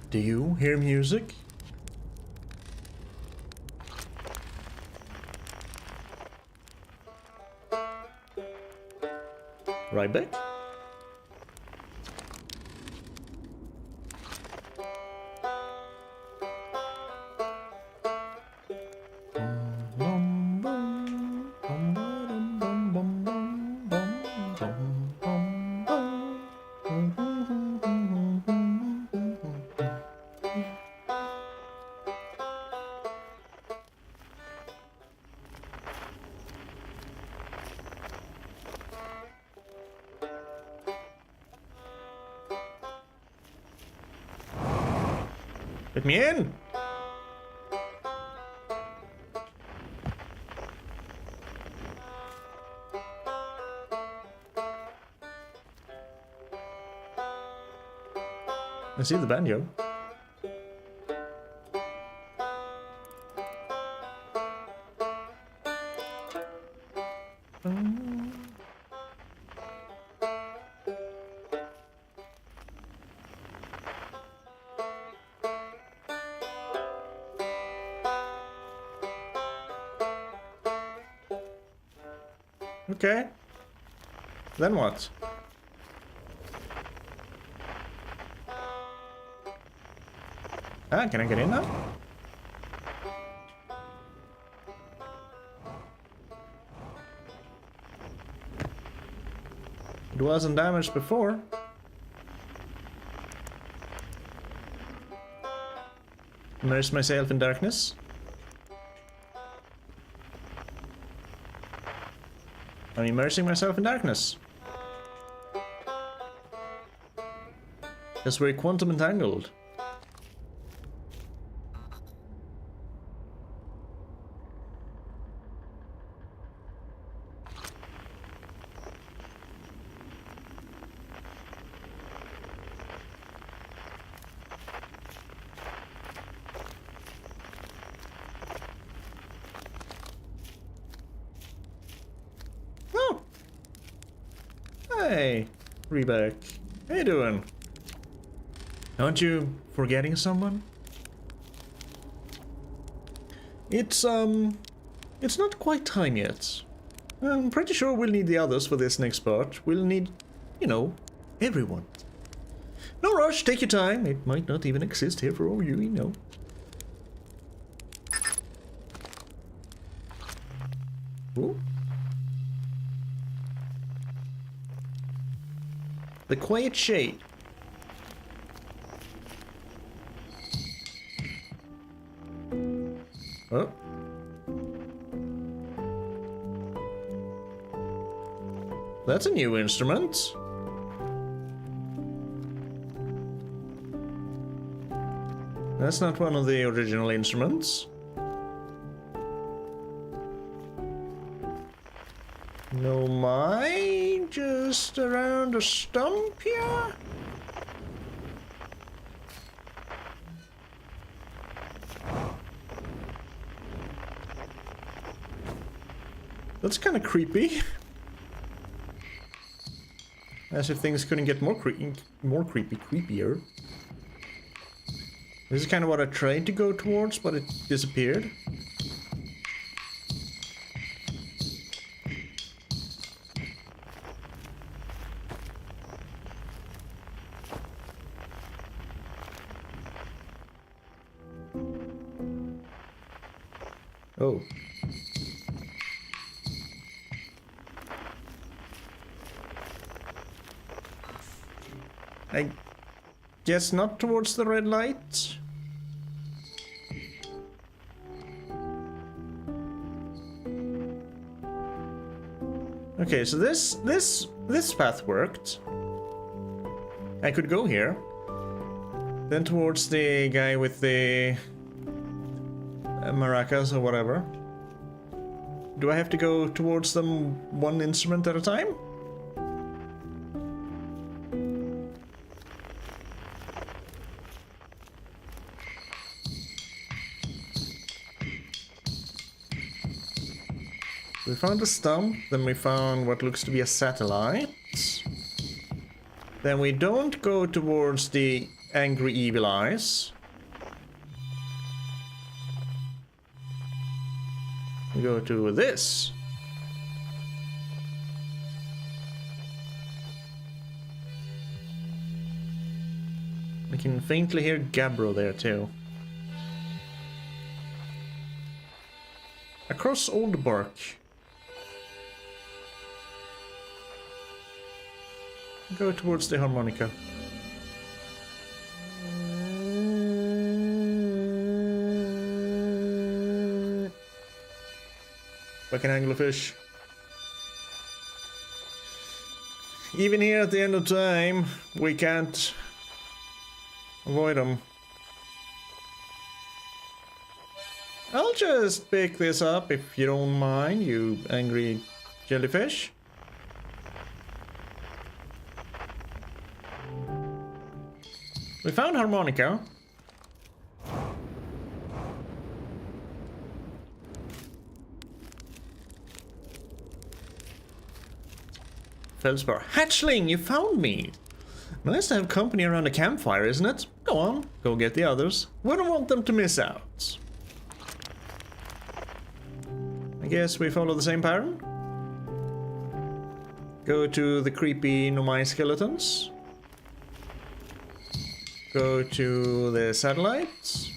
Do you hear music? Right back? Let me in! I see the banjo. Okay. Then what? Ah, can I get in now? It wasn't damaged before. Immerse myself in darkness. I'm immersing myself in darkness. Because we're quantum entangled. Oh! Hey, Rebek. How you doing? Aren't you forgetting someone? It's not quite time yet. I'm pretty sure we'll need the others for this next part. We'll need, you know, everyone. No rush, take your time. It might not even exist here for all you know. Ooh. The Quiet Shade. Oh. That's a new instrument. That's not one of the original instruments. No mind, just around a stump here. That's kind of creepy. As if things couldn't get more creepier. This is kind of what I tried to go towards, but it disappeared. Oh. I guess not towards the red light. Okay, so this path worked. I could go here. Then towards the guy with the maracas or whatever. Do I have to go towards them one instrument at a time? We found a stump, then we found what looks to be a satellite. Then we don't go towards the angry evil eyes. We go to this. We can faintly hear Gabbro there too. Across Old Bark. Go towards the harmonica. Like an anglerfish. Even here at the end of time, we can't avoid them. I'll just pick this up if you don't mind, you angry jellyfish. We found harmonica. Feldspar. Hatchling, you found me! Nice to have company around a campfire, isn't it? Go on, go get the others. We don't want them to miss out. I guess we follow the same pattern. Go to the creepy Nomai skeletons. Go to the satellites.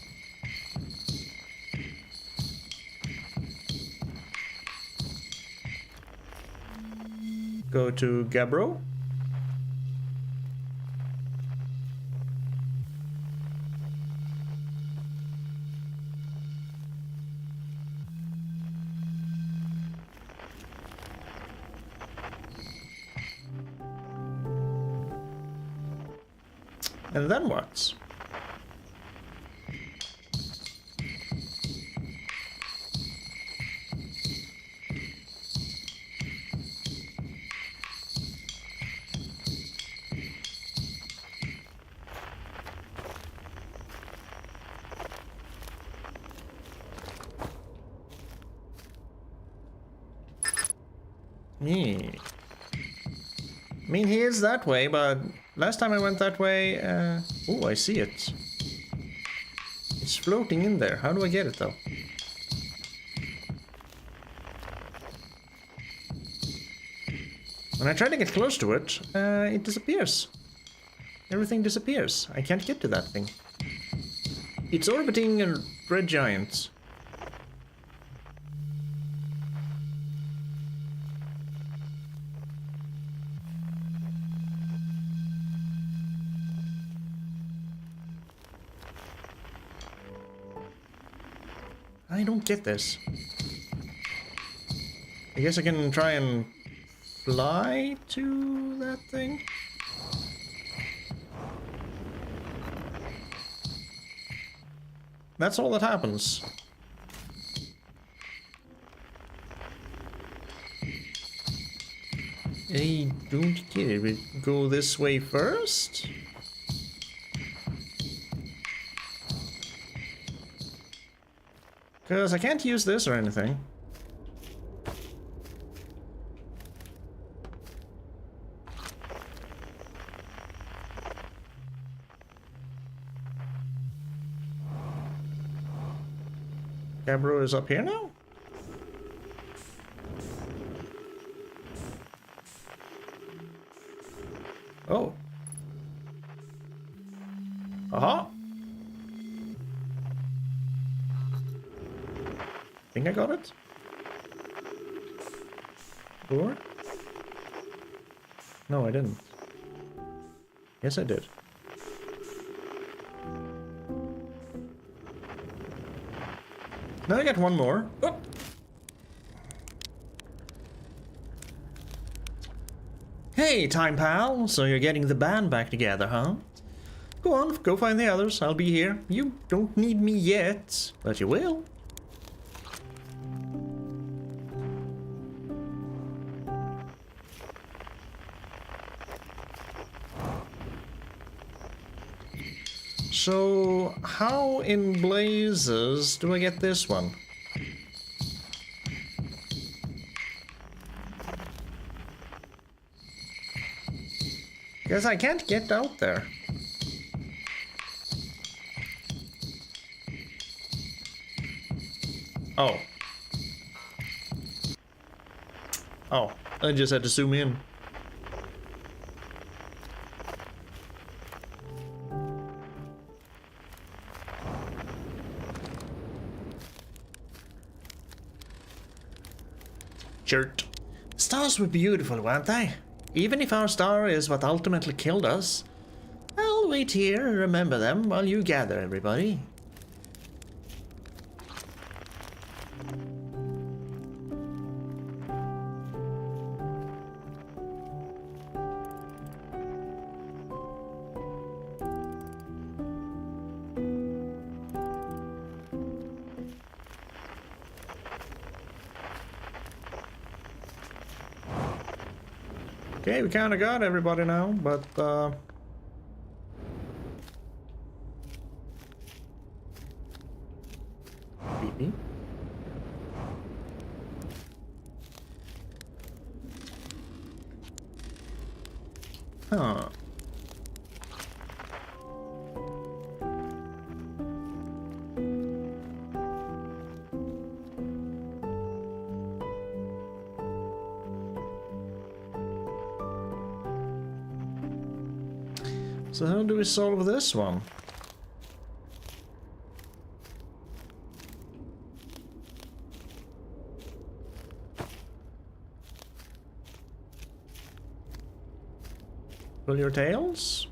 Go to Gabbro. And then what? Yeah. I mean, he is that way, but last time I went that way, oh, I see it. It's floating in there. How do I get it, though? When I try to get close to it, it disappears. Everything disappears. I can't get to that thing. It's orbiting a red giant. I don't get this. I guess I can try and fly to that thing. That's all that happens. I don't get it. We go this way first? Because I can't use this or anything. Gabbro is up here now? Oh. Aha! Think I got it? Or? No, I didn't. Yes, I did. Now I got one more. Oh. Hey, time pal! So you're getting the band back together, huh? Go on, go find the others. I'll be here. You don't need me yet, but you will. So, how in blazes do I get this one? Because I can't get out there. Oh. Oh, I just had to zoom in. Shirt. Stars were beautiful, weren't they? Even if our star is what ultimately killed us. I'll wait here and remember them while you gather everybody. Okay, we kinda got everybody now, but beep. Huh. So how do we solve this one? Pull your tails?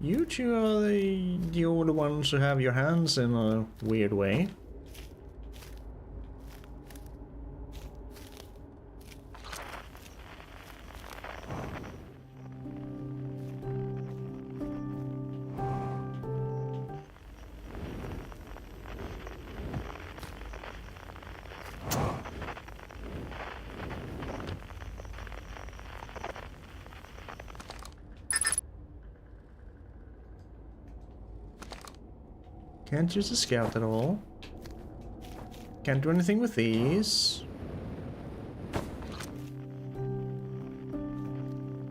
You two are the older ones who have your hands in a weird way. Can't use the scout at all. Can't do anything with these.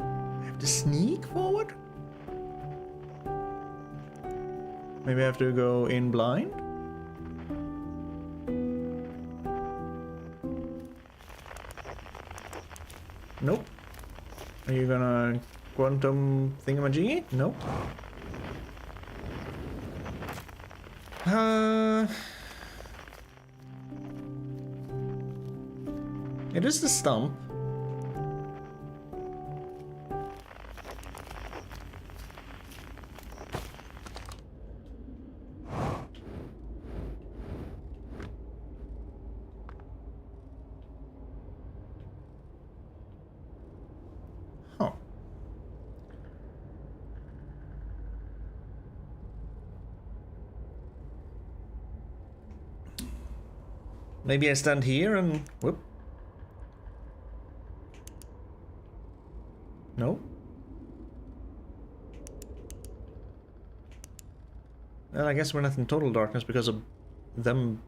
I have to sneak forward? Maybe I have to go in blind? Nope. Are you gonna quantum thingamajiggy? Nope. It is the stump. Huh. Maybe I stand here and whoop. No? Well, I guess we're not in total darkness because of them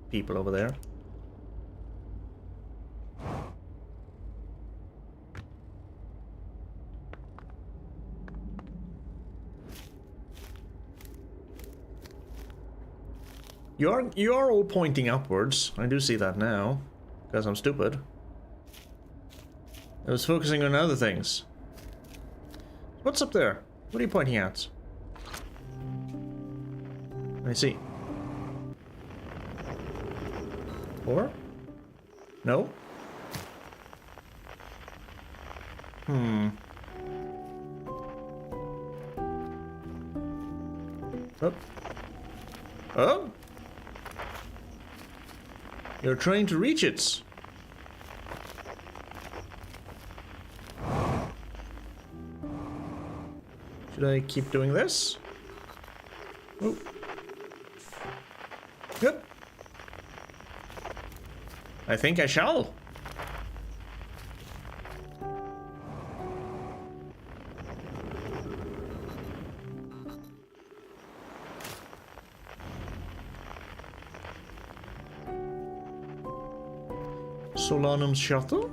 people over there. You're all pointing upwards. I do see that now. Because I'm stupid. I was focusing on other things. What's up there? What are you pointing at? I see. Or? No? Oh. Oh? You're trying to reach it. Should I keep doing this? Oh. Yep. I think I shall. Solanum's shuttle?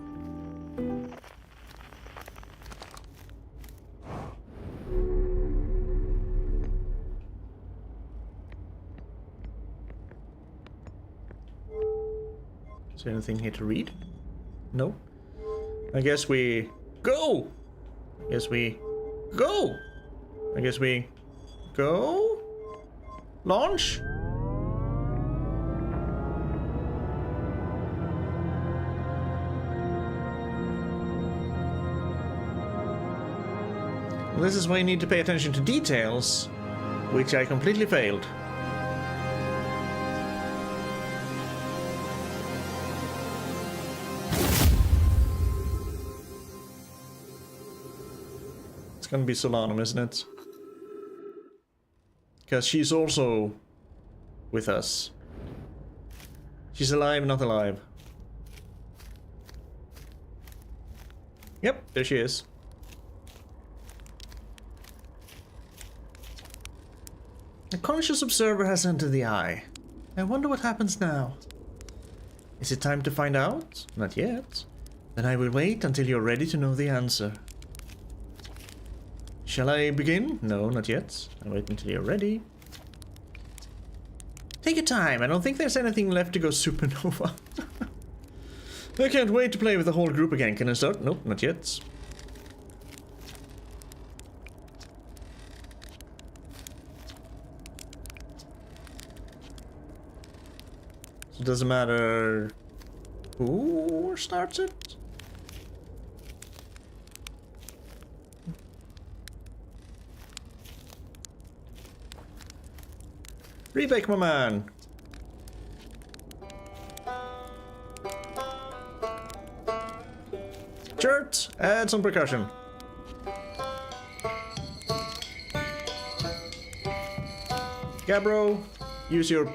Is there anything here to read? No. I guess we go. I guess we go. I guess we go. Launch. Well, this is why you need to pay attention to details, which I completely failed. It's gonna be Solanum, isn't it? Because she's also with us. She's alive, not alive. Yep, there she is. A conscious observer has entered the eye. I wonder what happens now. Is it time to find out? Not yet. Then I will wait until you're ready to know the answer. Shall I begin? No, not yet. I'll wait until you're ready. Take your time. I don't think there's anything left to go supernova. I can't wait to play with the whole group again. Can I start? Nope, not yet. So it doesn't matter who starts it. Rebake, my man. Shirt, add some percussion. Gabbro, use your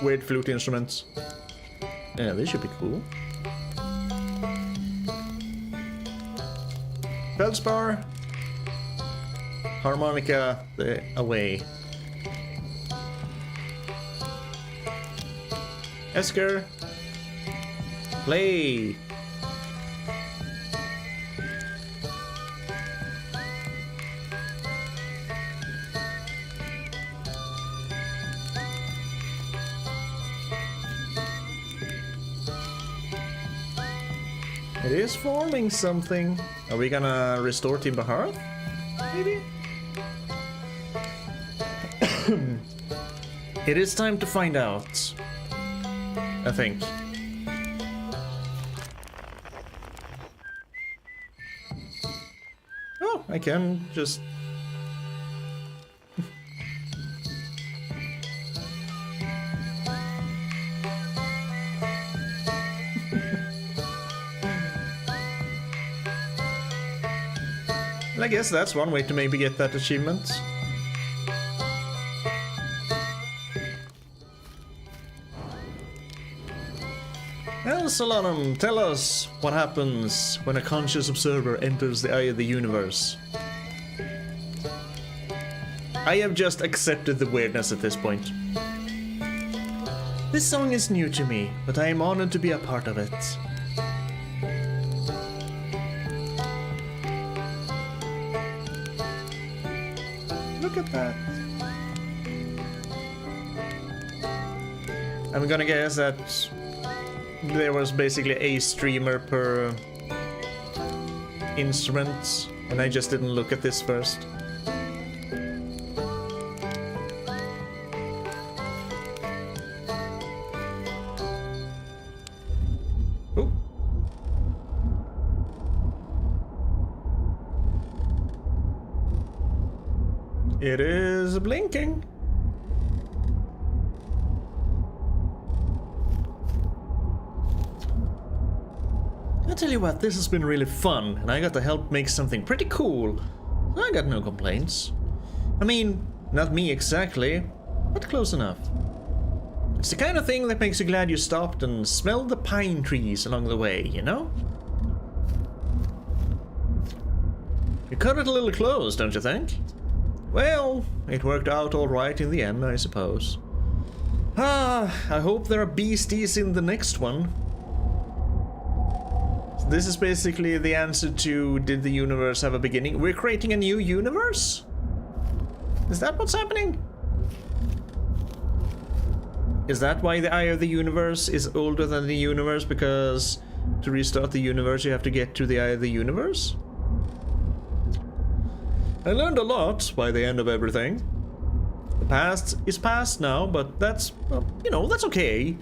weird flute instruments. Yeah, this should be cool. Feldspar, harmonica, away. Esker, play. It is forming something. Are we gonna restore Timber Hearth? Maybe? It is time to find out. I think. Oh, I can just... I guess that's one way to maybe get that achievement. Well, Solanum, tell us what happens when a conscious observer enters the eye of the universe. I have just accepted the weirdness at this point. This song is new to me, but I am honored to be a part of it. Look at that. I'm gonna guess that there was basically a streamer per instrument, and I just didn't look at this first. Oh. It is blinking. I tell you what, this has been really fun, and I got to help make something pretty cool. So I got no complaints. I mean, not me exactly, but close enough. It's the kind of thing that makes you glad you stopped and smelled the pine trees along the way, you know? You cut it a little close, don't you think? Well, it worked out alright in the end, I suppose. Ah, I hope there are beasties in the next one. This is basically the answer to, did the universe have a beginning? We're creating a new universe? Is that what's happening? Is that why the eye of the universe is older than the universe? Because to restart the universe you have to get to the eye of the universe? I learned a lot by the end of everything. The past is past now, but that's, well, you know, that's okay.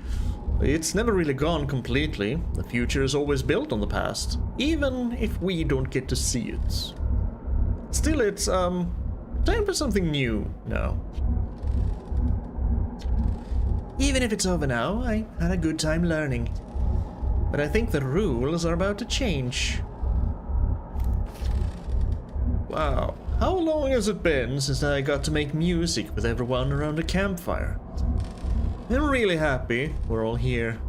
It's never really gone completely. The future is always built on the past, even if we don't get to see it. Still, it's, time for something new now. Even if it's over now, I had a good time learning. But I think the rules are about to change. Wow, how long has it been since I got to make music with everyone around a campfire? I'm really happy we're all here.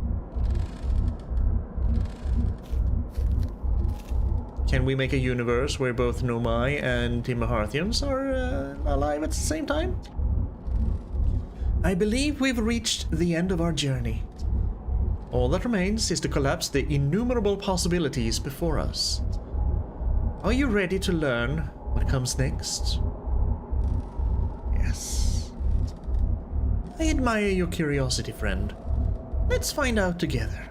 Can we make a universe where both Nomai and Timoharthians are alive at the same time? I believe we've reached the end of our journey. All that remains is to collapse the innumerable possibilities before us. Are you ready to learn what comes next? Yes. I admire your curiosity, friend. Let's find out together.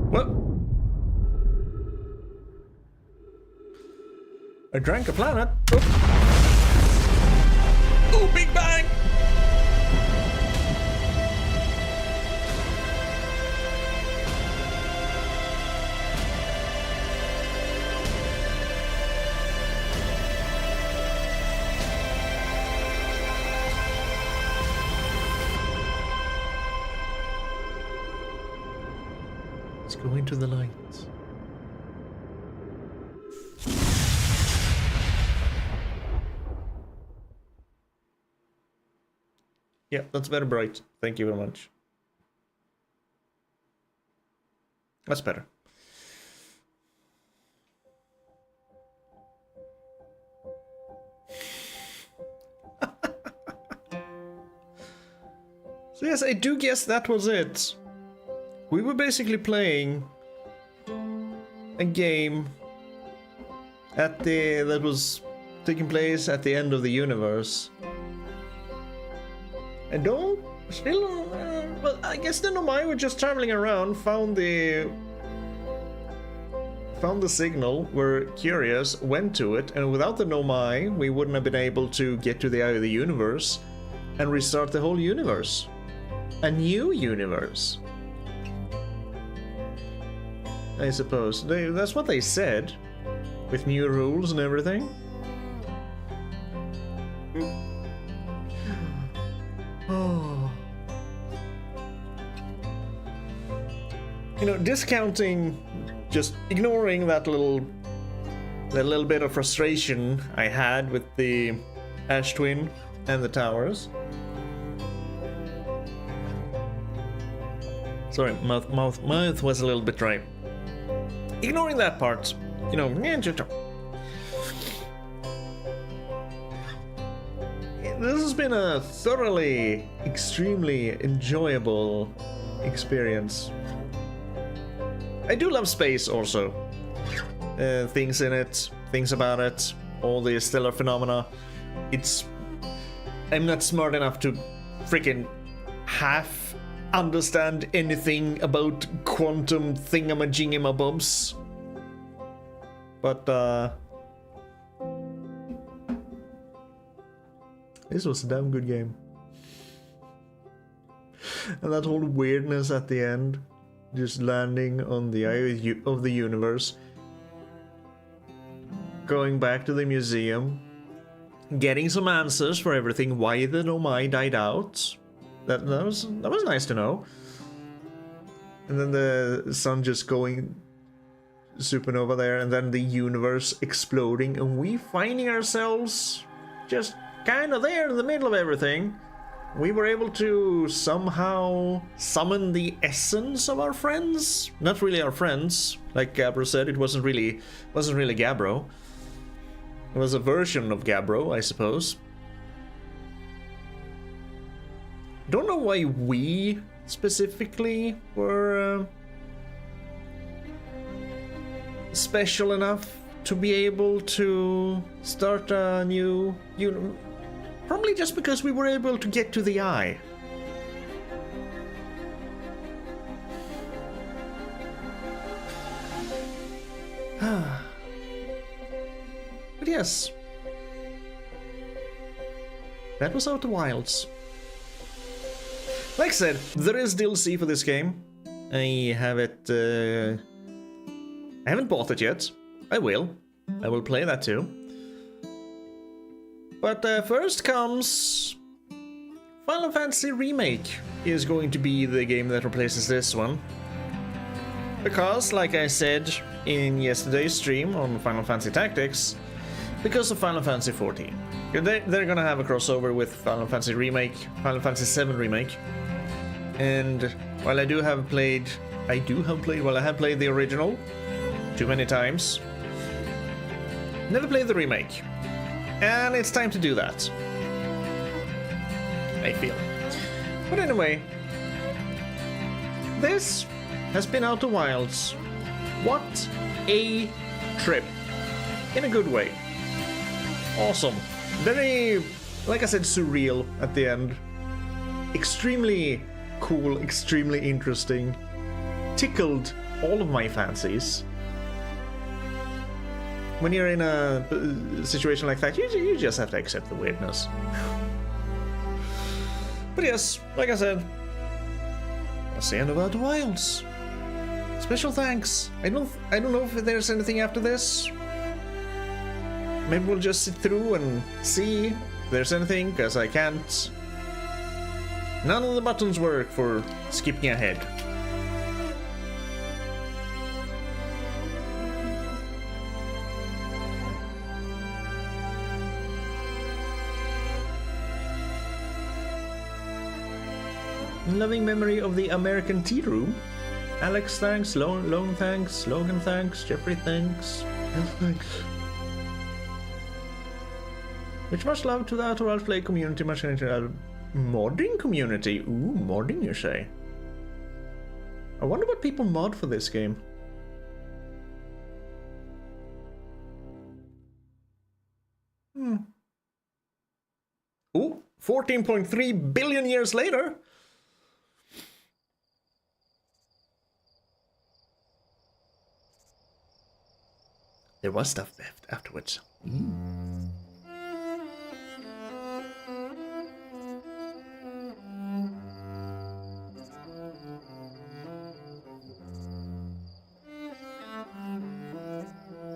What? I drank a planet. Oh, Big Bang! Let's go into the light. Yeah, that's very bright. Thank you very much. That's better. So yes, I do guess that was it. We were basically playing a game that was taking place at the end of the universe. I don't still, but I guess the Nomai were just traveling around, found the signal, were curious, went to it, and without the Nomai, we wouldn't have been able to get to the eye of the universe and restart the whole universe. A new universe. I suppose. That's what they said. With new rules and everything. Oh. You know, discounting, just ignoring that little bit of frustration I had with the Ash Twin and the towers. Sorry, mouth was a little bit dry. Ignoring that part, you know, this has been a thoroughly, extremely enjoyable experience. I do love space also. Things in it, things about it, all the stellar phenomena. I'm not smart enough to freaking half understand anything about quantum thingamajingamabobs. But this was a damn good game. And that whole weirdness at the end, just landing on the eye of the universe, going back to the museum, getting some answers for everything, why the Nomai died out. That was nice to know. And then the sun just going supernova there, and then the universe exploding, and we finding ourselves just kind of there in the middle of everything. We were able to somehow summon the essence of our friends. Not really our friends, like Gabbro said. It wasn't really Gabbro. It was a version of Gabbro, I suppose. Don't know why we specifically were special enough to be able to start a new probably just because we were able to get to the eye. But yes, that was Outer Wilds. Like I said, there is DLC for this game. I haven't bought it yet. I will play that too. But first comes Final Fantasy Remake is going to be the game that replaces this one. Because, like I said in yesterday's stream on Final Fantasy Tactics, because of Final Fantasy XIV. They're gonna have a crossover with Final Fantasy Remake, Final Fantasy VII Remake. And while I have played the original too many times, never played the remake. And it's time to do that, I feel. But anyway, this has been Outer Wilds. What a trip. In a good way. Awesome. Very, like I said, surreal at the end. Extremely cool, extremely interesting. Tickled all of my fancies. When you're in a situation like that, you just have to accept the weirdness. But yes, like I said, that's the end of Outer Wilds. Special thanks. I don't know if there's anything after this. Maybe we'll just sit through and see if there's anything, because I can't. None of the buttons work for skipping ahead. In loving memory of the American Tea Room. Alex thanks, Lone thanks, Logan thanks, Jeffrey thanks, Health thanks. Which much love to the Outer Wilds play community, much into modding community. Ooh, modding you say? I wonder what people mod for this game. Ooh, 14.3 billion years later. There was stuff left afterwards.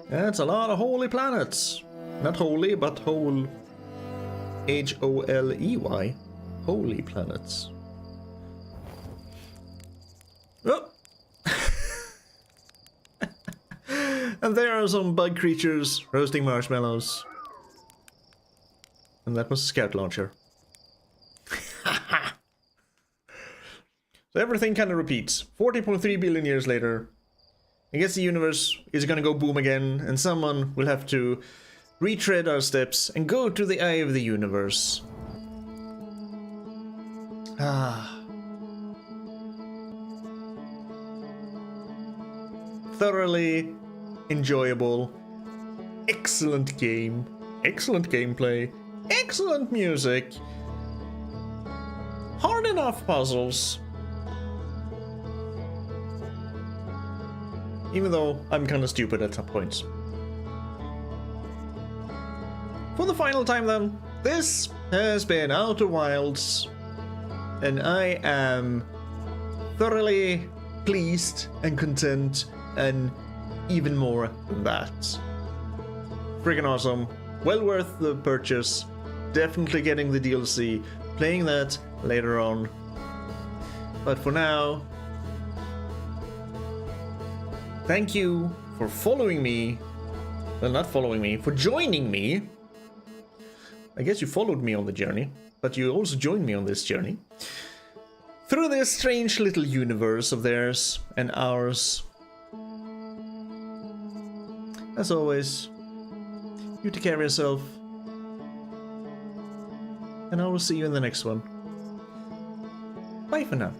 That's a lot of holy planets. Not holy, but whole. Holey. Holy planets. Oh! And there are some bug creatures roasting marshmallows. And that was a scout launcher. So everything kind of repeats. 40.3 billion years later. I guess the universe is gonna go boom again, and someone will have to retread our steps and go to the eye of the universe. Thoroughly enjoyable, excellent game, excellent gameplay, excellent music, hard enough puzzles. Even though I'm kind of stupid at some points. For the final time then, this has been Outer Wilds, and I am thoroughly pleased and content and even more than that. Freaking awesome. Well worth the purchase. Definitely getting the DLC. Playing that later on. But for now, thank you for following me. Well, not following me, for joining me. I guess you followed me on the journey, but you also joined me on this journey. Through this strange little universe of theirs and ours. As always, you take care of yourself. And I will see you in the next one. Bye for now.